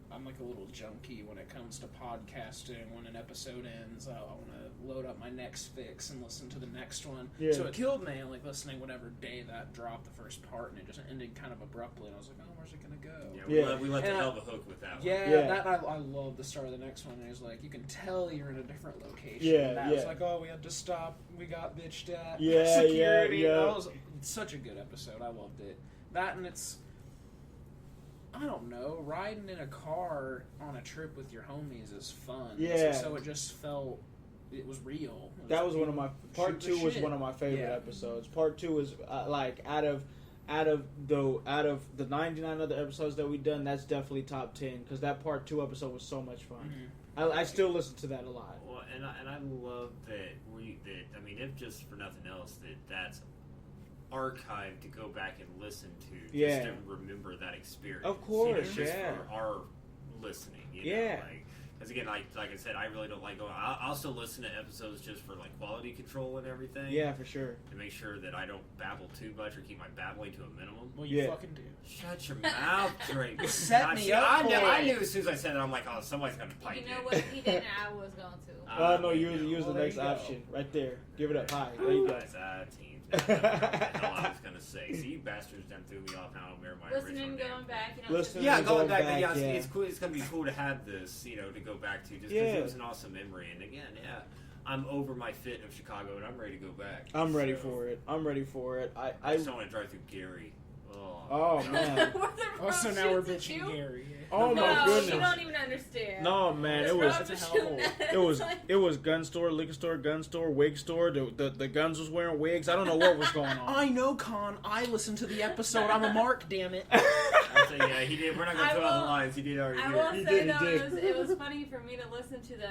I'm like a little junkie when it comes to podcasting. When an episode ends, I want to load up my next fix and listen to the next one. Yeah. So it killed me, like, listening whatever day that dropped, the first part, and it just ended kind of abruptly. And I was like, oh, where's it going to go? Yeah, we let the hell of a hook with that one. Yeah, that I love the start of the next one. And it was like, you can tell you're in a different location. Yeah, and that yeah. was like, oh, we had to stop. We got bitched at. Yeah, Security. yeah. That was such a good episode. I loved it. That and it's, I don't know, riding in a car on a trip with your homies is fun. Yeah. So it just felt, it was real. That was one of my part shoot the 2 was shit. one of my favorite Yeah. episodes. Part 2 is like out of the 99 other episodes that we done, that's definitely top 10 because that part 2 episode was so much fun. Mm-hmm. I still listen to that a lot. Well, and I love that I mean, if just for nothing else, that's archived to go back and listen to, just Yeah. to remember that experience. Of course, just yeah. for our listening, Yeah. Because again, like I said, I really don't like going. I'll still listen to episodes just for like quality control and everything. Yeah, for sure. To make sure that I don't babble too much or keep my babbling to a minimum. Well, you Yeah. fucking do. Shut your mouth, Drake. You set me up I for knew it. as soon as I said it, I'm like, oh, somebody's gonna pipe You know it. what? He didn't. I was going to. Oh no, use Well, the there next you go. option right there. Give it up high. There you go. Guys, teens. That's what the hell I was gonna say. See, you bastards done threw me off. Now I don't remember my Listening, original going name. back. You know, Listening. Yeah, Going going back, back, yeah, yeah. it's cool. It's gonna be cool to have this, to go back to, just because Yeah. it was an awesome memory. And again, yeah, I'm over my fit of Chicago, and I'm ready to go back. I'm ready So, for it. I'm ready for it. I I just don't want to drive through Gary. Oh no. man. Were the Oh, so road now we're shoots at bitching you? Gary. Oh no, my goodness. you don't even understand. No man, This it was road It's a shooting hellhole. at- it was it's like- it was gun store, liquor store, gun store, wig store. The guns was wearing wigs. I don't know what was going on. I know, Con. I listened to the episode. I'm a mark, damn it. I say, yeah, he did. We're not gonna I throw out the will- lines. He did already. I do will it. He say did, he though, did. it was funny for me to listen to the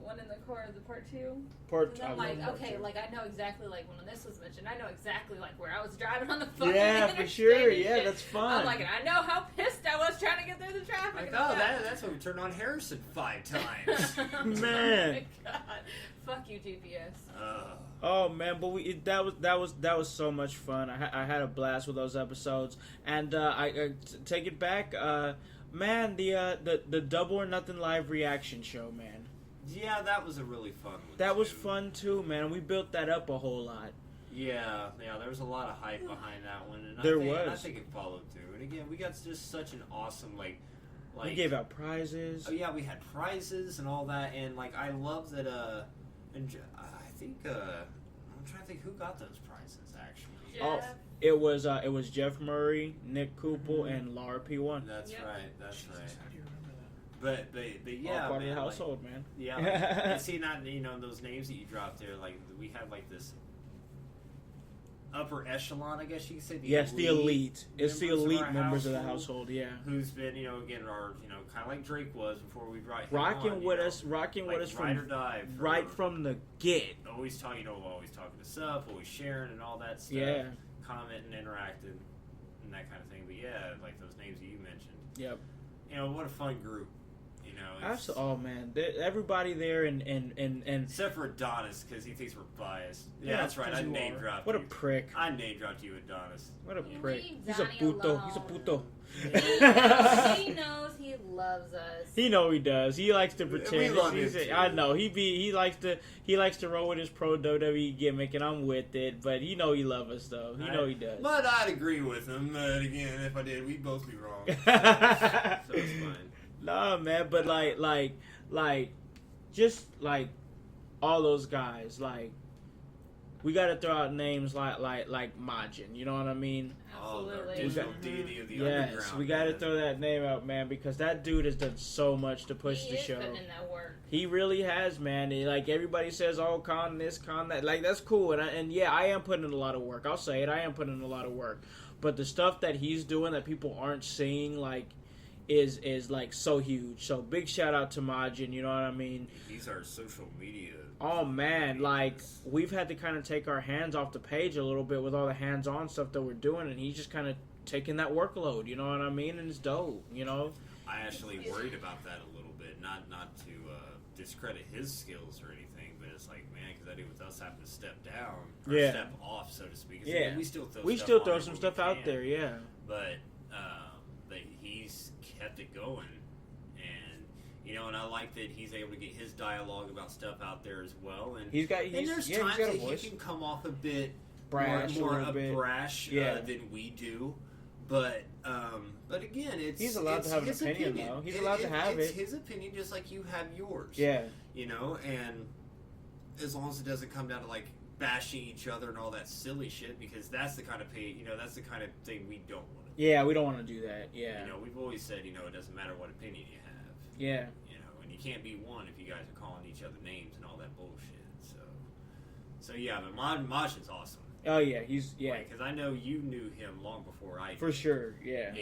one in the core of the part 2. Part Because I I'm love like, part okay, 2. like I know exactly like when this was mentioned, I know exactly like where I was driving on the fucking Yeah, for interstate sure. and Yeah, shit. that's fun. I'm like, and I know how pissed I was trying to get through the traffic. Like, and all oh, that's why we turned on Harrison 5 times. Man. Oh my God. Fuck you, GPS. Oh man, but that was so much fun. I had a blast with those episodes, and I take it back, man. The Double or Nothing live reaction show, man. Yeah, that was a really fun one. That was too. fun too, man. We built that up a whole lot. Yeah, there was a lot of hype behind that one, and There I was. think it followed through. And again, we got just such an awesome like. We gave out prizes. Oh yeah, we had prizes and all that, and like I love that. I think I'm trying to think who got those prizes actually. Oh, Jeff. it was Jeff Murray, Nick Kupel, and Laura P1. That's Yep. right. That's Jesus, right. how do you remember that? But yeah, All part man, of the like- household, man. yeah, like, and see, not those names that you dropped there. Like we had like this upper echelon, I guess you could say. Yes, the elite. It's the members of elite our members of the household. household. Yeah. Who's been, again, our, kind of like Drake was before we brought him Rocking on, with you know, us, rocking like with us ride or from die, right from the get. always talking, always talking to stuff, always sharing and all that stuff. Yeah. Commenting, interacting, and that kind of thing. But yeah, like those names that you mentioned. Yep. What a fun group. It's- Absolutely. Oh man, everybody there and Except for Adonis, because he thinks we're biased. Yeah, Yeah, that's right. I 'cause you name are. dropped what a you. prick. I name dropped you, Adonis. What a You prick. leave He's a Donnie puto. He's a alone. puto. He knows he loves us. He know he does. He likes to pretend. love He's- him, too. I know he likes to roll with his pro WWE gimmick, and I'm with it. But he know he love us though. He know he does. But I'd agree with him. But again, if I did, we'd both be wrong. So it's fine. Nah, man. But like, just like all those guys, like we got to throw out names like Majin. You know what I mean? Oh, the Absolutely. digital deity of the Yes, underground. we got to man. throw that name out, man, because that dude has done so much to push He the is show. putting in that work. He really has, man. Like everybody says, "Oh, con this, con that." Like that's cool, and yeah, I am putting in a lot of work. I'll say it. I am putting in a lot of work, but the stuff that he's doing that people aren't seeing, like, is like so huge. So big shout out to Majin. You know what I mean? He's our social media. Oh man, like we've had to kind of take our hands off the page a little bit with all the hands-on stuff that we're doing, and he's just kind of taking that workload. You know what I mean? And it's dope. You know? I actually worried about that a little bit. Not to discredit his skills or anything, but it's like, man, because I do with us having to step down or Yeah. step off, so to speak. 'Cause, Yeah. we still throw We stuff still on throw there some when stuff we out can. there, yeah. But he's kept it going, and and I like that he's able to get his dialogue about stuff out there as well. And He's got and there's he's times got a that voice. he can come off a bit Brash, more a little bit. brash Yeah. than we do. But again, He's allowed to have an his opinion, though. He's allowed to have it's it. his opinion, just like you have yours. Yeah. And as long as it doesn't come down to like bashing each other and all that silly shit, because that's the kind of that's the kind of thing we don't want to do. Yeah, we don't want to do that. Yeah. We've always said, it doesn't matter what opinion you have. Yeah. And you can't be one if you guys are calling each other names and all that bullshit. So yeah, but Majin's awesome. Oh yeah, he's Because I know you knew him long before I did. for sure. Yeah.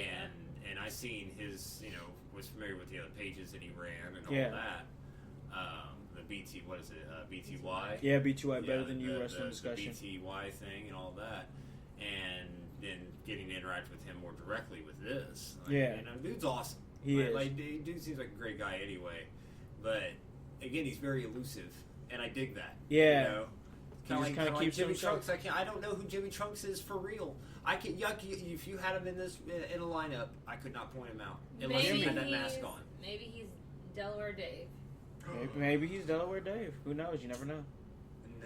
And I seen his, was familiar with the other pages that he ran and all Yeah. that. The BT, what is it? BTY. Yeah, BTY better than you the, wrestling the discussion. BTY thing and all that, and then getting to interact with him more directly with this. Yeah. Dude's awesome. He is. Dude seems like a great guy anyway, but again, he's very elusive, and I dig that. Yeah. Kind just of kinda like keeps Jimmy himself- Trunks. I don't know who Jimmy Trunks is for real. If you had him in a lineup, I could not point him out unless Maybe he had that mask on. Maybe he's Delaware Dave. Maybe he's Delaware Dave. Who knows? You never know.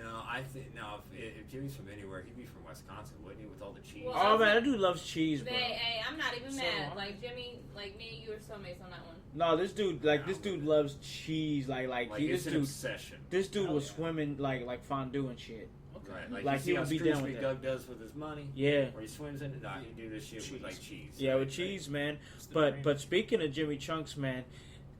No, I think if Jimmy's from anywhere, he'd be from Wisconsin, wouldn't he? With all the cheese. Well, Oh man, that dude loves cheese, bro. Hey, I'm not even So mad. what? Like Jimmy, like me and you are soulmates on that one. No, this dude loves cheese. Like it's this an dude. obsession. This dude Hell was yeah. swimming like fondue and shit. Right, Like, you he see how would be Scrooge down with McDuck does with his money. Yeah. Where he swims in it. Nah, he do this shit with like cheese. Yeah, with Right, cheese, man. It's the But dream. but speaking of Jimmy Chunks, man,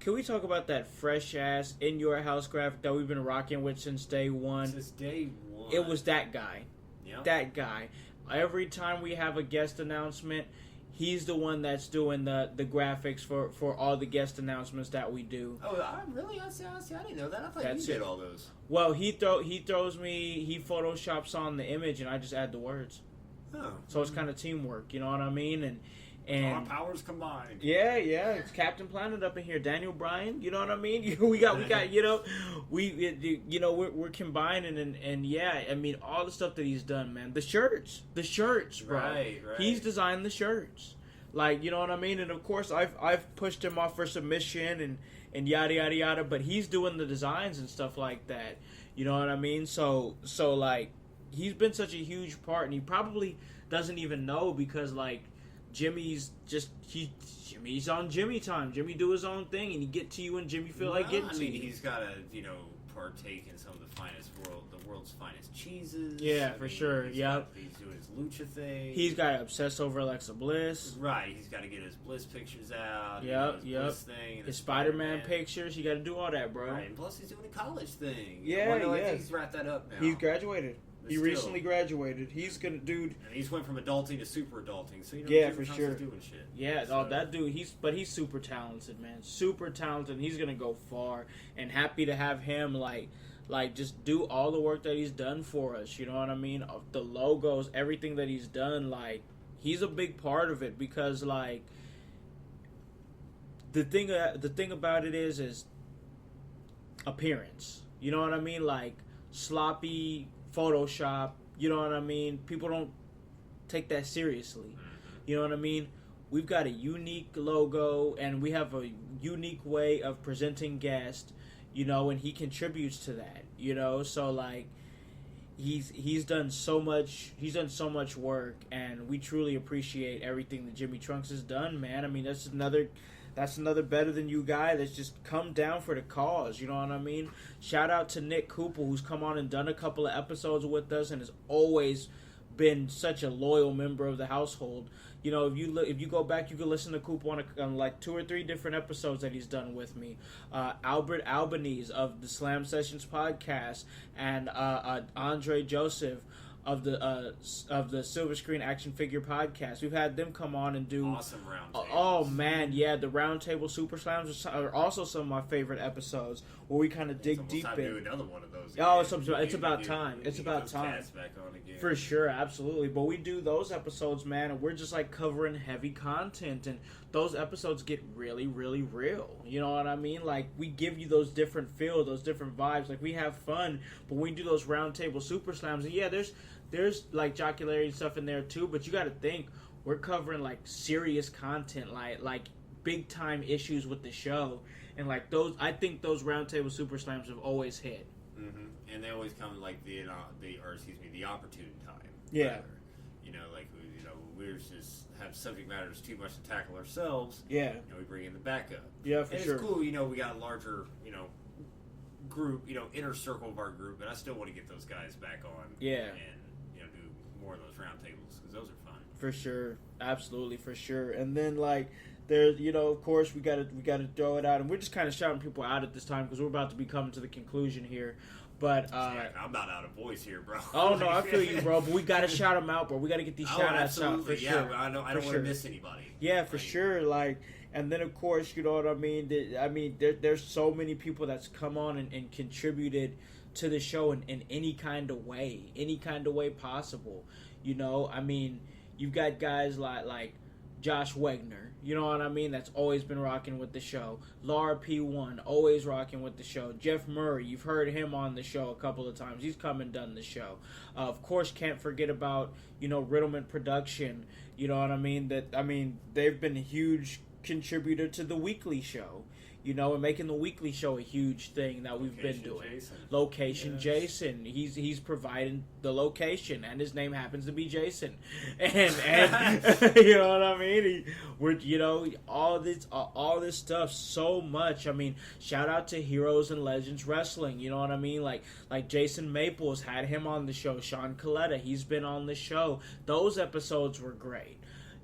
can we talk about that fresh ass in your house graphic that we've been rocking with since day one? Since day one. It was that guy. Yep. That guy. Every time we have a guest announcement, he's the one that's doing the graphics for all the guest announcements that we do. Oh, really? I didn't know that. I thought That's you did it. all those. Well, he throws me, he photoshops on the image, and I just add the words. Oh. So it's kind of teamwork, you know what I mean? Our And powers combined. yeah, it's Captain Planet up in here. Daniel Bryan, you know what I mean? we got, we're combining and yeah, I mean all the stuff that he's done, man. The shirts, bro. Right. He's designed the shirts, like you know what I mean. And of course, I've pushed him off for submission and yada yada yada. But he's doing the designs and stuff like that. You know what I mean? So like he's been such a huge part, and he probably doesn't even know because like Jimmy's on Jimmy time. Jimmy do his own thing, and he get to you when Jimmy feel like getting to you. He's got to partake in some of the world's finest cheeses. Yeah, for sure. He's Yep. He's doing his lucha thing. He's got to obsess over Alexa Bliss. Right, he's got to get his Bliss pictures out. Yep. His Bliss thing, His Spider-Man pictures. You got to do all that, bro. Right, and plus he's doing a college thing. Yeah, I yeah. think he's wrapped that up now. He's graduated. But He still. recently graduated. He's gonna, dude. And he's went from adulting to super adulting. So Yeah, Jimmy for Trunks sure. is doing shit. Yeah, So- that dude. He's super talented, man. Super talented. And he's gonna go far. And happy to have him like just do all the work that he's done for us. You know what I mean? Of the logos, everything that he's done. Like he's a big part of it because like the thing about it is appearance. You know what I mean? Like sloppy Photoshop. You know what I mean? People don't take that seriously. You know what I mean? We've got a unique logo and we have a unique way of presenting guests, and he contributes to that, so like he's done so much work, and we truly appreciate everything that Jimmy Trunks has done, man. I mean, that's another better than you guy that's just come down for the cause, you know what I mean? Shout out to Nick Cooper, who's come on and done a couple of episodes with us and has always been such a loyal member of the household. If you go back, you can listen to Coop on like 2 or 3 different episodes that he's done with me. Albert Albanese of the Slam Sessions podcast, and Andre Joseph of the Silver Screen Action Figure podcast. We've had them come on and do awesome round tables. Oh man, yeah, the Roundtable Super Slams are also some of my favorite episodes. where we kind of dig almost deep time to in. do another one of those. Oh, again. it's about time. It's Get about those time. cats back on again. For sure, absolutely. But we do those episodes, man, and we're just like covering heavy content, and those episodes get really, really real. You know what I mean? Like, we give you those different feels, those different vibes. Like, we have fun, but we do those roundtable super slams, and yeah, there's like jocularity and stuff in there too. But you got to think, we're covering like serious content, like big time issues with the show, and like those. I think those roundtable super slams have always hit. Mm-hmm. And they always come like the opportune time. Yeah. Rather. You know, like we just have subject matters too much to tackle ourselves. Yeah. We bring in the backup. Yeah, for and sure. It's cool. We got a larger group. Inner circle of our group, but I still want to get those guys back on. Yeah. And do more of those roundtables because those are fun. For sure, absolutely, for sure. And then like there's, of course we gotta throw it out, and we're just kind of shouting people out at this time because we're about to be coming to the conclusion here. But I'm about out of voice here, bro. Oh no, I feel you, bro. But we gotta shout them out, bro. We gotta get these shout outs out for yeah, sure. I don't want to miss anybody. Yeah, for sure. Like, and then of course, you know what I mean. There's so many people that's come on and contributed to the show in any kind of way possible. You've got guys like Josh Wegner, you know what I mean? That's always been rocking with the show. Laura P1, always rocking with the show. Jeff Murray, you've heard him on the show a couple of times. He's come and done the show. Of course, can't forget about, Riddleman Production, you know what I mean? They've been a huge contributor to the weekly show. And making the weekly show a huge thing that we've been doing. Jason. Location Yes. Jason. He's providing the location, and his name happens to be Jason. And you know what I mean? All this stuff so much. Shout out to Heroes and Legends Wrestling. You know what I mean? Like Jason Maples had him on the show. Sean Coletta, he's been on the show. Those episodes were great.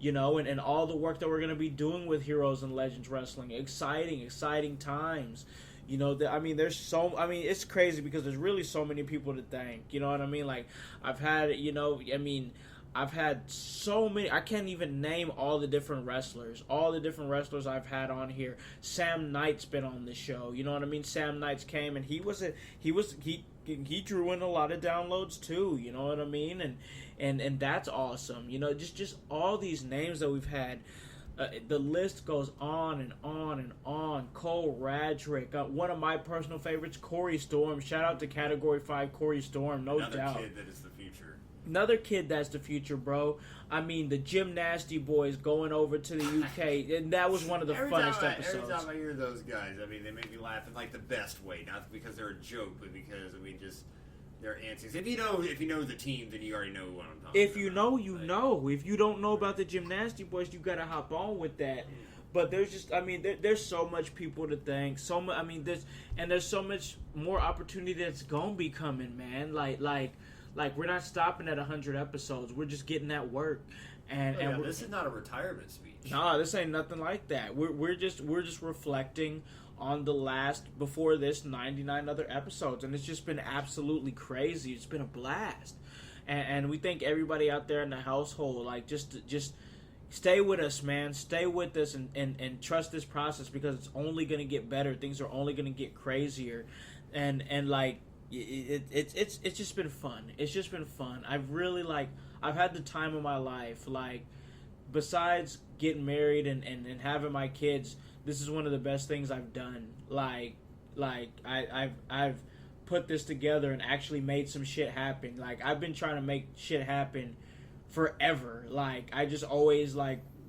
And all the work that we're going to be doing with Heroes and Legends Wrestling. Exciting times. It's crazy because there's really so many people to thank. You know what I mean? Like, I've had so many, I can't even name all the different wrestlers I've had on here. Sam Knight's been on the show. You know what I mean? Sam Knight's came and he drew in a lot of downloads too. You know what I mean? And that's awesome. Just all these names that we've had. The list goes on and on and on. Cole Radrick, one of my personal favorites, Corey Storm. Shout out to Category 5 Corey Storm, no doubt. Another kid that is the future. Another kid that's the future, bro. The Gymnasty Boys going over to the UK, and that was one of the funnest episodes. Every time I hear those guys, they make me laugh in like the best way, not because they're a joke, but because just their antics. If you know the team, then you already know what I'm talking about. If you know, you know. If you don't know about the Gymnasty Boys, you gotta hop on with that. But there's just, there's so much people to thank. There's so much more opportunity that's gonna be coming, man. Like we're not stopping at 100 episodes. We're just getting that work. And this is not a retirement speech. No, this ain't nothing like that. We're just reflecting on the last, before this, 99 other episodes, and it's just been absolutely crazy. It's been a blast, and we thank everybody out there in the household. Like, just stay with us, man. Stay with us and trust this process, because it's only gonna get better. Things are only gonna get crazier, and like it's just been fun. It's just been fun. I've had the time of my life. Like, besides getting married and having my kids, this is one of the best things I've done. I've put this together and actually made some shit happen. Like, I've been trying to make shit happen forever. Like, I just always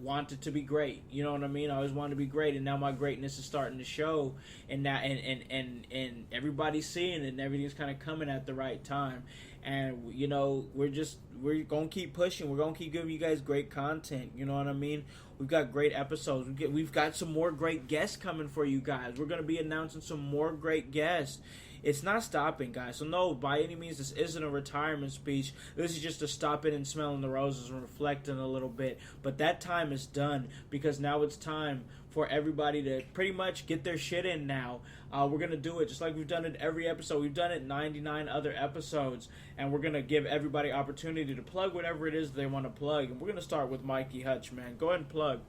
wanted to be great. You know what I mean? I always wanted to be great, and now my greatness is starting to show, and now and everybody's seeing it, and everything's kind of coming at the right time. And we're gonna keep pushing. We're gonna keep giving you guys great content. You know what I mean? We've got great episodes. We've got some more great guests coming for you guys. We're gonna be announcing some more great guests. It's not stopping, guys. So no, by any means, this isn't a retirement speech. This is just a stopping and smelling the roses and reflecting a little bit. But that time is done, because now it's time for everybody to pretty much get their shit in now. We're going to do it just like we've done it every episode. We've done it 99 other episodes, and we're going to give everybody opportunity to plug whatever it is they want to plug. And we're going to start with Mikey Hutch, man. Go ahead and plug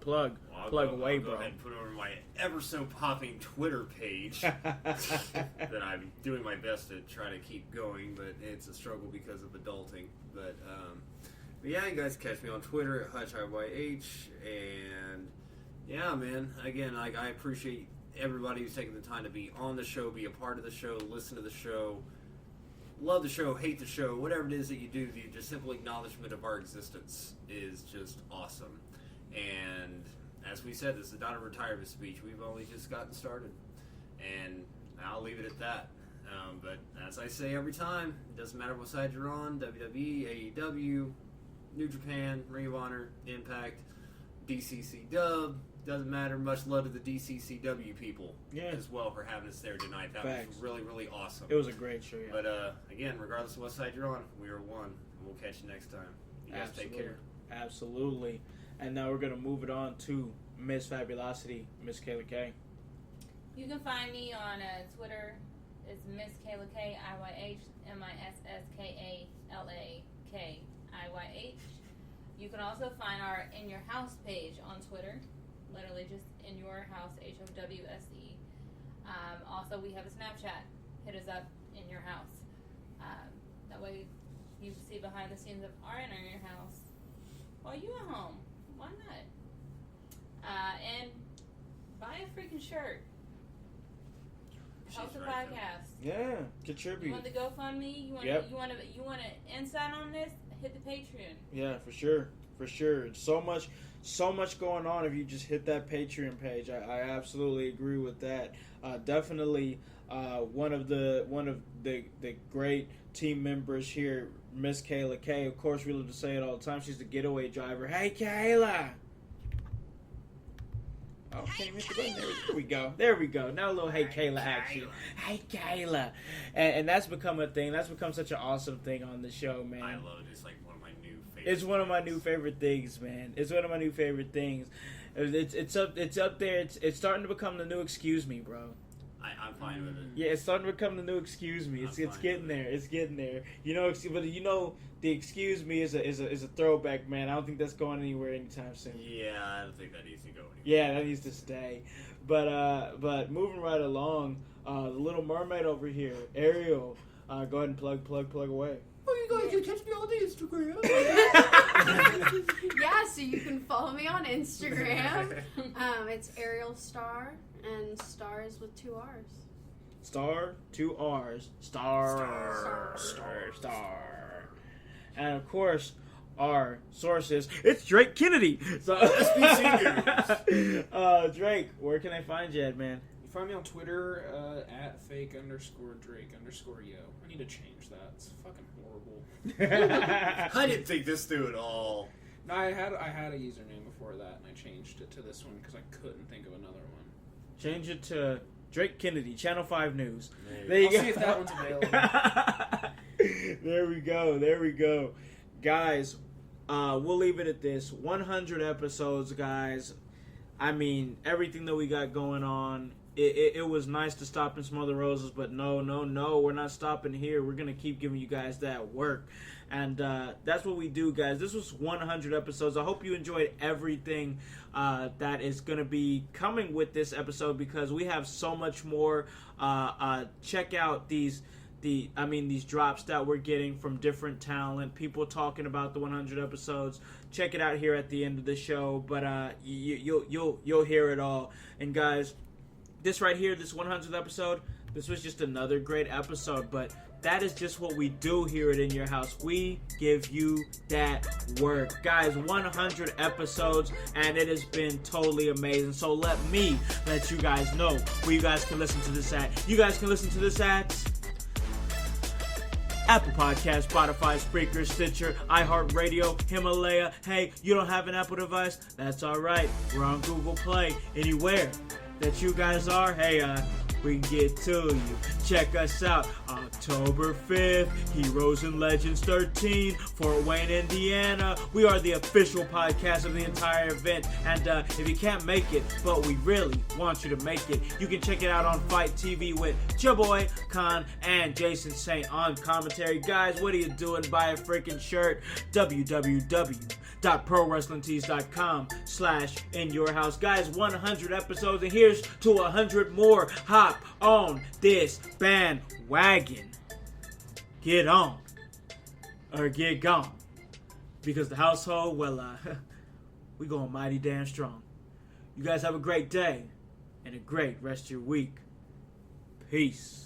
away, bro. Go ahead and put over my ever so popping Twitter page that I'm doing my best to try to keep going, but it's a struggle because of adulting. But yeah, you guys catch me on Twitter at HutchIYH, and yeah, man, again, like, I appreciate everybody who's taking the time to be on the show, be a part of the show, listen to the show, love the show, hate the show, whatever it is that you do, the just simple acknowledgement of our existence is just awesome. And as we said, this is not a retirement speech. We've only just gotten started, and I'll leave it at that. But as I say every time, it doesn't matter what side you're on, WWE, AEW, New Japan, Ring of Honor, Impact, DCC Dub, doesn't matter. Much love to the DCCW people as well for having us there tonight. That was really, really awesome. It was a great show, yeah. But again, regardless of what side you're on, we are one. We'll catch you next time. You guys take care. Absolutely. And now we're going to move it on to Miss Fabulosity, Miss Kayla K. You can find me on Twitter. It's Miss Kayla K, IYH, MISSKALAKIYH. You can also find our In Your House page on Twitter. Literally just In Your House, HOWSE. Also, we have a Snapchat. Hit us up In Your House. That way you can see behind the scenes of our In Your House while you at home. Why not? And buy a freaking shirt. Help the podcast. Yeah, contribute. You want the GoFundMe? You want an insight on this? Hit the Patreon. Yeah, for sure. So much going on if you just hit that Patreon page. I absolutely agree with that. Definitely one of the great team members here, Miss Kayla K. Of course, we love to say it all the time. She's the getaway driver. Hey, Kayla. Oh, can't hit the button. There we go. Now a little Hey Kayla action. Hey Kayla. And that's become a thing. That's become such an awesome thing on the show, man. I love it. It's like one of my new favorites. It's one of my new favorite things, man. It's one of my new favorite things. It's up there. It's starting to become the new excuse me, bro. I'm fine with it. Yeah, it's starting to become the new excuse me. It's getting there. It's getting there. But the excuse me is a throwback, man. I don't think that's going anywhere anytime soon. Yeah, I don't think that needs to go anywhere. Yeah, that needs to stay. But moving right along, the Little Mermaid over here, Ariel, go ahead and plug away. Oh, you guys can catch me on the Instagram. Yeah, so you can follow me on Instagram. It's Ariel Star, and Star is with 2 R's. Star, 2 R's. Star. And of course, our sources, it's Drake Kennedy. So, Drake, where can I find you at, man? You find me on Twitter at fake_Drake_yo. I need to change that. It's fucking horrible. I didn't think this through at all. No, I had a username before that, and I changed it to this one because I couldn't think of another one. Change it to Drake Kennedy, Channel 5 News. There you go. See if that one's available. There we go. Guys, we'll leave it at this. 100 episodes, guys. I mean, everything that we got going on, it was nice to stop and smell the roses, but no, we're not stopping here. We're going to keep giving you guys that work. And that's what we do, guys. This was 100 episodes. I hope you enjoyed everything that is going to be coming with this episode, because we have so much more. Check out these drops that we're getting from different talent, people talking about the 100 episodes. Check it out here at the end of the show, but you'll hear it all. And guys, this right here, this 100th episode, this was just another great episode, but that is just what we do here at In Your House. We give you that work. Guys, 100 episodes, and it has been totally amazing. So let you guys know where you guys can listen to this at. You guys can listen to this at Apple Podcasts, Spotify, Spreaker, Stitcher, iHeartRadio, Himalaya. Hey, you don't have an Apple device? That's all right. We're on Google Play. Anywhere that you guys are, hey, we can get to you. Check us out October 5th, Heroes and Legends 13, Fort Wayne, Indiana. We are the official podcast of the entire event, and if you can't make it, but we really want you to make it, you can check it out on Fight TV with your boy Khan and Jason Saint on commentary. Guys, what are you doing? Buy a freaking shirt. www.prowrestlingtees.com/inyourhouse. Guys, 100 episodes, and here's to 100 more. Hop on this bandwagon. Get on or get gone, because the household, well, we going mighty damn strong. You guys have a great day and a great rest of your week. Peace.